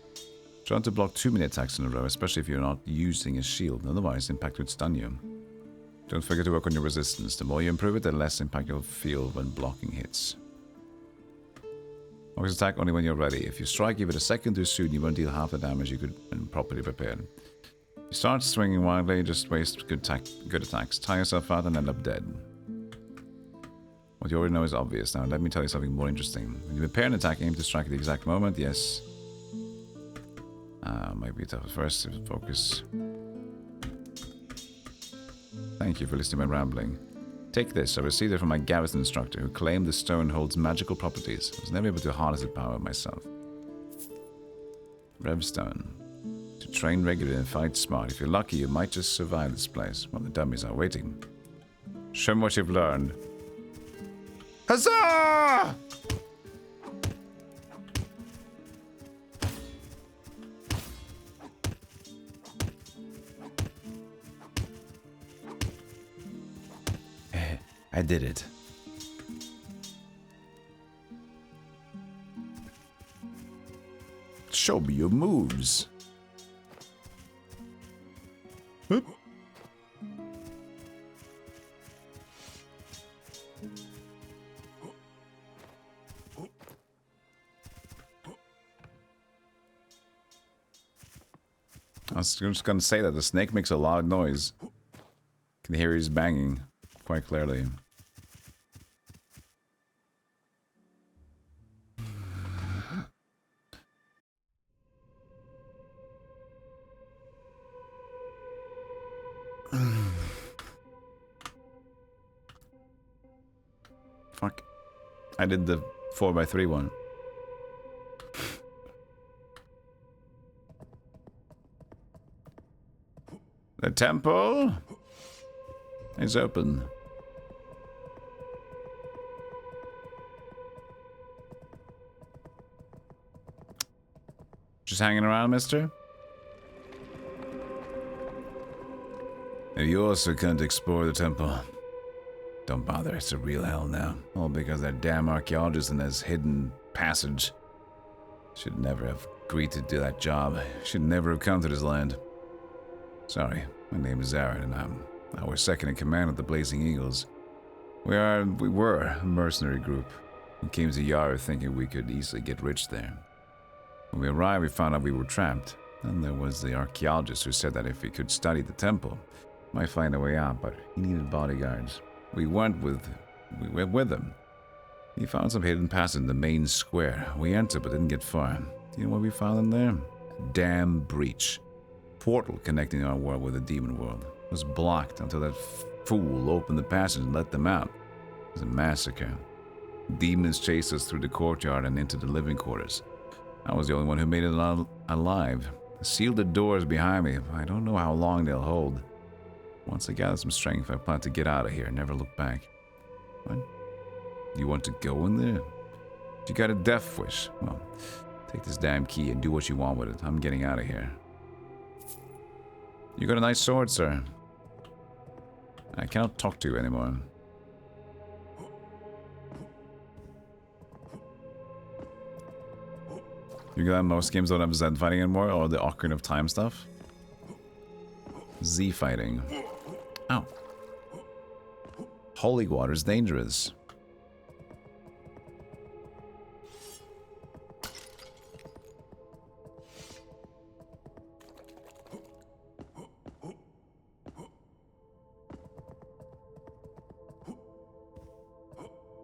A: Try not to block too many attacks in a row, especially if you're not using a shield. Otherwise, impact would stun you. Don't forget to work on your resistance. The more you improve it, the less impact you'll feel when blocking hits. Always attack only when you're ready. If you strike even a second too soon, you won't deal half the damage you could when properly prepared. If you start swinging wildly, just waste good attacks. Tire yourself out and end up dead. What you already know is obvious. Now, let me tell you something more interesting. When you prepare an attack, aim to strike at the exact moment. Yes. Might be tough at first to focus. Thank you for listening to my rambling. Take this, I received it from my garrison instructor, who claimed the stone holds magical properties. I was never able to harness its power myself. Revstone. To train regularly and fight smart. If you're lucky, you might just survive this place while the dummies are waiting. Show me what you've learned. Huzzah! I did it. Show me your moves. Oop. I was just gonna say that the snake makes a lot of noise. Can hear he's banging quite clearly. Fuck. I did the 4x3 one. The temple is open. Just hanging around, mister? And you also can't explore the temple. Don't bother, it's a real hell now. All because that damn archaeologist in his hidden passage. Should never have agreed to do that job. Should never have come to this land. Sorry, my name is Aaron, and I'm our second in command of the Blazing Eagles. We were a mercenary group. We came to Yara thinking we could easily get rich there. When we arrived, we found out we were trapped. Then there was the archaeologist who said that if we could study the temple, we might find a way out, but he needed bodyguards. We went with him. He found some hidden passage in the main square. We entered but didn't get far. You know what we found in there? A damn breach. Portal connecting our world with the demon world. It was blocked until that fool opened the passage and let them out. It was a massacre. Demons chased us through the courtyard and into the living quarters. I was the only one who made it alive. I sealed the doors behind me. I don't know how long they'll hold. Once I gather some strength, I plan to get out of here and never look back. What? You want to go in there? You got a death wish. Well, take this damn key and do what you want with it. I'm getting out of here. You got a nice sword, sir. I cannot talk to you anymore. You glad most games don't have Z fighting anymore, or the Ocarina of Time stuff? Z fighting. Ow. Holy water's dangerous.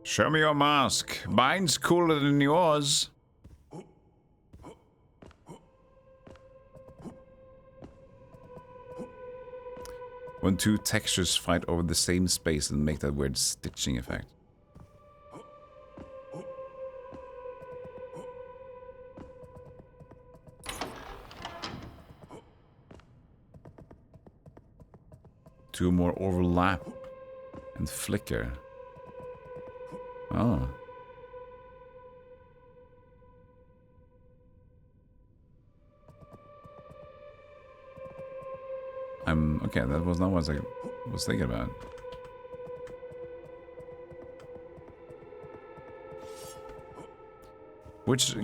A: Show me your mask. Mine's cooler than yours. When two textures fight over the same space and make that weird stitching effect. Two more overlap and flicker. Oh. Okay, that was not what I was thinking about. Which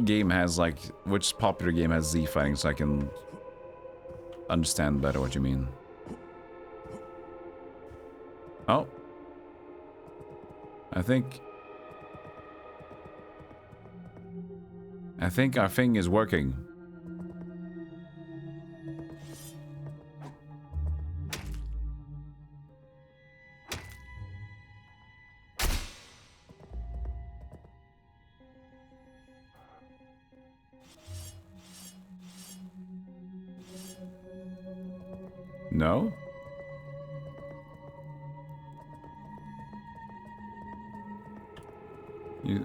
A: popular game has Z fighting so I can understand better what you mean? Oh. I think our thing is working. No? You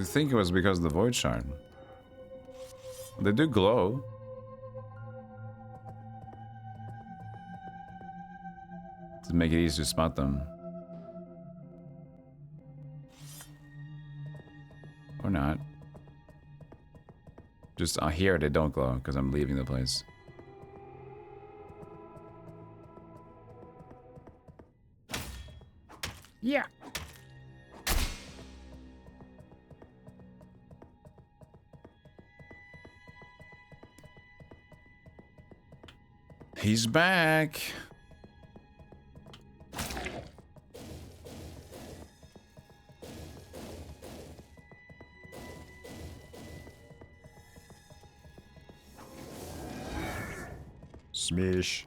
A: think it was because of the void shard. They do glow. To make it easier to spot them. Or not. Just here they don't glow because I'm leaving the place.
C: Yeah.
A: He's back.
C: Smish.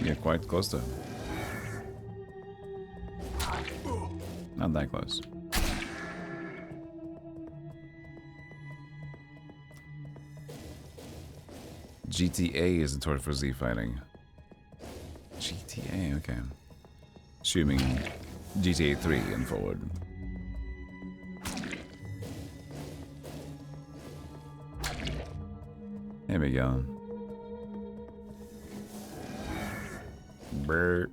A: Get quite close to him. Not that close. GTA is the torch for Z fighting. GTA, okay. Assuming GTA 3 and forward. There we go. Brr.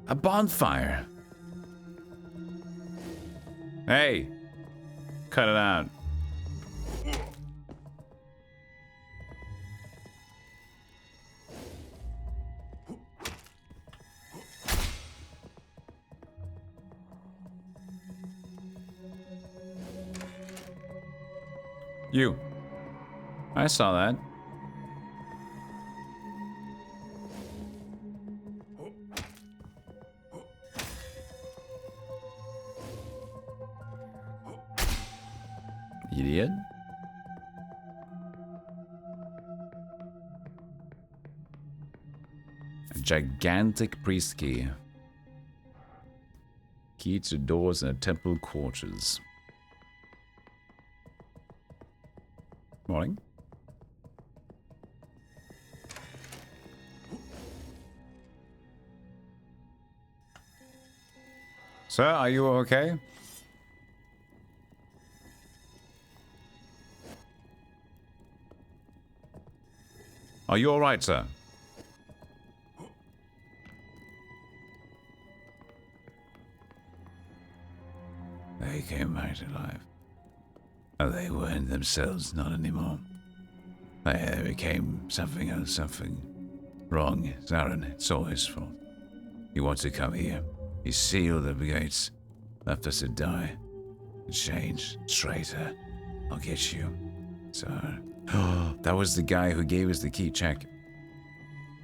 A: A bonfire. Hey, cut it out. You. I saw that. Idiot. A gigantic priest key. Key to doors in a temple quarters. Morning. Sir, are you okay? Are you all right, sir? They came back to life. Oh, they weren't themselves, not anymore. They became something else, something wrong. Zarin, it's all his fault. He wants to come here. He sealed the gates, left us to die. Change, traitor. I'll get you. Zarin. Oh, that was the guy who gave us the key. Check.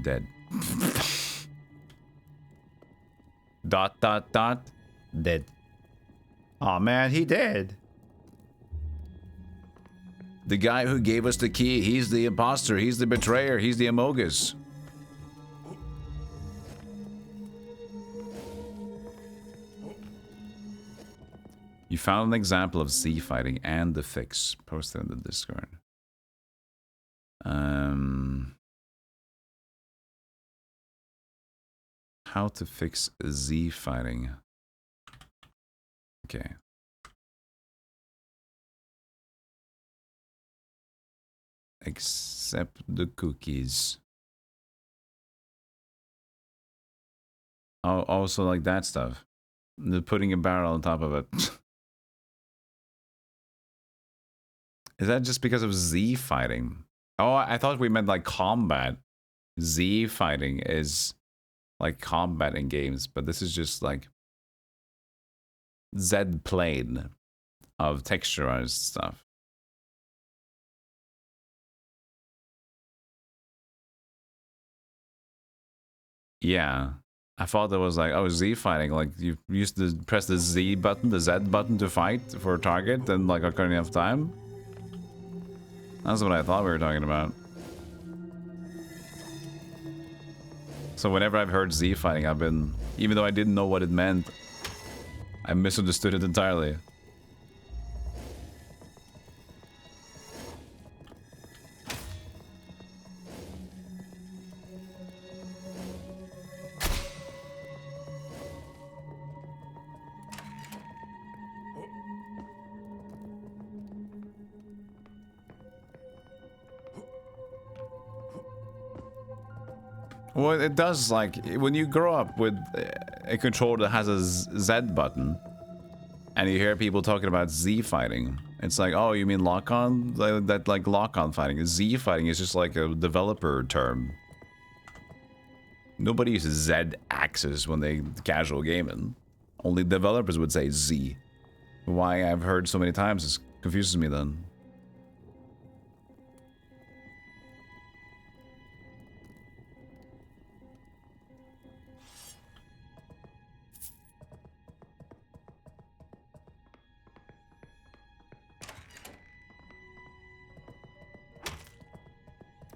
A: Dead. Dot, dot, dot.
C: Dead. Oh man, he dead.
A: The guy who gave us the key, he's the imposter, he's the betrayer, he's the Amogus. You found an example of Z fighting and the fix posted in the Discord. How to fix Z fighting. Okay. Accept the cookies. Oh, also like that stuff. The putting a barrel on top of it. Is that just because of Z fighting? Oh, I thought we meant like combat. Z fighting is like combat in games, but this is just like Z plane of texturized stuff. Yeah, I thought that was like, oh, Z fighting, like you used to press the Z button, the Z button to fight for a target and like according enough time. That's what I thought we were talking about. So whenever I've heard Z fighting, I've been, even though I didn't know what it meant, I misunderstood it entirely. Well, it does, like, when you grow up with a controller that has a Z button, and you hear people talking about Z fighting, It's like, oh, you mean lock-on? That like lock-on fighting. Z fighting is just like a developer term. Nobody uses Z axis when they casual gaming. Only developers would say Z. Why I've heard so many times, it confuses me then.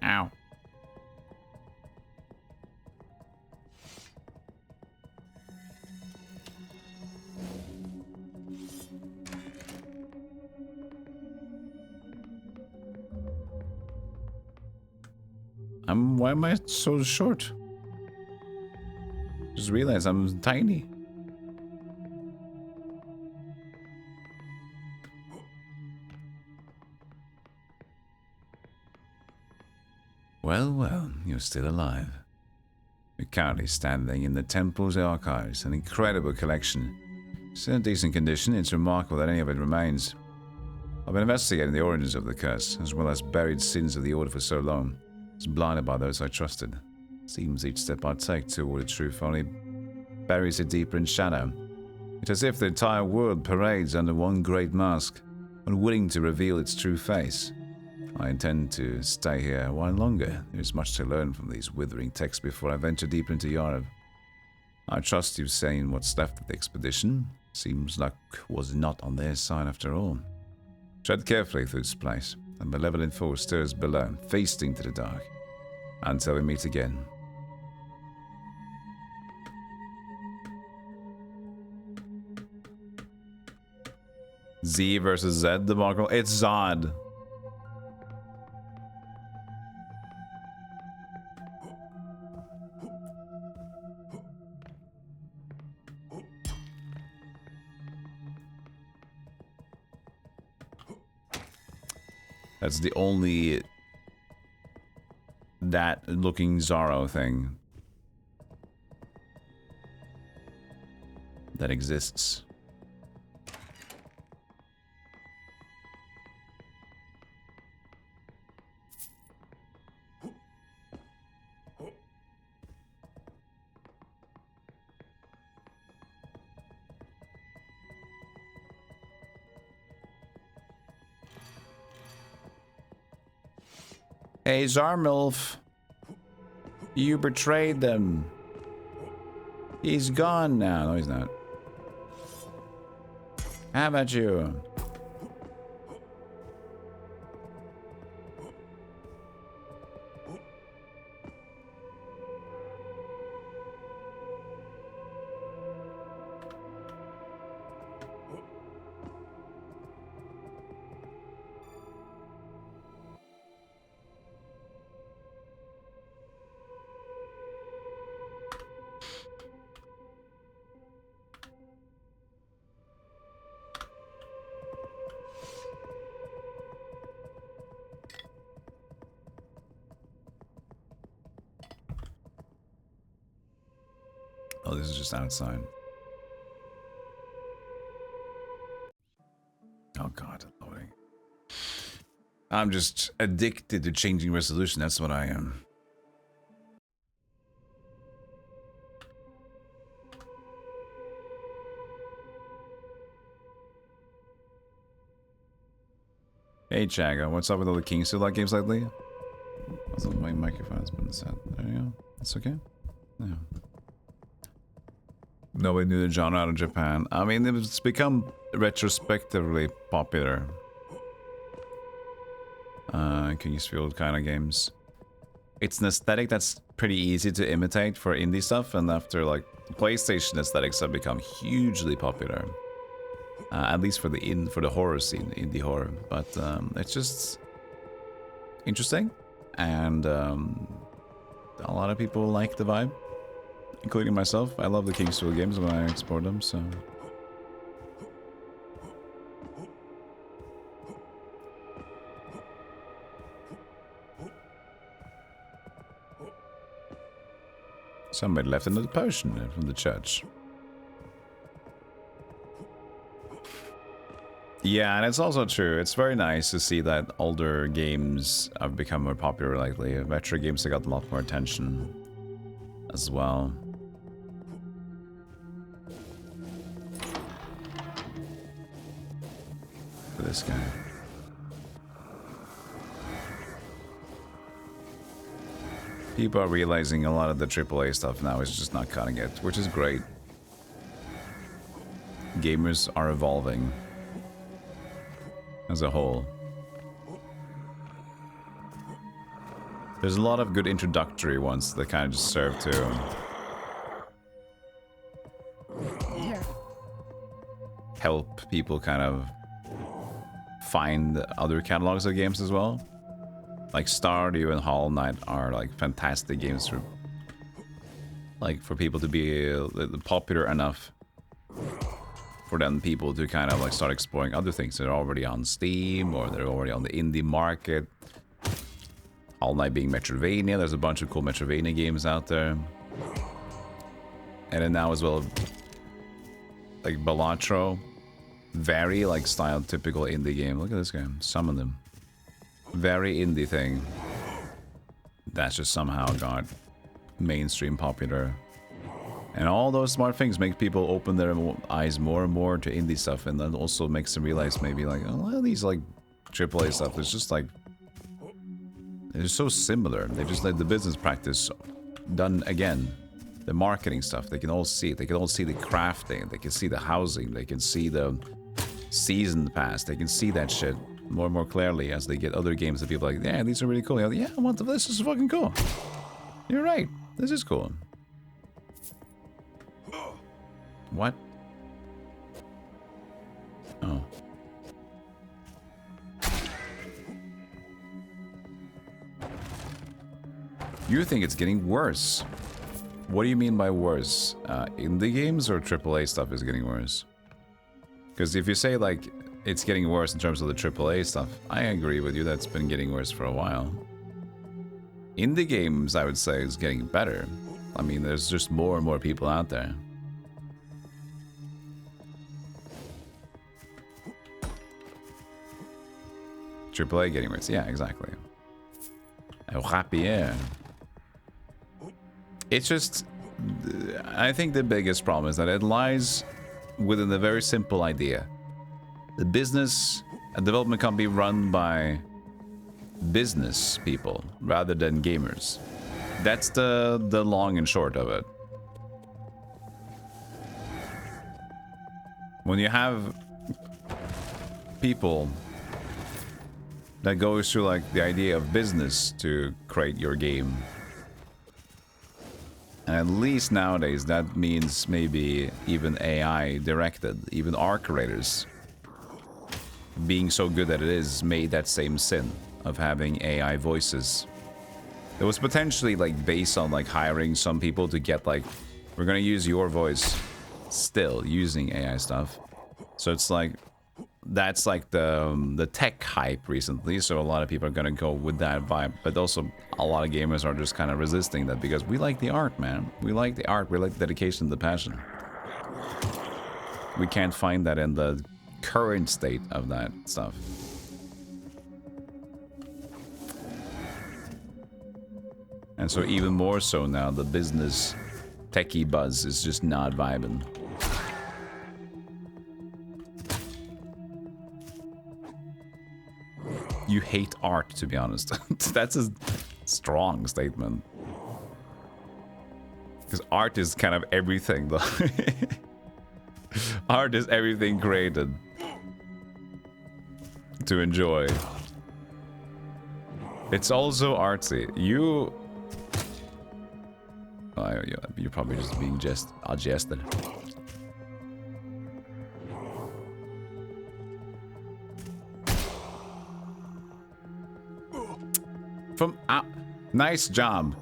A: Ow. Why am I so short? Just realized I'm tiny. Well, well, you're still alive. You're currently standing in the temple's archives, an incredible collection. It's in decent condition. It's remarkable that any of it remains. I've been investigating the origins of the curse, as well as buried sins of the Order for so long. I was blinded by those I trusted. Seems each step I take toward the truth only buries it deeper in shadow. It's as if the entire world parades under one great mask, unwilling to reveal its true face. I intend to stay here a while longer. There's much to learn from these withering texts before I venture deeper into Yarv. I trust you've seen what's left of the expedition. Seems luck was not on their side after all. Tread carefully through this place. A malevolent force stirs below, feasting to the dark. Until we meet again. Z versus Z debacle. It's Zod. That's the only that looking Zorro thing that exists. Hey, Zarmilf. You betrayed them. He's gone now. No, he's not. How about you? Oh, this is just outside. Oh god, loading. I'm just addicted to changing resolution, that's what I am. Hey Chaga, what's up with all the King Still like games lately? I thought my microphone's been set. There you go. That's okay. Yeah. Nobody knew the genre out of Japan. I mean, it's become retrospectively popular. Kingsfield kind of games. It's an aesthetic that's pretty easy to imitate for indie stuff, and after like PlayStation aesthetics have become hugely popular. At least for the horror scene, indie horror. But it's just interesting, and a lot of people like the vibe. Including myself. I love the Kingsfield games when I export them, so... Somebody left another potion from the church. Yeah, and it's also true. It's very nice to see that older games have become more popular lately. Retro games have got a lot more attention as well. For this guy. People are realizing a lot of the AAA stuff now is just not cutting it, which is great. Gamers are evolving as a whole. There's a lot of good introductory ones that kind of just serve to help people kind of find other catalogs of games as well. Like Stardew and Hollow Knight are like fantastic games for people to be popular enough for them people to kind of like start exploring other things that are already on Steam or they're already on the indie market. Hollow Knight being Metroidvania, there's a bunch of cool Metroidvania games out there. And then now as well, like Balatro, very like style typical indie game. Look at this game, Summon Them. Very indie thing. That's just somehow got mainstream popular. And all those smart things make people open their eyes more and more to indie stuff, and then also makes them realize maybe like, oh, a lot of these like AAA stuff is just like, they're so similar. They just let the business practice done again. The marketing stuff, they can all see it. They can all see the crafting, they can see the housing, they can see the season pass, they can see that shit more and more clearly as they get other games that people are like, yeah, these are really cool. Like, yeah, I want this is fucking cool. You're right, this is cool. What? Oh. You think it's getting worse. What do you mean by worse? Indie games or AAA stuff is getting worse? Because if you say like it's getting worse in terms of the AAA stuff, I agree with you, that's been getting worse for a while. Indie games, I would say, is getting better. I mean, there's just more and more people out there. AAA getting worse, yeah, exactly. Rapier. It's just, I think the biggest problem is that it lies within a very simple idea. The business, a development company run by business people rather than gamers. That's the long and short of it. When you have people that goes through like the idea of business to create your game, and at least nowadays that means maybe even AI directed, even art creators being so good that it is made that same sin of having AI voices. It was potentially like based on like hiring some people to get like, we're gonna use your voice still using AI stuff. So it's like, that's like the tech hype recently, so a lot of people are gonna go with that vibe, but also a lot of gamers are just kind of resisting that because we like the art, man. We like the art, we like the dedication, the passion. We can't find that in the current state of that stuff. And so even more so now, the business techie buzz is just not vibing. You hate art, to be honest. That's a strong statement. Because art is kind of everything, though. Art is everything created to enjoy. It's also artsy. You're probably just being adjusted. From nice job.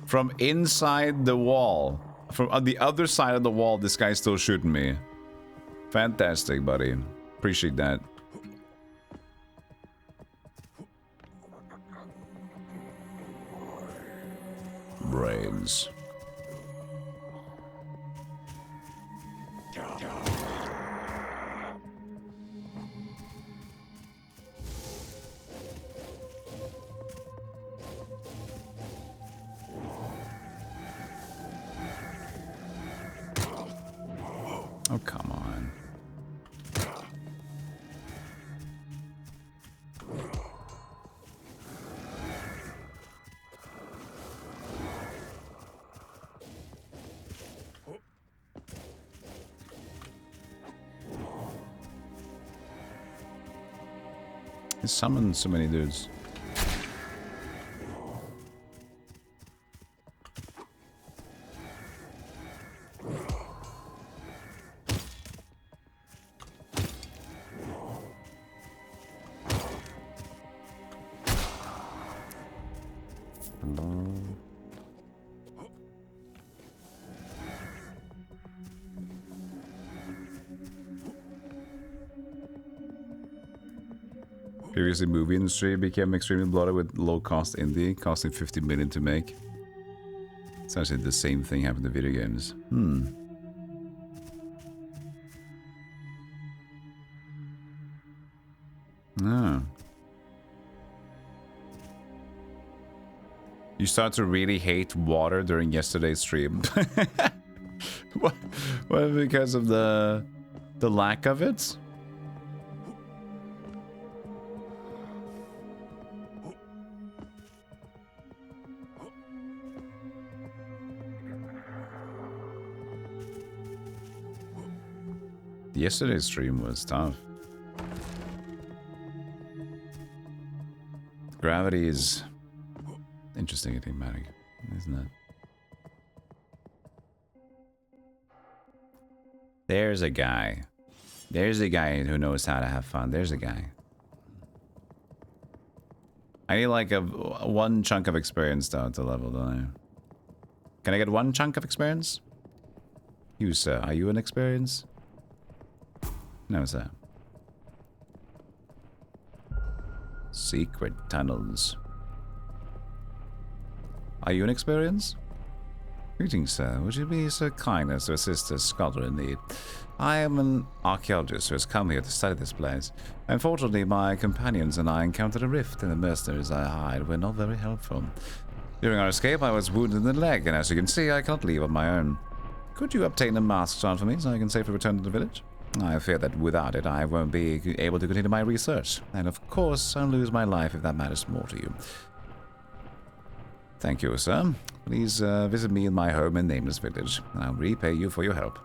A: From inside the wall. From on the other side of the wall, this guy's still shooting me. Fantastic, buddy. Appreciate that. Brains. Oh, come on. He summoned so many dudes. Previously, movie industry became extremely bloated with low-cost indie, costing 50 million to make. It's actually the same thing happened to video games. Oh. You start to really hate water during yesterday's stream. What? Because of the lack of it? Yesterday's stream was tough. Gravity is interesting and thematic, isn't it? There's a guy. There's a guy who knows how to have fun. There's a guy. I need like one chunk of experience though to level, don't I? Can I get one chunk of experience? You, sir, are you an experience? No, sir. Secret tunnels. Are you an experience? Greetings, sir. Would you be so kind as to assist a scholar in need? I am an archaeologist who has come here to study this place. Unfortunately, my companions and I encountered a rift, and the mercenaries I hired were not very helpful. During our escape, I was wounded in the leg, and as you can see, I cannot leave on my own. Could you obtain a mask shard for me so I can safely return to the village? I fear that without it, I won't be able to continue my research. And of course, I'll lose my life if that matters more to you. Thank you, sir. Please visit me in my home in Nameless Village, and I'll repay you for your help.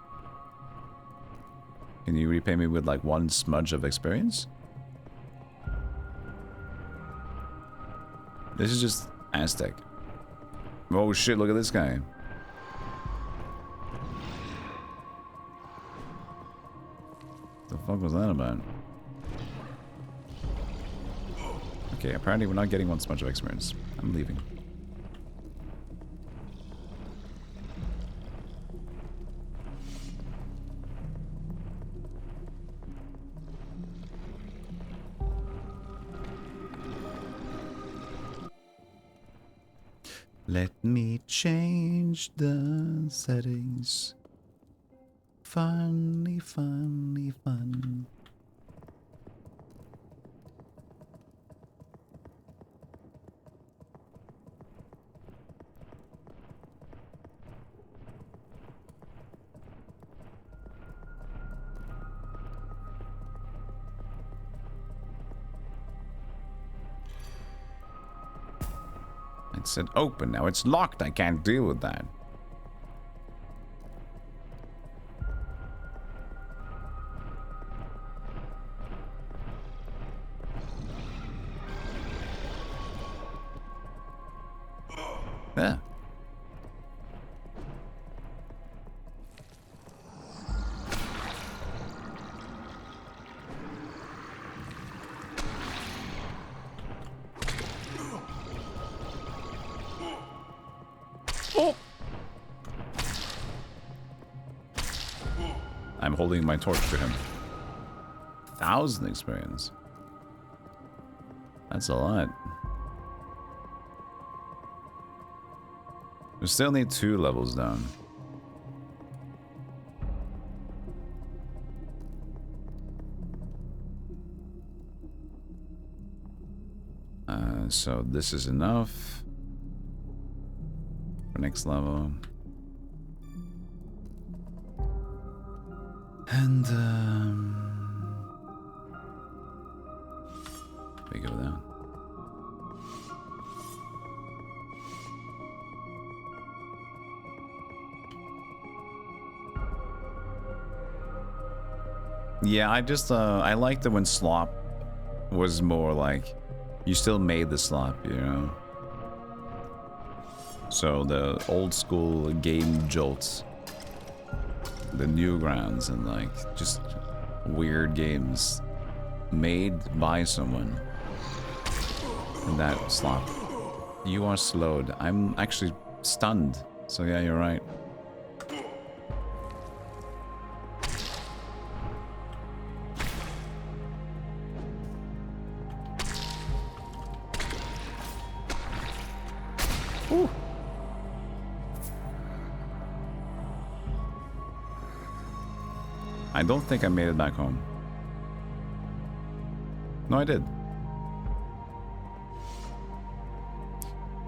A: Can you repay me with, like, one smudge of experience? This is just Aztec. Oh shit, look at this guy. The fuck was that about? Okay, apparently we're not getting one smudge of experience. I'm leaving. Let me change the settings. Funny, funny, fun. It said open. Now it's locked. I can't deal with that. Yeah. Oh. I'm holding my torch to him. 1,000 experience. That's a lot. We still need 2 levels down. So this is enough for next level. And we go down. Yeah, I liked it when slop was more like you still made the slop, you know. So the old school game jolts, the Newgrounds, and like just weird games made by someone. And that slop. You are slowed. I'm actually stunned. So yeah, you're right. Ooh. I don't think I made it back home. No, I did.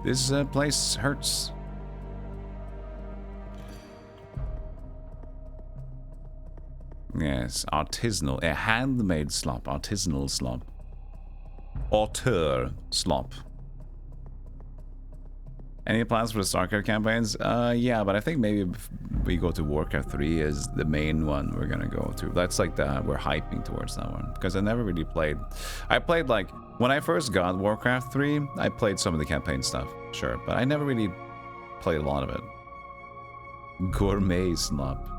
A: This place hurts. Yes, artisanal. A handmade slop. Artisanal slop. Auteur slop. Any plans for the StarCraft campaigns? Yeah, but I think maybe if we go to Warcraft 3 is the main one we're gonna go to. That's like we're hyping towards that one. Because I never really played. I played like, when I first got Warcraft 3, I played some of the campaign stuff, sure. But I never really played a lot of it. Gourmet slop.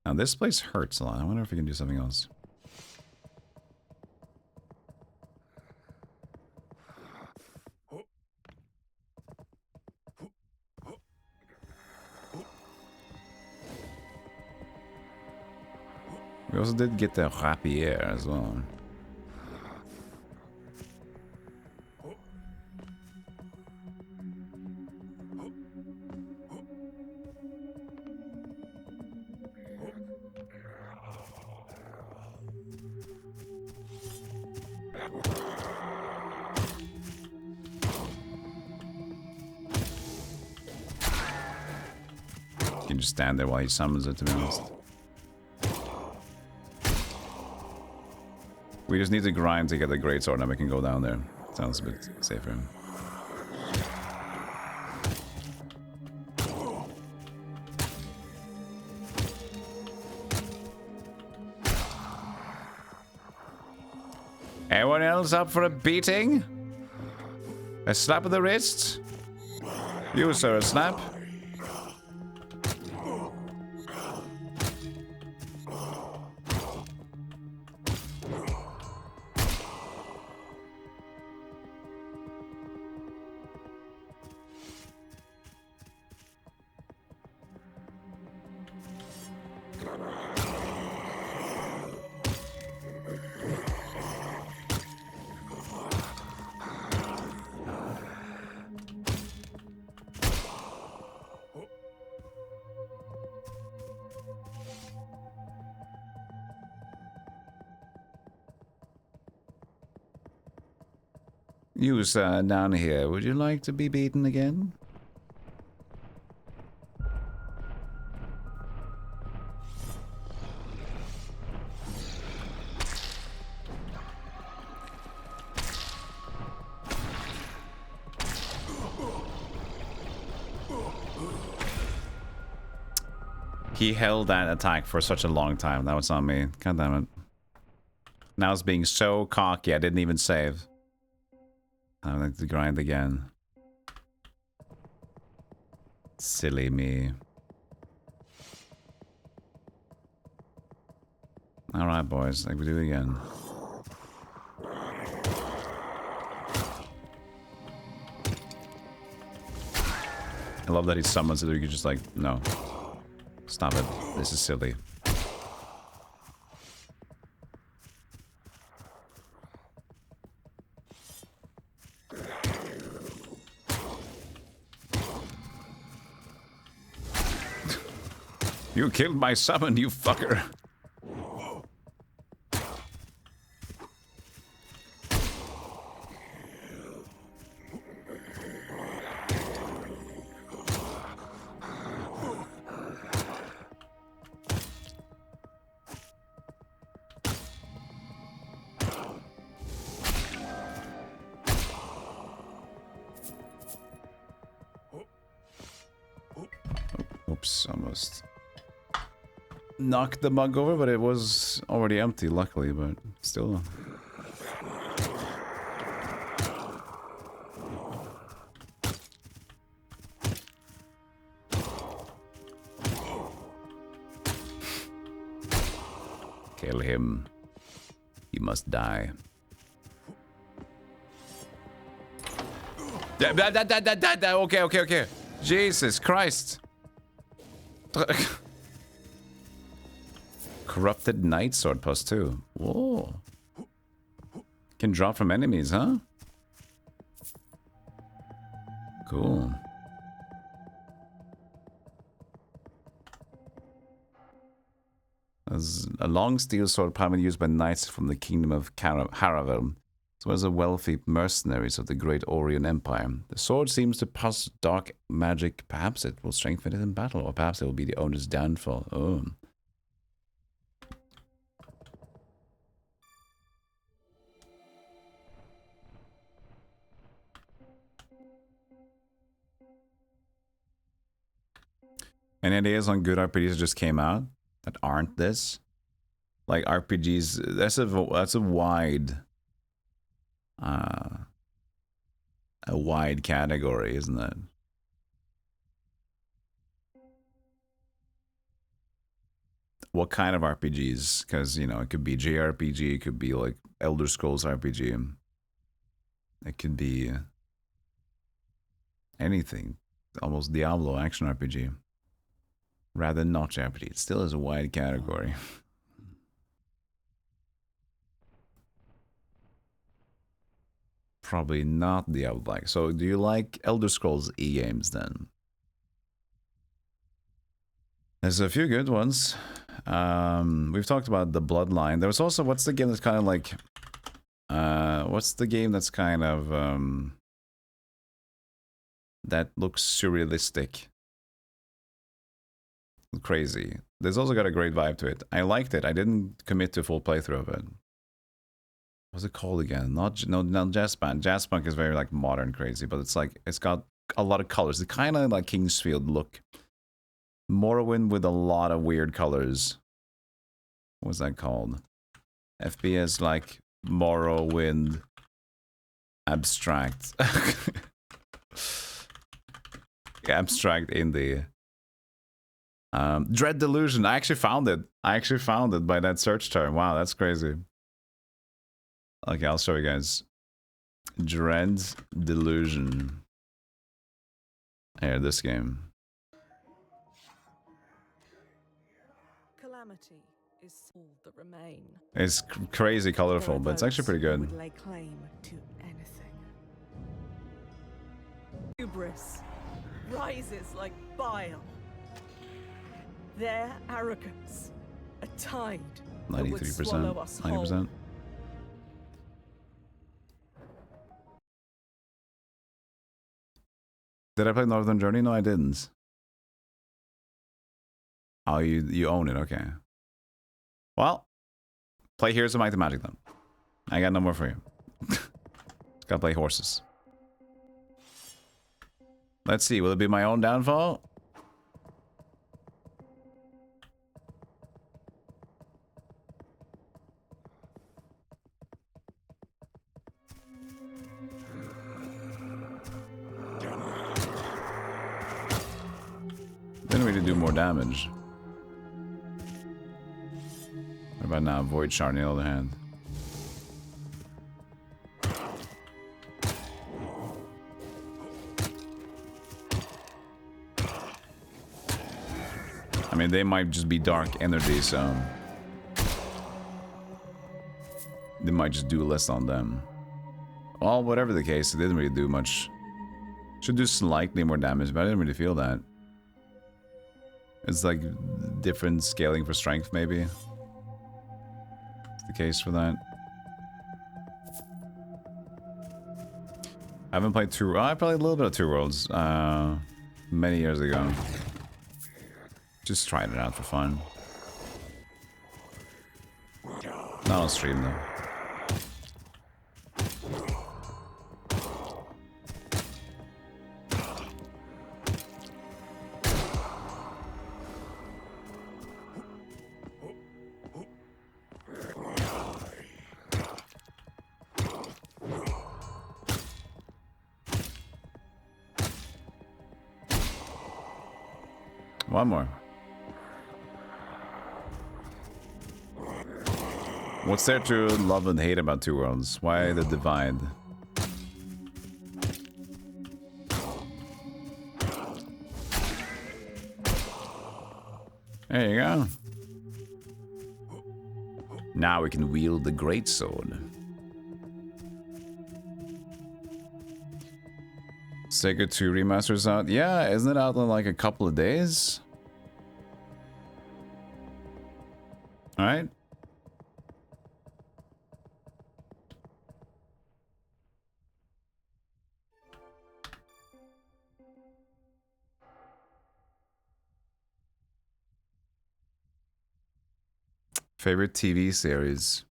A: Now this place hurts a lot. I wonder if we can do something else. We also did get the rapier as well. You can just stand there while he summons it, to be honest. We just need to grind to get the greatsword, and then we can go down there. Sounds a bit safer. Anyone else up for a beating? A slap of the wrist? You, sir, a slap? You, sir, down here, would you like to be beaten again? He held that attack for such a long time. That was on me. God damn it. Now it's being so cocky, I didn't even save. I like to grind again. Silly me. Alright, boys. Like we do it again. I love that he summons it. You could just like, no. Stop it. This is silly. You killed my summon, you fucker. Nice. Almost knocked the mug over, but it was already empty, luckily, but still. Kill him. He must die. Okay. Jesus Christ. Corrupted Knight Sword +2. Whoa. Can drop from enemies, huh? Cool. As a long steel sword primarily used by knights from the kingdom of Haravel, as well as the wealthy mercenaries of the great Orion Empire. The sword seems to possess dark magic. Perhaps it will strengthen it in battle, or perhaps it will be the owner's downfall. Oh. Any ideas on good RPGs that just came out that aren't this? Like RPGs, that's a wide category, isn't it? What kind of RPGs? Because, you know, it could be JRPG, it could be like Elder Scrolls RPG. It could be anything. Almost Diablo action RPG. Rather than not JRPG. It still is a wide category. Probably not Diablo. So do you like Elder Scrolls e-games then? There's a few good ones. We've talked about the Bloodline. There was also, what's the game that's kind of like... what's the game that's kind of... that looks surrealistic? Crazy. There's also got a great vibe to it. I liked it. I didn't commit to a full playthrough of it. What's it called again? Not Jazzpunk. Jazzpunk is very like modern crazy, but it's like it's got a lot of colors. It's kind of like Kingsfield look. Morrowind with a lot of weird colors. What's that called? FPS like Morrowind abstract. Abstract indie. Dread Delusion. I actually found it. By that search term. Wow, that's crazy. Okay, I'll show you guys. Dread Delusion. Here, this game.
K: Calamity is all that remain.
A: It's crazy colorful, but it's actually pretty good.
K: Would lay claim to anything. Hubris rises like bile. Their arrogance, a tide that would swallow us
A: 93%.
K: whole.
A: Did I play Northern Journey? No, I didn't. Oh, you own it, okay. Well, play Heroes of Might and Magic then. I got no more for you. Gotta play horses. Let's see, will it be my own downfall? Didn't really do more damage. What about now? Void Shard on the other hand. I mean, they might just be dark energy, so... they might just do less on them. Well, whatever the case, it didn't really do much. Should do slightly more damage, but I didn't really feel that. It's like different scaling for strength, maybe. It's the case for that. I haven't played Two... I played a little bit of Two Worlds many years ago. Just tried it out for fun. Not on stream though. One more. What's there to love and hate about Two Worlds? Why the divide? There you go. Now we can wield the greatsword. Sega 2 Remaster's out. Yeah, isn't it out in like a couple of days? Alright. Favorite TV series?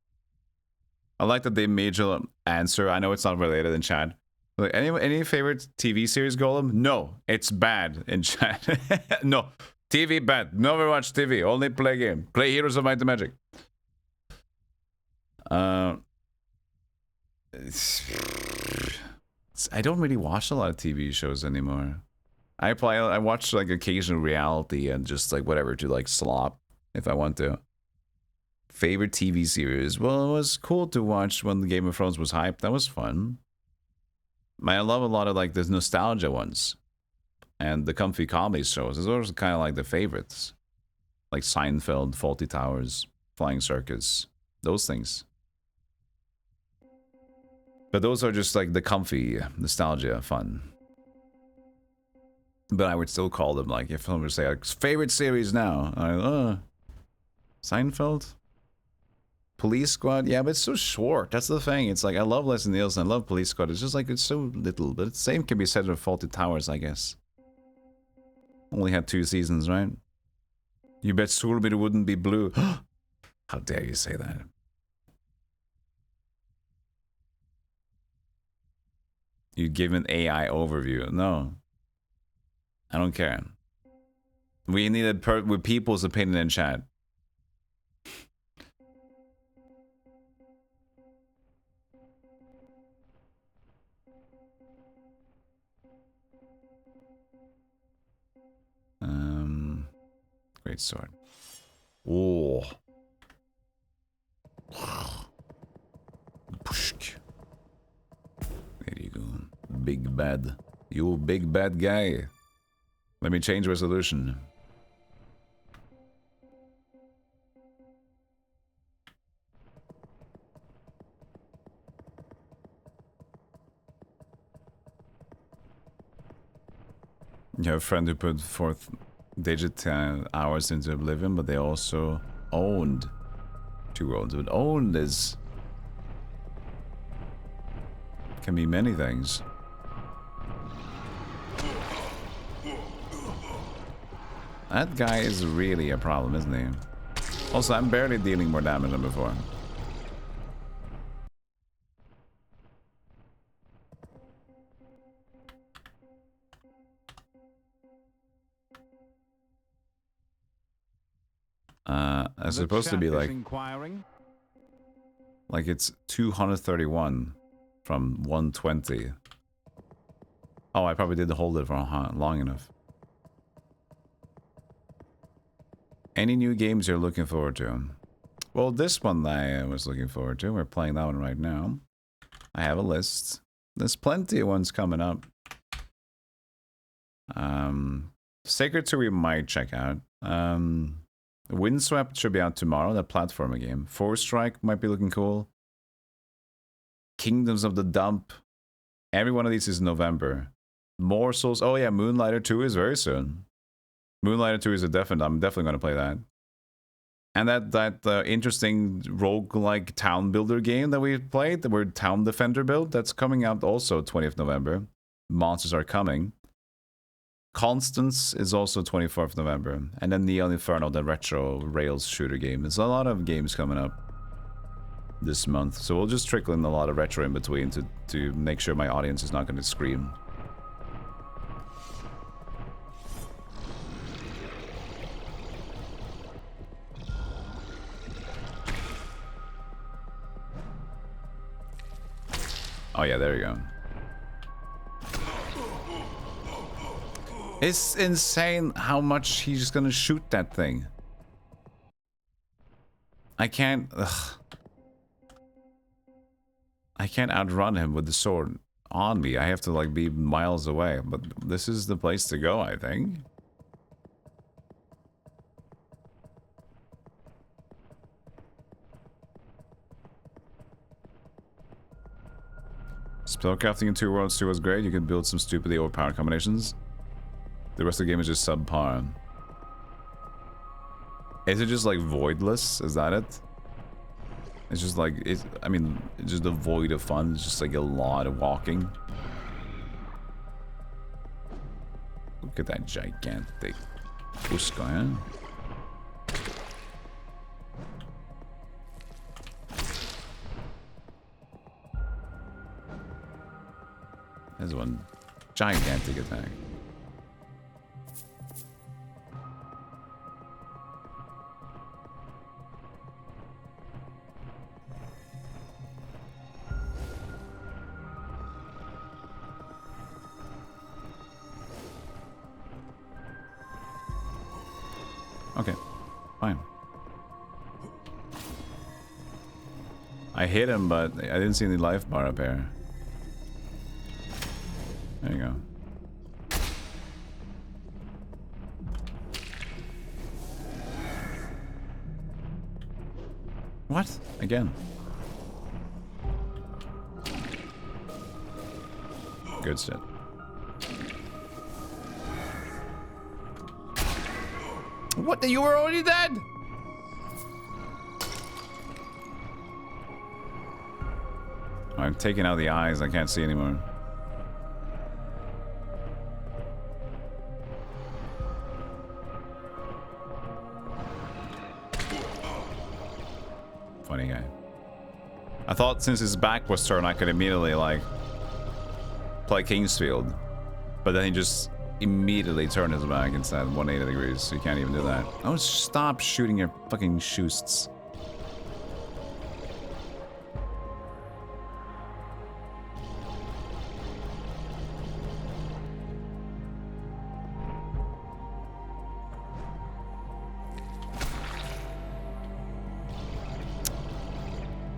A: I like that they made you answer. I know it's not related in chat. Like, any favorite TV series, Golem? No, it's bad in chat. No, TV bad. Never watch TV. Only play game. Play Heroes of Might and Magic. I don't really watch a lot of TV shows anymore. I watch like occasional reality and just like whatever to like slop if I want to. Favorite TV series? Well, it was cool to watch when the Game of Thrones was hyped. That was fun. I love a lot of like the nostalgia ones and the comfy comedy shows. Those are kind of like the favorites, like Seinfeld, Fawlty Towers, Flying Circus, those things. But those are just like the comfy nostalgia fun. But I would still call them like, if someone would say like, favorite series now, Seinfeld, Police Squad. Yeah, but it's so short. That's the thing. It's like I love Leslie Nielsen, I love Police Squad. It's just like it's so little. But the same can be said of Fawlty Towers, I guess. Only had 2 seasons, right? You bet Solmid wouldn't be blue. How dare you say that? You give an AI overview. No. I don't care. We needed with people's opinion in chat. Great sword. Oh. There you go. Big bad. You big bad guy. Let me change resolution. You have a friend who put forth digit hours into Oblivion, but they also owned Two Worlds. But owned is... can be many things. That guy is really a problem, isn't he? Also, I'm barely dealing more damage than before. It's supposed to be like it's 231 from 120. Oh, I probably did hold it for long enough. Any new games you're looking forward to? Well, this one I was looking forward to. We're playing that one right now. I have a list. There's plenty of ones coming up. Sacred 2 we might check out. Windswept should be out tomorrow, that platformer game. Force Strike might be looking cool. Kingdoms of the Dump. Every one of these is November. Morsels. Oh yeah, Moonlighter 2 is very soon. Moonlighter 2 is a definite. I'm definitely going to play that. And that interesting roguelike town builder game that we played, the word Town Defender build, that's coming out also 20th November. Monsters Are Coming. Constance is also 24th November. And then Neon Inferno, the retro Rails shooter game. There's a lot of games coming up this month. So we'll just trickle in a lot of retro in between to make sure my audience is not going to scream. Oh yeah, there you go. It's insane how much he's gonna shoot that thing. I can't... Ugh. I can't outrun him with the sword on me. I have to like be miles away. But this is the place to go, I think. Spellcrafting in 2 Worlds 2 was great. You can build some stupidly overpowered combinations. The rest of the game is just subpar. Is it just like voidless? Is that it? It's just like, I mean, it's just a void of fun. It's just like a lot of walking. Look at that gigantic Uska, huh? There's one gigantic attack. Okay, fine. I hit him, but I didn't see any life bar up here. There you go. What? Again? Good shit. What? You were already dead? I'm taking out the eyes. I can't see anymore. Funny guy. I thought since his back was turned, I could immediately, like, play Kingsfield. But then he just immediately turned his back instead, 180 degrees, so you can't even do that. Oh, stop shooting your fucking shoosts.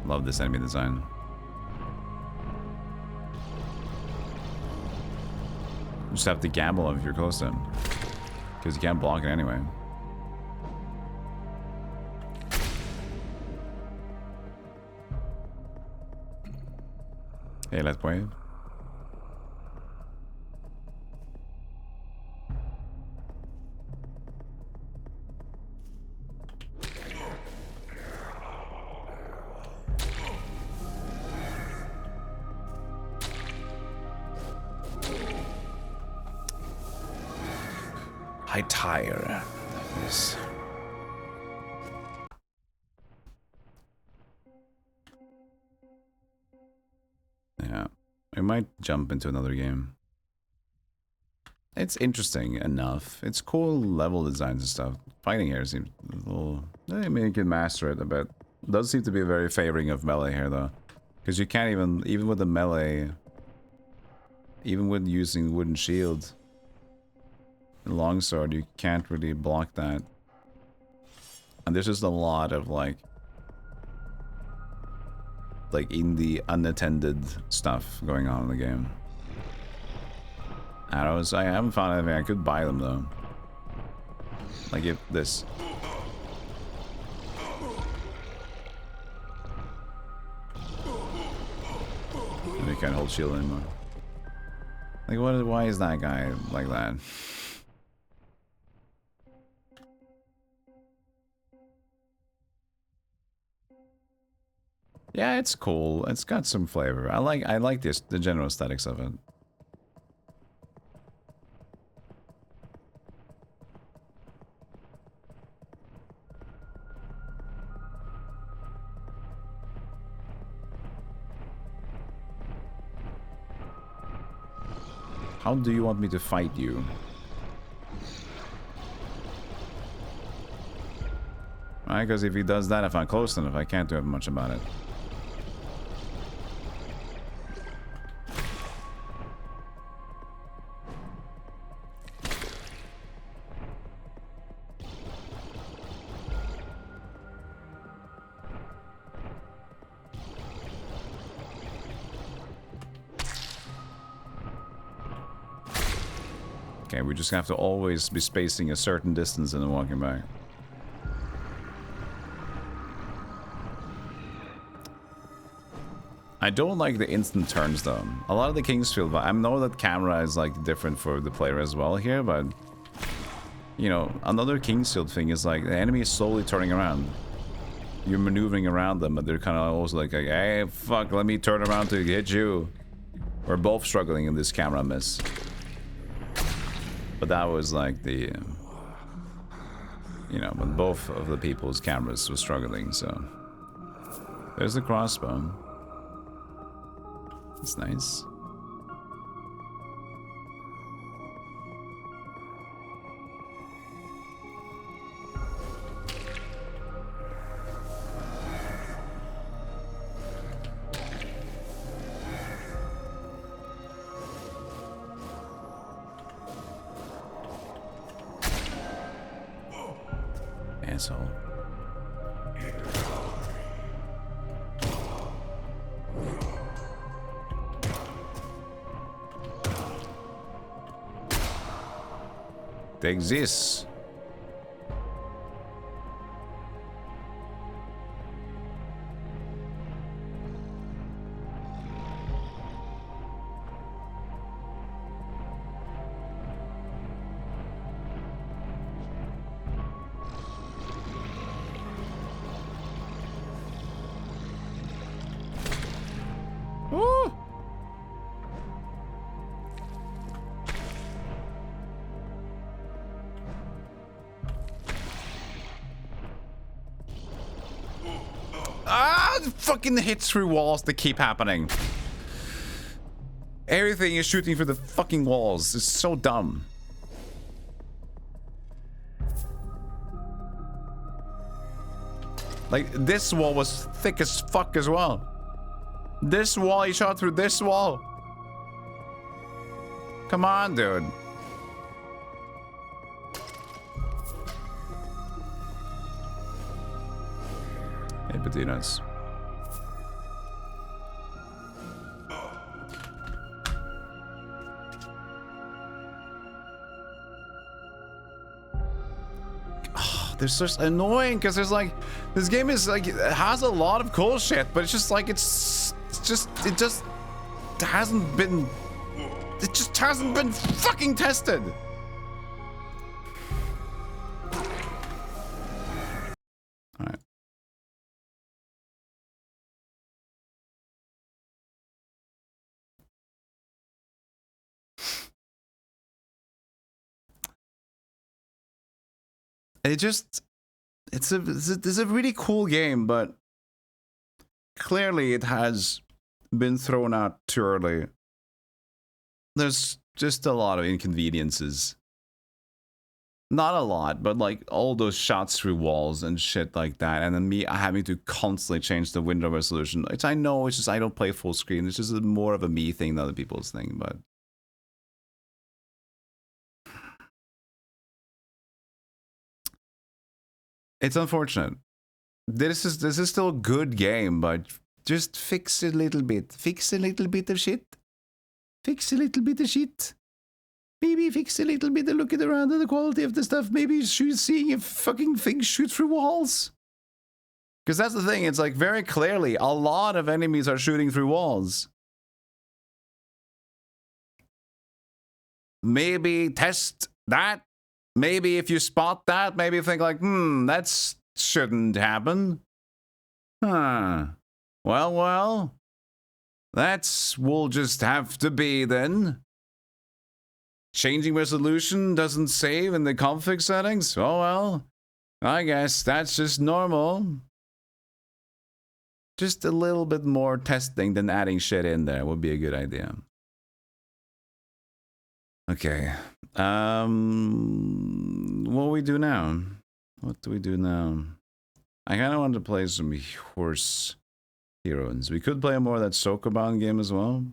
A: Love this enemy design. You just have to gamble if you're close to him, because you can't block it anyway. Hey, let's wave. I tire. Yes. Yeah, I might jump into another game. It's interesting enough. It's cool level designs and stuff. Fighting here seems a little... I mean, you can master it a bit. Does seem to be very favoring of melee here, though. Because you can't even with the melee... Even with using wooden shield... Longsword, you can't really block that. And there's just a lot of like indie unattended stuff going on in the game. Arrows, I haven't found anything. I could buy them though. Like if this. And you can't hold shield anymore. Like what? Why is that guy like that? Yeah, it's cool. It's got some flavor. I like this, the general aesthetics of it. How do you want me to fight you? Right, because if he does that, if I'm close enough, I can't do much about it. Okay, we just have to always be spacing a certain distance and then walking back. I don't like the instant turns though. A lot of the Kingsfield, but I know that camera is like different for the player as well here, but you know, another Kingsfield thing is like the enemy is slowly turning around. You're maneuvering around them, but they're kind of also like, hey, fuck, let me turn around to hit you. We're both struggling in this camera miss. But that was like the, you know, when both of the people's cameras were struggling, so. There's the crossbow. That's nice. Asshole. Take this. Woo! Ah, fucking hits through walls that keep happening. Everything is shooting through the fucking walls. It's so dumb. Like, this wall was thick as fuck as well. This wall, he shot through this wall. Come on, dude. Hey, potatoes. They're so annoying because there's like, this game is like, it has a lot of cool shit, but it's just like, it just hasn't been fucking tested. All right. It's a really cool game, but clearly it has been thrown out too early. There's just a lot of inconveniences. Not a lot, but like all those shots through walls and shit like that, and then me having to constantly change the window resolution. Which I know, it's just I don't play full screen. It's just more of a me thing than other people's thing, but. It's unfortunate. This is still a good game, but just fix a little bit. Fix a little bit of shit. Fix a little bit of shit. Maybe fix a little bit of looking around at the quality of the stuff. Maybe seeing if fucking things shoot through walls. Because that's the thing. It's like very clearly a lot of enemies are shooting through walls. Maybe test that. Maybe if you spot that, maybe think like, that shouldn't happen. Huh. Well, will just have to be then. Changing resolution doesn't save in the config settings? Oh well, I guess that's just normal. Just a little bit more testing than adding shit in there would be a good idea. Okay. What do we do now? What do we do now? I kind of want to play some horse heroes. We could play more of that Sokoban game as well.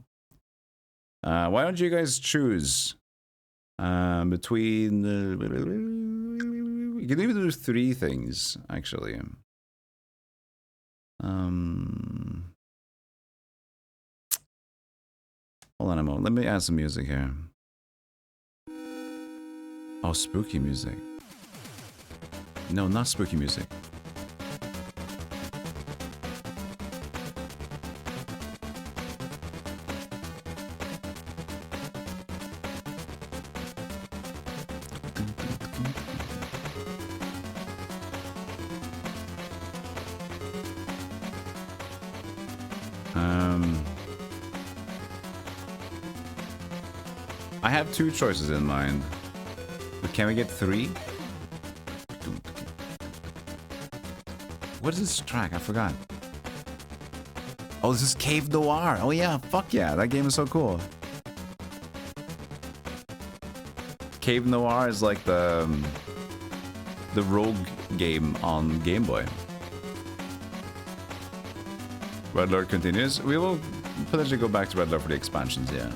A: Why don't you guys choose between we can even do 3 things actually. Hold on a moment. Let me add some music here. Oh, spooky music. No, not spooky music. I have 2 choices in mind. But can we get 3? What is this track? I forgot. Oh, this is Cave Noir. Oh yeah, fuck yeah, that game is so cool. Cave Noir is like the rogue game on Game Boy. Red Alert continues. We will potentially go back to Red Alert for the expansions, yeah.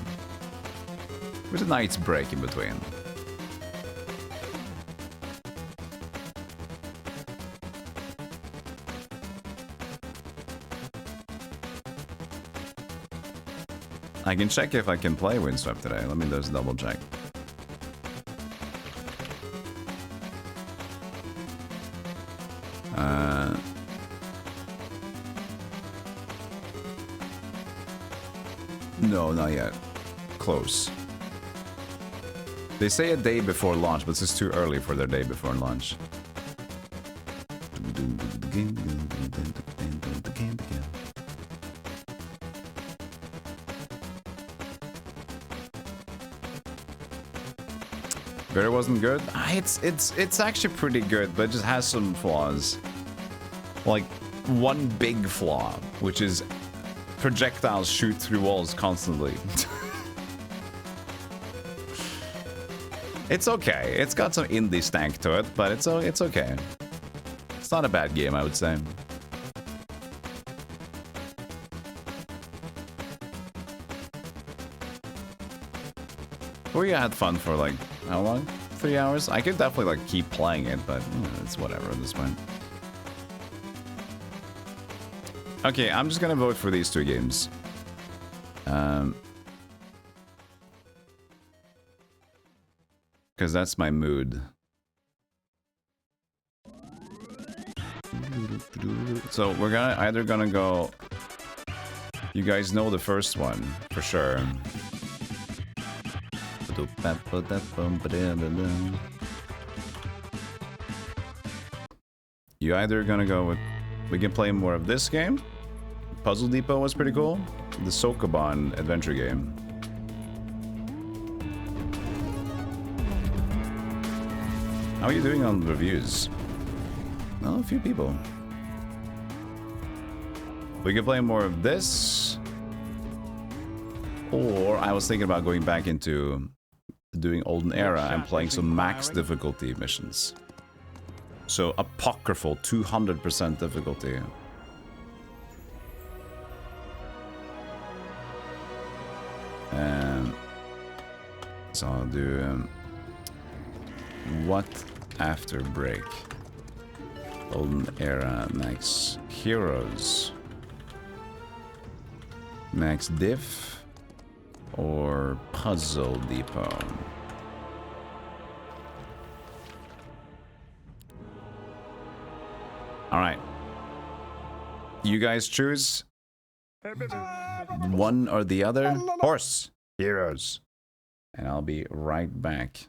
A: With a night's break in between. I can check if I can play Windswept today. Let me just double check. No, not yet. Close. They say a day before launch, but this is too early for their day before launch. Verho wasn't good. It's actually pretty good, but it just has some flaws. Like one big flaw, which is projectiles shoot through walls constantly. It's okay. It's got some indie stank to it, but it's okay. It's not a bad game, I would say. We had fun for like how long? 3 hours? I could definitely like keep playing it, but it's whatever at this point. Okay, I'm just gonna vote for these 2 games. Because that's my mood. So we're either gonna go... You guys know the first one, for sure. You either gonna go with... We can play more of this game. Puzzle Depot was pretty cool. The Sokoban adventure game. How are you doing on reviews? Oh, a few people. We can play more of this. Or I was thinking about going back into doing Olden Era and playing some max difficulty missions. So apocryphal 200% difficulty. So I'll do what after break? Olden Era max heroes, max diff, or Puzzle Depot. All right, you guys choose one or the other. Horse heroes, and I'll be right back.